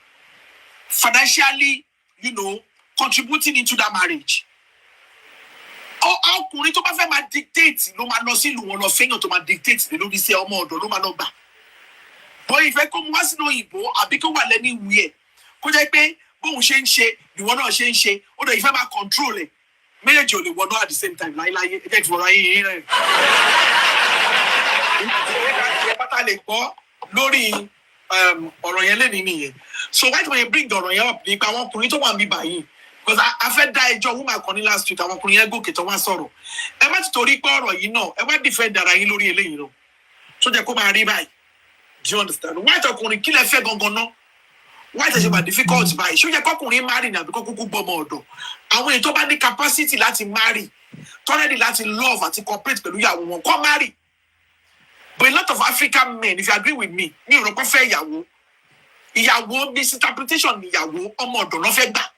financially, contributing into that marriage. Ọkùnrin tó bá fẹ́ máa dictate ló máa lọ sílùú wọn lọ fẹ́yàn tó máa dictate lé lórí iṣẹ́ ọmọ ọ̀dọ̀ ló máa lọ gbà. Bọ́ ìfẹ́ kó mú wá sínú òyìnbó àbí kó wà lẹ́ni ìwé ẹ̀ kó jẹ́ pé bóun ṣe ń ṣe ìwọ náà ṣe ń ṣe ó dẹ̀ ìfẹ́ máa control ẹ̀ méjèèjì ò lè wọnú at the same time láyéláyé ẹ jẹ́ kí fọ̀rọ̀ ayé yín rẹ̀. Ìyẹn pátá lè gbọ́ lórí ọ̀rọ̀ yẹn lẹ́ni nìyẹn. So why do I bring ọ̀rọ̀ yẹn up nípa àwọn ọkùnrin tó wà níbí báyìí? Because a fẹ́ dá ẹjọ́ woman kan ní last week àwọn ọkùnrin yẹn gòkè tó wá sọ̀rọ̀. Ẹ má ti torí pé ọ̀rọ̀ yìí náà ẹ wá defend ara yín lórí eléyìí náà. Tó jẹ́ kó máa rí báyìí. Do you understand? Why ọkùnrin kí lẹ fẹ́ gangan náà? Why does it be difficult báyìí? Ṣé ó yẹ kọ́kùnrin marry ní àbí kọ́kùnkùn gbọ́mọ ọ̀dọ̀? Àwọn èyí tó bá ní capacity láti marry, tọ́lẹ́dì láti love àti cooperate pẹ̀lú ìyàwó wọn kọ́ marry. But a lot of African men, if you agree with me, mi ò rò pé fẹ́ ìyàwó misinterpretation ni ìyàwó ọmọ ọ̀dọ̀ ló fẹ́ gbà.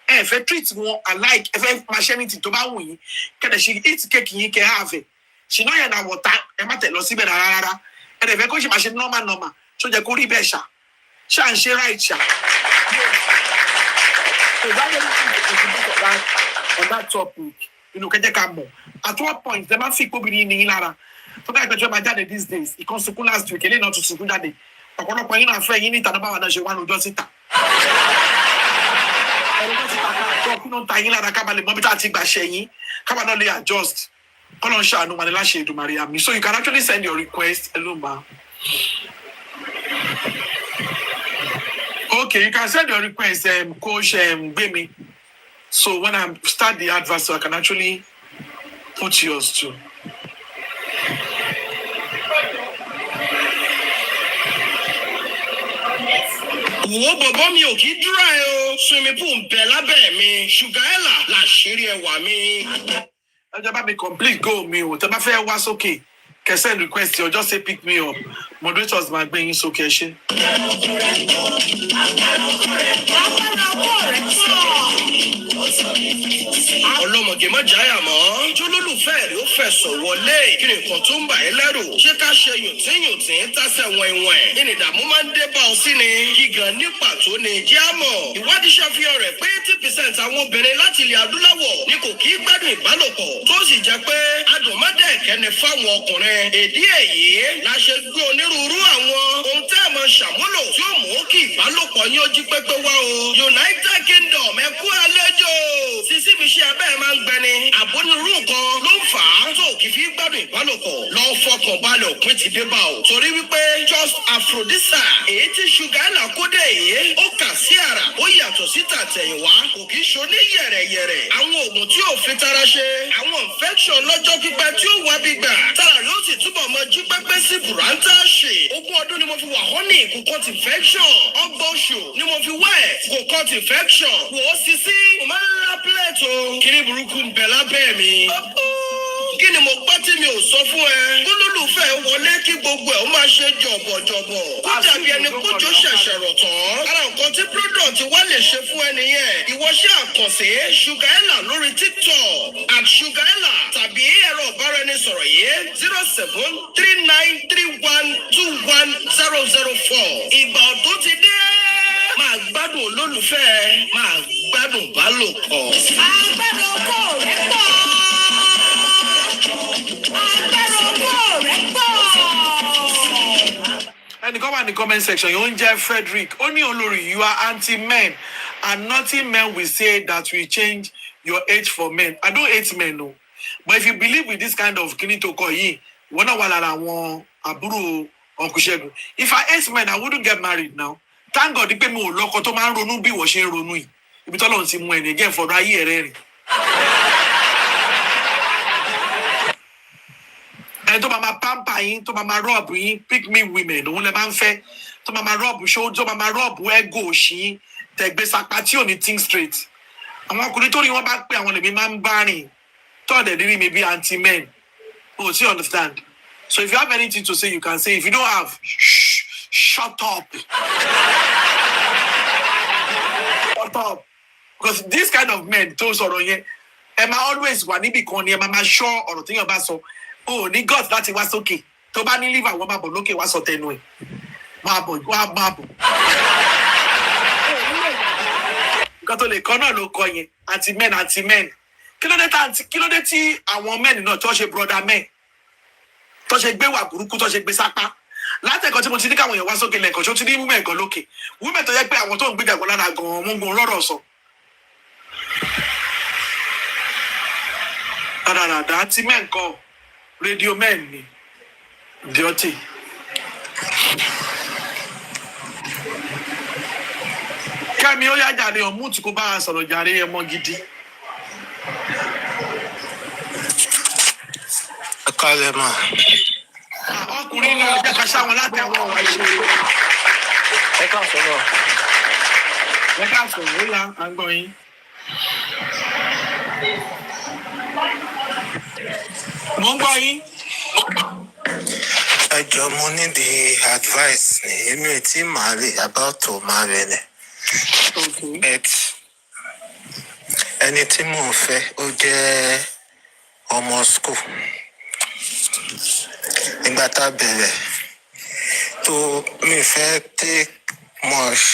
Ẹ fẹ́ treat wọn alike, ẹ fẹ́ máa ṣe anything tó bá wù yín, kẹ́dẹ̀ ṣe eat cake yín kẹ́ have. Ṣìnà yẹn na wọ̀ta, ẹ má tẹ̀ lọ síbẹ̀ rárá. Ẹ dẹ̀ fẹ́ kó ṣe máa ṣe normal, ṣó jẹ́ kó rí bẹ́ẹ̀ ṣá. Ṣá ń ṣe right ṣá. So that on that topic, kẹ́jẹ́ ká mọ̀. At what point, ẹ máa fi kóbìnrin ní yín lára. Tó bá ìpẹ́jọ́ máa jáde these days, ìkan sunkún last week, eléyìí náà tún sunkún jáde. Ọ̀pọ̀lọpọ̀ yín náà fẹ́ yín ní ìtàdọ́ báwa náà ṣe wá lójọ́ síta. Ẹ̀rọ síta ká kí ló ń ta yín lára kábàlẹ̀ mọ́bí tá a ti gbà ṣe yín kábà náà lè adjust. Kọ́lọ́ ń ṣàánú wa ní láṣẹ Èdùmàrè àmì. So you can actually send your request. Elumba. Okay, you can send your request, Coach Gbemi. So when I start the advert, so I can actually put yours too. Wo bọ̀bọ̀ mi ò kí dúró ẹ o, swimming pool ń bẹ lábẹ́ mi, Sugarella làṣírí ẹwà mi. Ẹ jẹ́ bá mi complete goal mi o, tẹ́ bá fẹ́ wá sókè, kẹ́ send request or just say pick me up. Moderators máa gbé yín sókè ẹ ṣé. Ọlọ́mọge má jáyà mọ́, jólólùfẹ́ rẹ̀ ó fẹ̀sọ̀ wọlé, kí ni nǹkan tó ń bà ẹ́ lẹ́rù? Ṣé ká ṣe yòtínyòtín tásẹ̀ wọ̀nyẹn? Ní ìdààmú máa ń dé bá ọ sí ni, gígan ní pàtó ni jẹ́ àmọ̀. Ìwádìí ṣàfihàn rẹ̀ pé 80% àwọn obìnrin láti ilẹ̀ adúláwọ̀ ni kò kí gbádùn ìbálòpọ̀, tó sì jẹ́ pé adùnmọ́dẹ̀kẹ́ ni fáwọn ọkùnrin. Ìdí èyí la ṣe gbé onírúurú àwọn ohun tẹ́ ẹ̀ máa ṣàmúlò tí ó mú kí ìbálòpọ̀ yín ó jí pépé wá o. United Kingdom ẹ kú àlejò. Sísí mi ṣe abẹ́ máa ń gbẹni. Àbónirú nǹkan ló ń fà á tó kì í fi gbádùn ìbálòpọ̀. Lọ fọkàn balẹ̀ òpin ti dé bá o. Torí wípé just Aphrodisa èyí tí Sugarella kódé yìí ó kà sí àrà ó yàtọ̀ sí tàtẹ̀yìnwá kò kì í ṣoní yẹ̀rẹ̀yẹ̀rẹ̀. Àwọn oògùn tí ò fi tara ṣe. Àwọn infection lọ́jọ́ pípẹ́ tí ó wá bí gbà. Tára yóò sì túbọ̀ mọ jí pẹ́pẹ́ sí Bùrántà ṣe. Ogún ọdún ni mo fi wà honey kò kọ́ infection. Ọgbọ̀n oṣù ni mo fi wẹ̀ kò kọ́ infection. Wò ó sisi. Mo máa ń lá plẹ̀tì o. Kiri burúkú ń bẹ lábẹ́ mi. Kí ni mo gbọ́ tí mi ò sọ fún ẹ? Olólùfẹ́ wọlé kí gbogbo ẹ̀ ó máa ṣe jọ̀bọ̀jọ̀bọ̀. Kó dàbí ẹni kójó ṣẹ̀ṣẹ̀rọ̀ tán. Ara nǹkan tí product wa lè ṣe fún ẹ nìyẹn. Ìwọ ṣe àkànṣe Sugarella lórí TikTok @Sugarella tàbí ẹ̀rọ ìbáraẹnisọ̀rọ̀ yìí 0739312104. Ìgbà ọ̀tún ti dé. Máa gbádùn olólùfẹ́, máa gbádùn bálòpọ̀. Agbára oko rẹ̀ pọ̀. Agbára oko rẹ̀ pọ̀. Ẹnìkan wà ní comment section yóò ń jẹ́ Frederick. Ó ní olórí you are anti-men and nothing men will say that will change your age for men. I don't hate men, no. But if you believe with this kind of kinito koyi, one of one aburu Uncle Shegun. If I hate men, I wouldn't get married now. Thank God, if me loko to man ronu bi wo se ronu yi. Ibi tolo nti mu eni again for aye ere. And to mama pamper yin, to mama rob yin, pick me women. Òun lè máa ń fẹ́. To mama rob show, to mama rob ego shi. Tegbe sapati oni think straight. Àwọn ọkùnrin tó rí wọn bá pé àwọn lèmi máa ń bá rìn. Thought they didn't maybe anti-men. Oh, so you understand? So if you have anything to say, you can say. If you don't have, shut up. Shut up. Because this kind of men, those are Emma always wanibi koni, Emma sure or thing about so. Oh, ni God that it was okay. To ban live a woman, but look, it was so tenue. Mabo, mabo. Got to the corner, look, anti-men. Kí ló dé tí àwọn men náà tó ṣe brother men tó ṣe gbé wà burúkú tó ṣe gbé sápá látẹ̀kọ́ tí mo ti ní káwọn èèyàn wá sókè lẹ́ẹ̀kan ṣó ti ní women kan lókè women tó yẹ pé àwọn tó ń gbéjà gbọ́n lára gan-an mú gan rọ́rọ̀ sọ. Dáadáa tí men kọ radio men ni diọ́tì. Kẹ́mi ó yá jàre ọ̀mú tí kò bá a sọ̀rọ̀ jàre ẹmọ gidi. Kálẹ̀ mà. Ọkùnrin náà jẹ́ ká ṣáwọn láti àwọn ọ̀wá ìṣòro. Ẹ káàsán náà. Ẹ káàsán ó la àgbọ̀n yín. Mo ń gbọ́ yín. Ẹ jọ̀ọ́ mo ní the advice ni èmi ò tí marry about to marry ni. But ẹni tí mò ń fẹ́ ó jẹ́ ọmọ school. Nígbà tá a bẹ̀rẹ̀ tó mi fẹ́ take much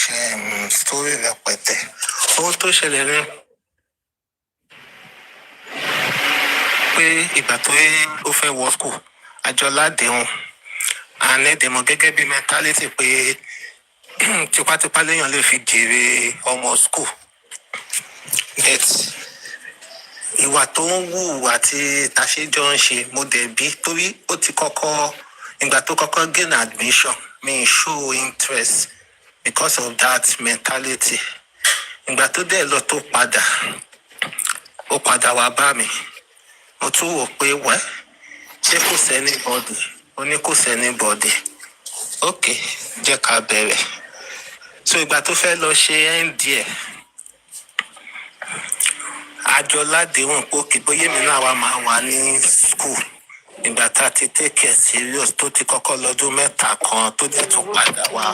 story rẹpẹtẹ. Ohun tó ṣẹlẹ̀ ní pé ìgbà tó ó fẹ́ wọ school àjọ ládéhùn ànẹ́dẹ̀mọ̀ gẹ́gẹ́ bí mentality pé tipátipá léèyàn lè fi jèrè ọmọ school. But ìwà tó ń wù àti tàṣéjọ ń ṣe mo dẹ̀ bí torí ó ti kọ́kọ́ ìgbà tó kọ́kọ́ gain admission mi show interest because of that mentality. Ìgbà tó dẹ̀ lọ tó ó padà wá bá mi. Mo tún wò pé wẹ́ ṣé kò sẹ́ni bọ́dì ó ní kò sẹ́ni bọ́dì. Okay, jẹ́ ká bẹ̀rẹ̀. So ìgbà tó fẹ́ lọ ṣe ND àjọ ládéhùn pé bóyá èmi náà wà máa wà ní school ìgbà tá a ti take it serious tó ti kọ́kọ́ lọ́dún mẹ́ta kan tó dẹ̀ tún padà wá.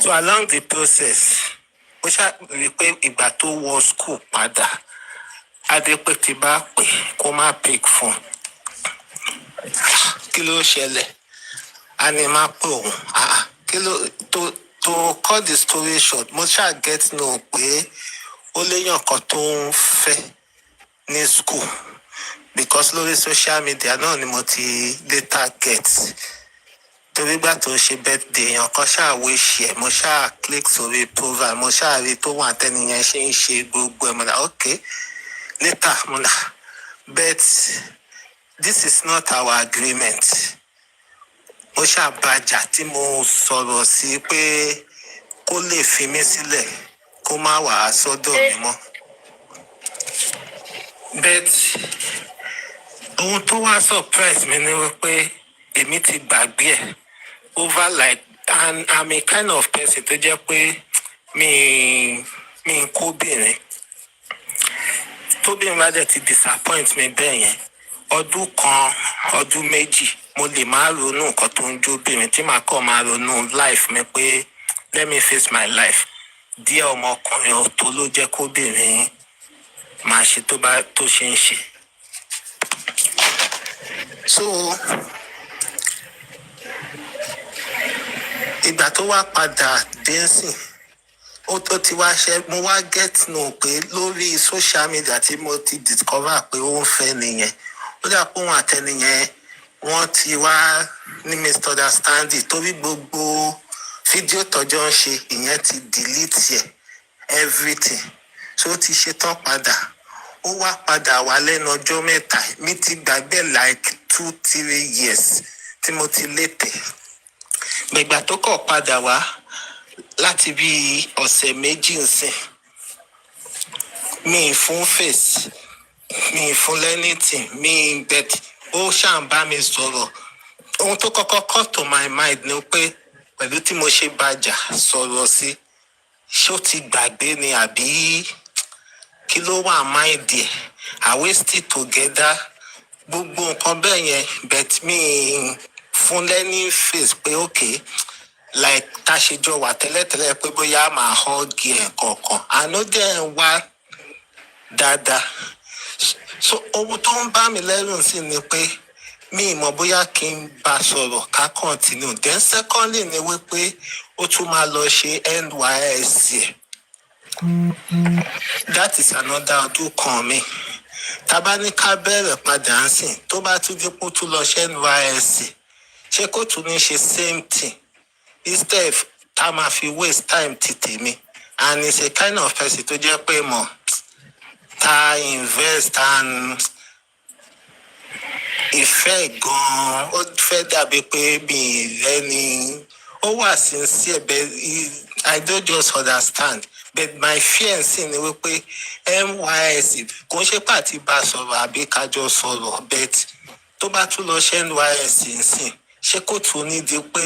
So along the process ó ṣàrí pé ìgbà tó wọ school padà adé pé ti bá pè kó má pick phone. Kí ló ṣẹlẹ̀? A ní má pè òun. Kí ló to cut the story short mo ṣáà get know pé ó léyàn kan tó ń fẹ́ ní school because lórí social media náà ni mo ti later get torí gbà tó ṣe birthday èèyàn kan ṣáà wish ẹ̀ mo ṣáà click sórí profile mo ṣáà rí tó wà tẹ́niyẹn ṣe ń ṣe gbogbo ẹ̀ mo dà okay later mo dà but this is not our agreement. Mo ṣáà bàjà tí mo sọ̀rọ̀ sí pé kó lè fi mí sílẹ̀ kó má wà á sọ́dọ̀ mi mọ́. But ohun tó wá surprise mi ni wípé èmi ti gbàgbé ẹ̀ over like and I'm a kind of person tó jẹ́ pé mi ń kóbìnrin. Tóbìnrin bá dẹ̀ ti disappoint mi bẹ́ẹ̀ yẹn ọdún kan ọdún méjì mo lè máa ronú nǹkan tó ń jóbìnrin tí màá kọ́ máa ronú life mi pé let me face my life. Díẹ̀ ọmọkùnrin ọ̀tọ̀ ló jẹ́ kóbìnrin máa ṣe tó ṣe ń ṣe. So ìgbà tó wá padà dé nsìn ó ti wá ṣe mo wá get know pé lórí social media tí mo ti discover pé ó ń fẹ́ nìyẹn ó dà pé òun àtẹnìyẹn wọ́n ti wá ní misunderstanding torí gbogbo fídíò tọ́jọ́ ń ṣe ìyẹn ti delete ẹ̀ everything so ó ti ṣetán padà ó wá padà wá lẹ́nu ọjọ́ mẹ́ta mi ti gbàgbé like 2-3 years tí mo ti létè gbẹ̀gbà tó kọ̀ padà wá láti bí ọ̀sẹ̀ méjì nsìn mi fún face mi fún lẹ́nìtìn mi bet ó ṣàn bá mi sọ̀rọ̀ ohun tó kọ́kọ́ come to my mind ni pé pẹ̀lú tí mo ṣe bàjà sọ̀rọ̀ sí ṣó ti gbàgbé ni àbí kí ló wà mind ẹ̀ are we still together gbogbo nǹkan bẹ́ẹ̀ yẹn bet mi fún lẹ́ni face pé okay like tá ṣe jọ wà tẹ́lẹ̀tẹ́lẹ̀ pé bóyá máa hug ẹ̀ kọ̀ọ̀kan àná dẹ̀ ń wá dáadáa so ohun tó ń bá mi lẹ́rù sí ni pé mi mọ̀ bóyá kí n bá sọ̀rọ̀ ká continue then secondly ni wípé ó tún máa lọ ṣe NYSC ẹ̀ that is another ọdún kan mi tábà ní ká bẹ̀rẹ̀ padà ń sìn tó bá tún dípò tún lọ ṣe NYSC ṣé kó tún ní ṣe same thing instead tá máa fi waste time ti tèmi and it's a kind of person tó jẹ́ pé mọ̀ tá invest and ìfẹ́ gan-an ó fẹ́ dàbí pé mi lẹ́ni ó wà sincere but I don't just understand but my fear sì ni wípé NYSC kò ń ṣe pàtí bá sọ̀rọ̀ àbí kájọ sọ̀rọ̀ but tó bá tún lọ ṣe NYSC nsìn ṣé kò tún ní di pé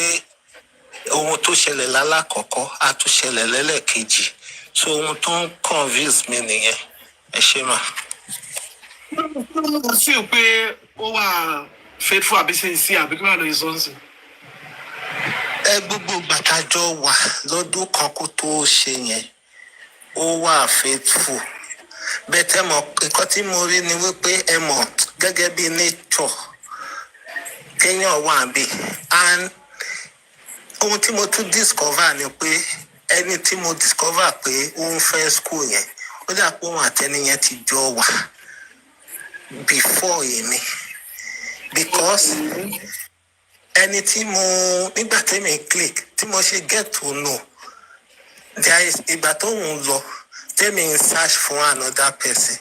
ohun tó ṣẹlẹ̀ lálákọ̀ọ́kọ́ á tún ṣẹlẹ̀ lẹ́lẹ́kejì so ohun tó ń convince mi nìyẹn ẹ ṣe mà. mo sì pé ó wà faithful àbí sincere àbí kí wọ́n lọ sọ sí. gbogbo gbàtàjọ wà lọ́dún kan kó tó ṣe yẹn ó wà faithful bẹ́ẹ̀ tẹ́ mọ̀ nǹkan tí mo rí ni wípé ẹ mọ̀ gẹ́gẹ́ bí nature kéèyàn wà bí and ohun tí mo tún discover ni pé ẹni tí mo discover pé ó ń fẹ́ school yẹn ó dà pé òun àtẹniyẹn ti jọ wà before èmi because ẹni tí mo nígbà tẹ́mi click tí mo ṣe get to know there is ìgbà tó ń lọ tẹ́mi ń search for another person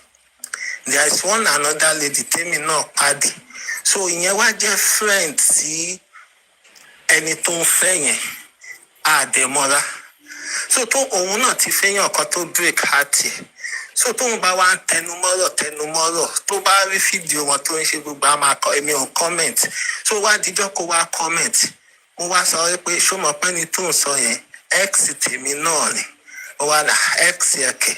there is one another lady tẹ́mi náà pàdé so ìyẹn wá jẹ́ friend sí ẹni tó ń fẹ́ yẹn àdèmọ́ra so tó òun náà ti fẹ́yàn kan tó break heart yẹn so tóun bá wá ń tẹnumọ́rọ̀ tó bá rí fídíò wọn tó ń ṣe gbogbo àmà èmi ò comment so wá díjọ́ kó wá comment mo wá sọ pé ṣó mọ̀ pé ní tó ń sọ yẹn ex tèmi náà ni ó wá là ex ẹ̀kẹ́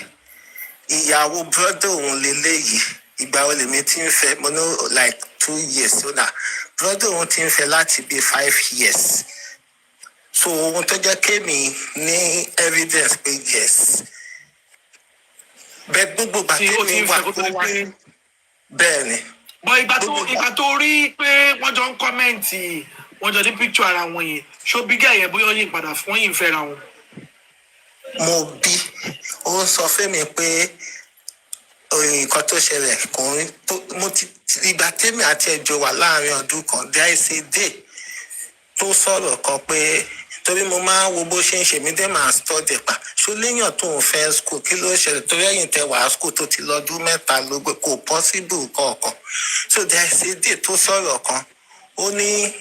ìyàwó brother òun leléyìí ìgbà wo lèmi ti ń fẹ́ mo ní like 2 years so that brother òun ti ń fẹ́ láti bí 5 years so ohun tó jẹ́ kémi ní evidence pé yes bẹ́ẹ̀ gbogbo bàtẹ́mi wà kó wá bẹ́ẹ̀ ni. bọ́ ìgbà tó rí pé wọ́n jọ ń kọ́mẹ́ǹtì wọ́n jọ ní píkṣọ ara wọn yẹn ṣó bí gẹ̀yẹ́ bóyá yìí padà fún yìí fẹ́ra wọn. mo bí ó sọ fẹ́mi pé nǹkan tó ṣẹlẹ̀ kò ń mo ti ìgbà tẹ́mi àti ẹ̀jọ̀ wà láàrin ọdún kan there is a day tó sọ̀rọ̀ kan pé torí mo máa ń wo bó ṣe ń ṣe mí dé máa study pa ṣó léèyàn tó ń fẹ́ school kí ló ṣẹlẹ̀ torí ẹ̀yìn tẹ wàá school tó ti lọ́dún mẹ́ta ló gbé kò possible kọ̀ọ̀kan so there is a day tó sọ̀rọ̀ kan ó ní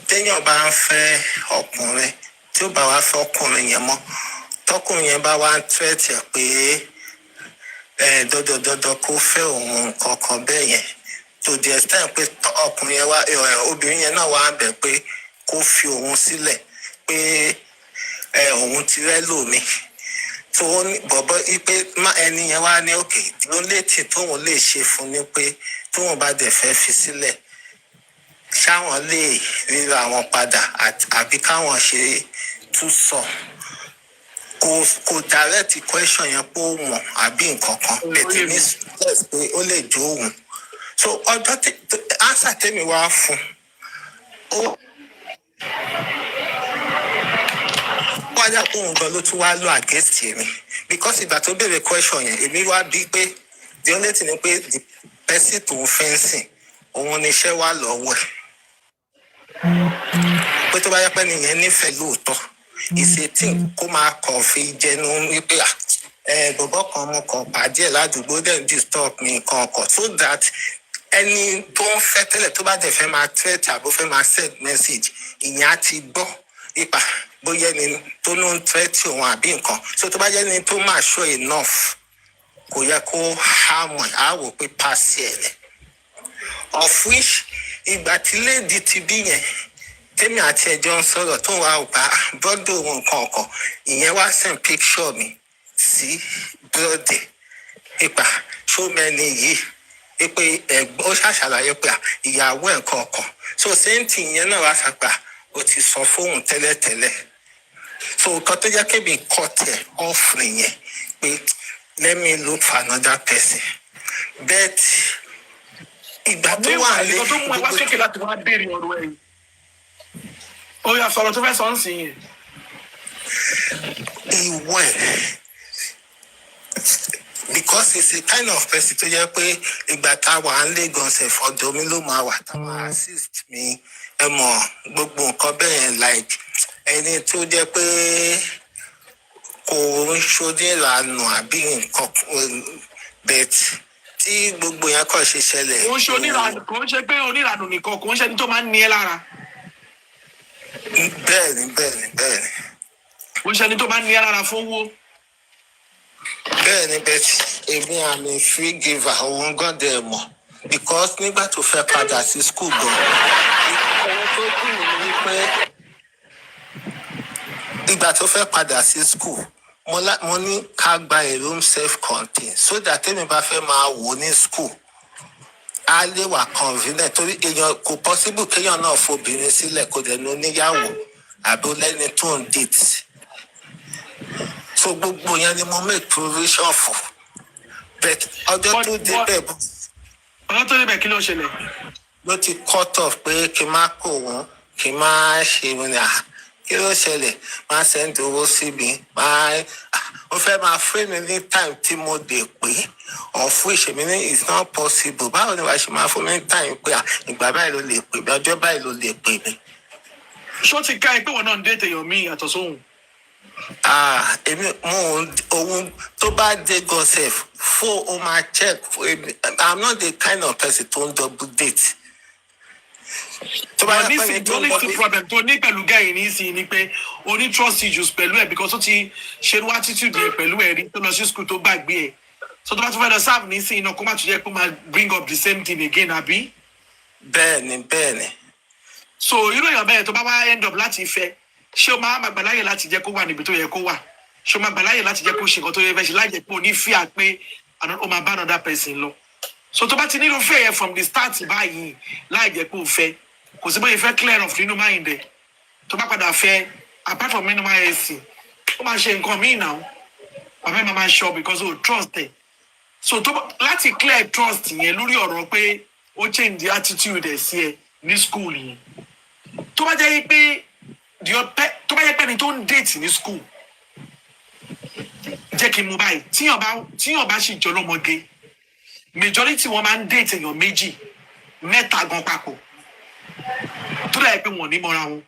téèyàn bá ń fẹ́ ọkùnrin tí ó bá wá fẹ́ ọkùnrin yẹn mọ́ tọkùnrin yẹn bá wá ń tẹ́tì pé dandan kó fẹ́ òun kankan bẹ́ẹ̀ yẹn to the extent pé ọkùnrin yẹn wá obìnrin yẹn náà wá bẹ̀ pé kó fi òun sílẹ̀ pé òun ti rẹ́ lómi tó bọ̀bọ̀ pé ẹni yẹn wá ní òkè ló létí tóun lè ṣe fún ni pé tóun bá dẹ̀ fẹ́ fi sílẹ̀ ṣáwọn lè ríra wọn padà àbí káwọn ṣe tún sọ kò direct question yẹn pé ó wọ̀n àbí nǹkan kan bẹ̀tẹ̀ ní stress pé ó lè jó òun so ọjọ́ answer tèmi wá fún ó wájà pé òun gan ló tún wá lọ against èmi because ìgbà tó béèrè question yẹn èmi wá bí pé the only thing ni pé the person tó ń fẹ́ǹsìn òun ni iṣẹ́ wà lọ́wọ́ ẹ̀ pé tó bá yẹ pé nìyẹn nífẹ̀ẹ́ lóòótọ́ ìṣètì kó máa kàn fi jẹnu wípé bọ̀bọ̀ kan mo kàn pàdé ẹ̀ ládùúgbò dẹ̀ disturb mi kan ọkọ̀ so that ẹni tó ń fẹ́ tẹ́lẹ̀ tó bá dẹ̀ fẹ́ máa threat àbó fẹ́ máa send message ìyẹn á ti gbọ́ ipa bóyá ẹni tó ló ń threat òun àbí nǹkan so tó bá jẹ́ ẹni tó máa show enough kò yẹ kó hàmọ̀ àwò pé pass ẹ̀ lẹ̀ of which ìgbà tí lady ti bí yẹn tèmi àti ẹjọ́ ń sọ̀rọ̀ tó wà ó pa brọ́dọ̀ òun nǹkan ọkàn ìyẹn wá send picture mi sí brọ́dẹ̀ ipa show mẹ́ni yìí pé ẹ̀gbọ́n ó ṣàṣàlàyé pé ìyàwó ẹ̀ kọ̀ọ̀kan so sẹ́ńtì yẹn náà wá sàpà ó ti sọ fóun tẹ́lẹ̀tẹ́lẹ̀ so nǹkan tó jẹ́ kébi cut ẹ̀ off nìyẹn pé let me look for another person but ìgbà tó wà lé ìgbà tó mú ẹ wá sókè láti wá béèrè ọ̀rọ̀ ẹ̀ ó yà sọ̀rọ̀ tó fẹ́ sọ ń sìn yẹn. ìwọ ẹ̀ because he's a kind of person tó jẹ́ pé ìgbà tá a wà ń lé gan-an fọ̀dọ̀ mi ló máa wà tá a máa assist mi ẹ mọ̀ gbogbo nǹkan bẹ́ẹ̀ like ẹni tó jẹ́ pé kò ń ṣojú ìlànà àbí nǹkan bet tí gbogbo yẹn kàn ṣe ṣẹlẹ̀. kò ń ṣe oníranù kò ń ṣe pé oníranù nìkan kò ń ṣe ẹni tó máa ń ní ẹ lára. bẹ́ẹ̀ni kò ń ṣe ẹni tó máa ń ní ẹ lára fowó. bẹ́ẹ̀ni bet èmi àmì free giver òun gan dẹ̀ mọ̀ because nígbà tó fẹ́ padà sí school gan ohun tó kù ní pé ìgbà tó fẹ́ padà sí school mo ní ká gba a room self contained so that tèmi bá fẹ́ máa wò ní school á lè wà convenient torí èèyàn kò possible kéèyàn náà fobìnrin sílẹ̀ kó dẹ̀ ní oníyàwó àbí lẹ́ni tó ń date so gbogbo yẹn ni mo make provision for but ọjọ́ tó débẹ̀ bó. ọjọ́ tó débẹ̀ kí ló ṣẹlẹ̀. ló ti cut off pé kí n má kó wọn kí n má ṣe wọn ni kí ló ṣẹlẹ̀ máa send owó sí mi ó fẹ́ máa fún mi ní time tí mo dé pé ọ̀fun ìṣèmí ní it's not possible báwo ni wàá ṣe máa fún mi ní time pé ìgbà báyìí ló lè pè mí ọjọ́ báyìí ló lè pè mí. ṣó ti ká ẹ pé wọn náà ń dé tèèyàn míì yàtọ̀ sóhun. èmi òun tó bá dé gọ́sẹ̀f fún o máa check I'm not the kind of person tó ń double date. tó bá ní sí only two problem tó ní pẹ̀lú gẹ́yìn ní sí ni pé o ní trust issues pẹ̀lú ẹ̀ because ó ti ṣerú attitude yẹn pẹ̀lú ẹ̀ rí tó lọ sí school tó gbàgbé ẹ̀ so tó bá tún fẹ́ lọ serve ní sí iná kó má tún jẹ́ kó máa bring up the same thing again àbí. bẹ́ẹ̀ni. so irú èèyàn bẹ́ẹ̀ tó bá wá end up láti fẹ́ ṣé o máa gbà láyè láti jẹ́ kó wà níbi tó yẹ kó wà ṣé o máa gbà láyè láti jẹ́ kó ṣe nǹkan tó yẹ fẹ́ ṣe láì jẹ́ pé o ní fíà pé o máa bá another person lọ so tó bá ti nílò fẹ́ yẹn from the start báyìí láì jẹ́ pé o fẹ́ kò sí bóyá ìfẹ́ clear off nínú mind ẹ̀ tó bá padà fẹ́ apart from minimal ẹ̀sìn ó máa ṣe nǹkan míì náà bàbá ẹ̀ máa ṣọ because o trust ẹ̀ so láti clear trust yẹn lórí ọ̀rọ̀ pé ó change the attitude ẹ̀ sí ẹ ní school yẹn tó bá jẹ́ pé tó bá yẹ pé ni tó ń date ní school jẹ́ kí n mú báyìí tíyàn bá sì jọ lọ́mọge majority wọn máa ń date èèyàn méjì mẹ́ta gan papọ̀ tó dà pé wọ́n ní mọ́ra wọn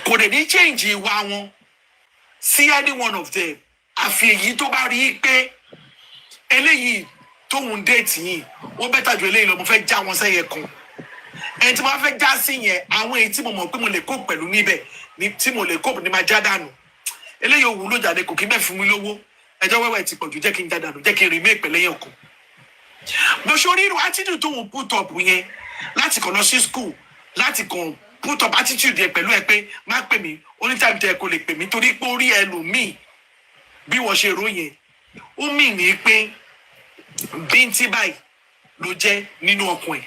kò dẹ̀ ní change ìwà wọn sí any one of them àfi èyí tó bá rí i pé eléyìí tóun date yìí wọ́n bẹ́tà ju eléyìí lọ mo fẹ́ já wọn sẹ́yẹ kan ẹni tí mo fẹ́ já sí yẹn àwọn èyí tí mo mọ̀ pé mo lè kó pẹ̀lú níbẹ̀ tí mo lè kó ní máa já dànù eléyìí òwú ló jáde kò kí bẹ́ẹ̀ fún mi lówó ẹjọ́ wẹ́wẹ́ ti pọ̀jù jẹ́ kí n já dànù jẹ́ kí n rí mé ìpẹ́lẹ́ yẹn kan bó ṣe orí irú attitude tóun put up yẹn láti kàn lọ sí school láti kàn put up attitude yẹn pẹ̀lú ẹ pé má pè mí onítàbí tẹ kò lè pè mí torí pé ó rí ẹlòmíì bí wọ́n ṣe rò yẹn ó mì ní pé bíntí báyìí ló jẹ́ nínú ọkàn ẹ̀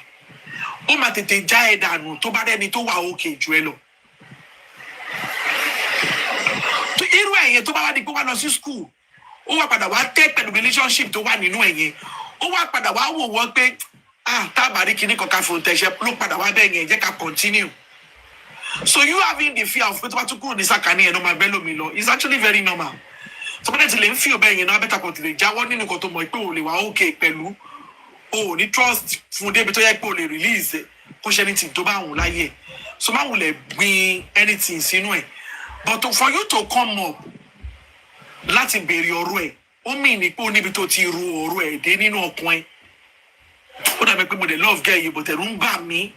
ó máa tètè já ẹ dànù tó bá rẹ́ni tó wà òkè jù ẹ lọ. irú ẹ̀yẹn tó bá wá di pé wá lọ sí school ó wá padà wá tẹ́ pẹ̀lú relationship tó wà nínú ẹ̀yẹn ó wá padà wá wò wọ́n pé tábàárí kìíní kan ká fún tẹ̀sẹ̀ ló padà wá bẹ́ẹ̀ yẹn jẹ́ ká continue. So you having the fear of pé tó bá tún kúrò ní sàkání ẹ̀ ló máa bẹ́ lómi lọ is actually very normal. sọpọ́nẹ́ ti lè ń fi ọbẹ̀ yẹn náà abẹ́ta kan ti lè jáwọ́ nínú nǹkan tó mọ̀ pé o lè wá okay pẹ̀lú o ò ní trust fún débi tó yẹ pé o lè release kó ṣe anything tó bá wùn láyé so má wùn lè gbin anything sínú ẹ̀ but for you to come up láti béèrè ọ̀rọ̀ ẹ̀ ó mì ní pé ó níbi tó ti ru ọ̀rọ̀ ẹ̀ dé nínú ọkùnrin ó dàbí pé mo dé love girl yìí but ẹ̀rù ń bà mí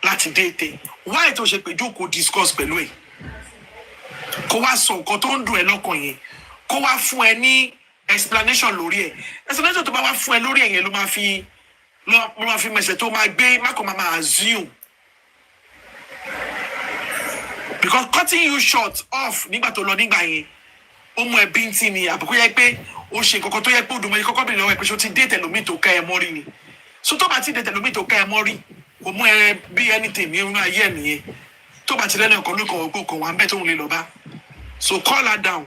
láti déètè why tó ṣe pé jókòó discuss pẹ̀lú ẹ̀ kó wá sọ nǹkan tó ń dùn ẹ́ lọ́kàn yẹn kó wá fún ẹ ní explanation lórí ẹ̀ explanation tó bá wá fún ẹ lórí ẹ̀ yẹn ló máa fi mẹsẹ̀ tó máa gbé mákò máa assume because cutting you short off nígbà tó lọ nígbà yẹn ó mú ẹ bíntì ni àbùkù yẹ pé ó ṣe nǹkan tó yẹ pé òdùnmọ̀ yìí kọ́kọ́ bìnrin lọ́wọ́ ẹ pé ṣó ti dé tẹ̀lómi tó ká ẹ mọ́rí ni so tó bá ti dé tẹ̀lómi tó ká ẹ mọ́rí kò mú ẹ bí anything ní inú ayé ẹ nìyẹn tó bá ti lẹ́nu ọkọ̀ lóko ọgbọ́n kan wà ń bẹ́ tóun lè lọ bá so call her down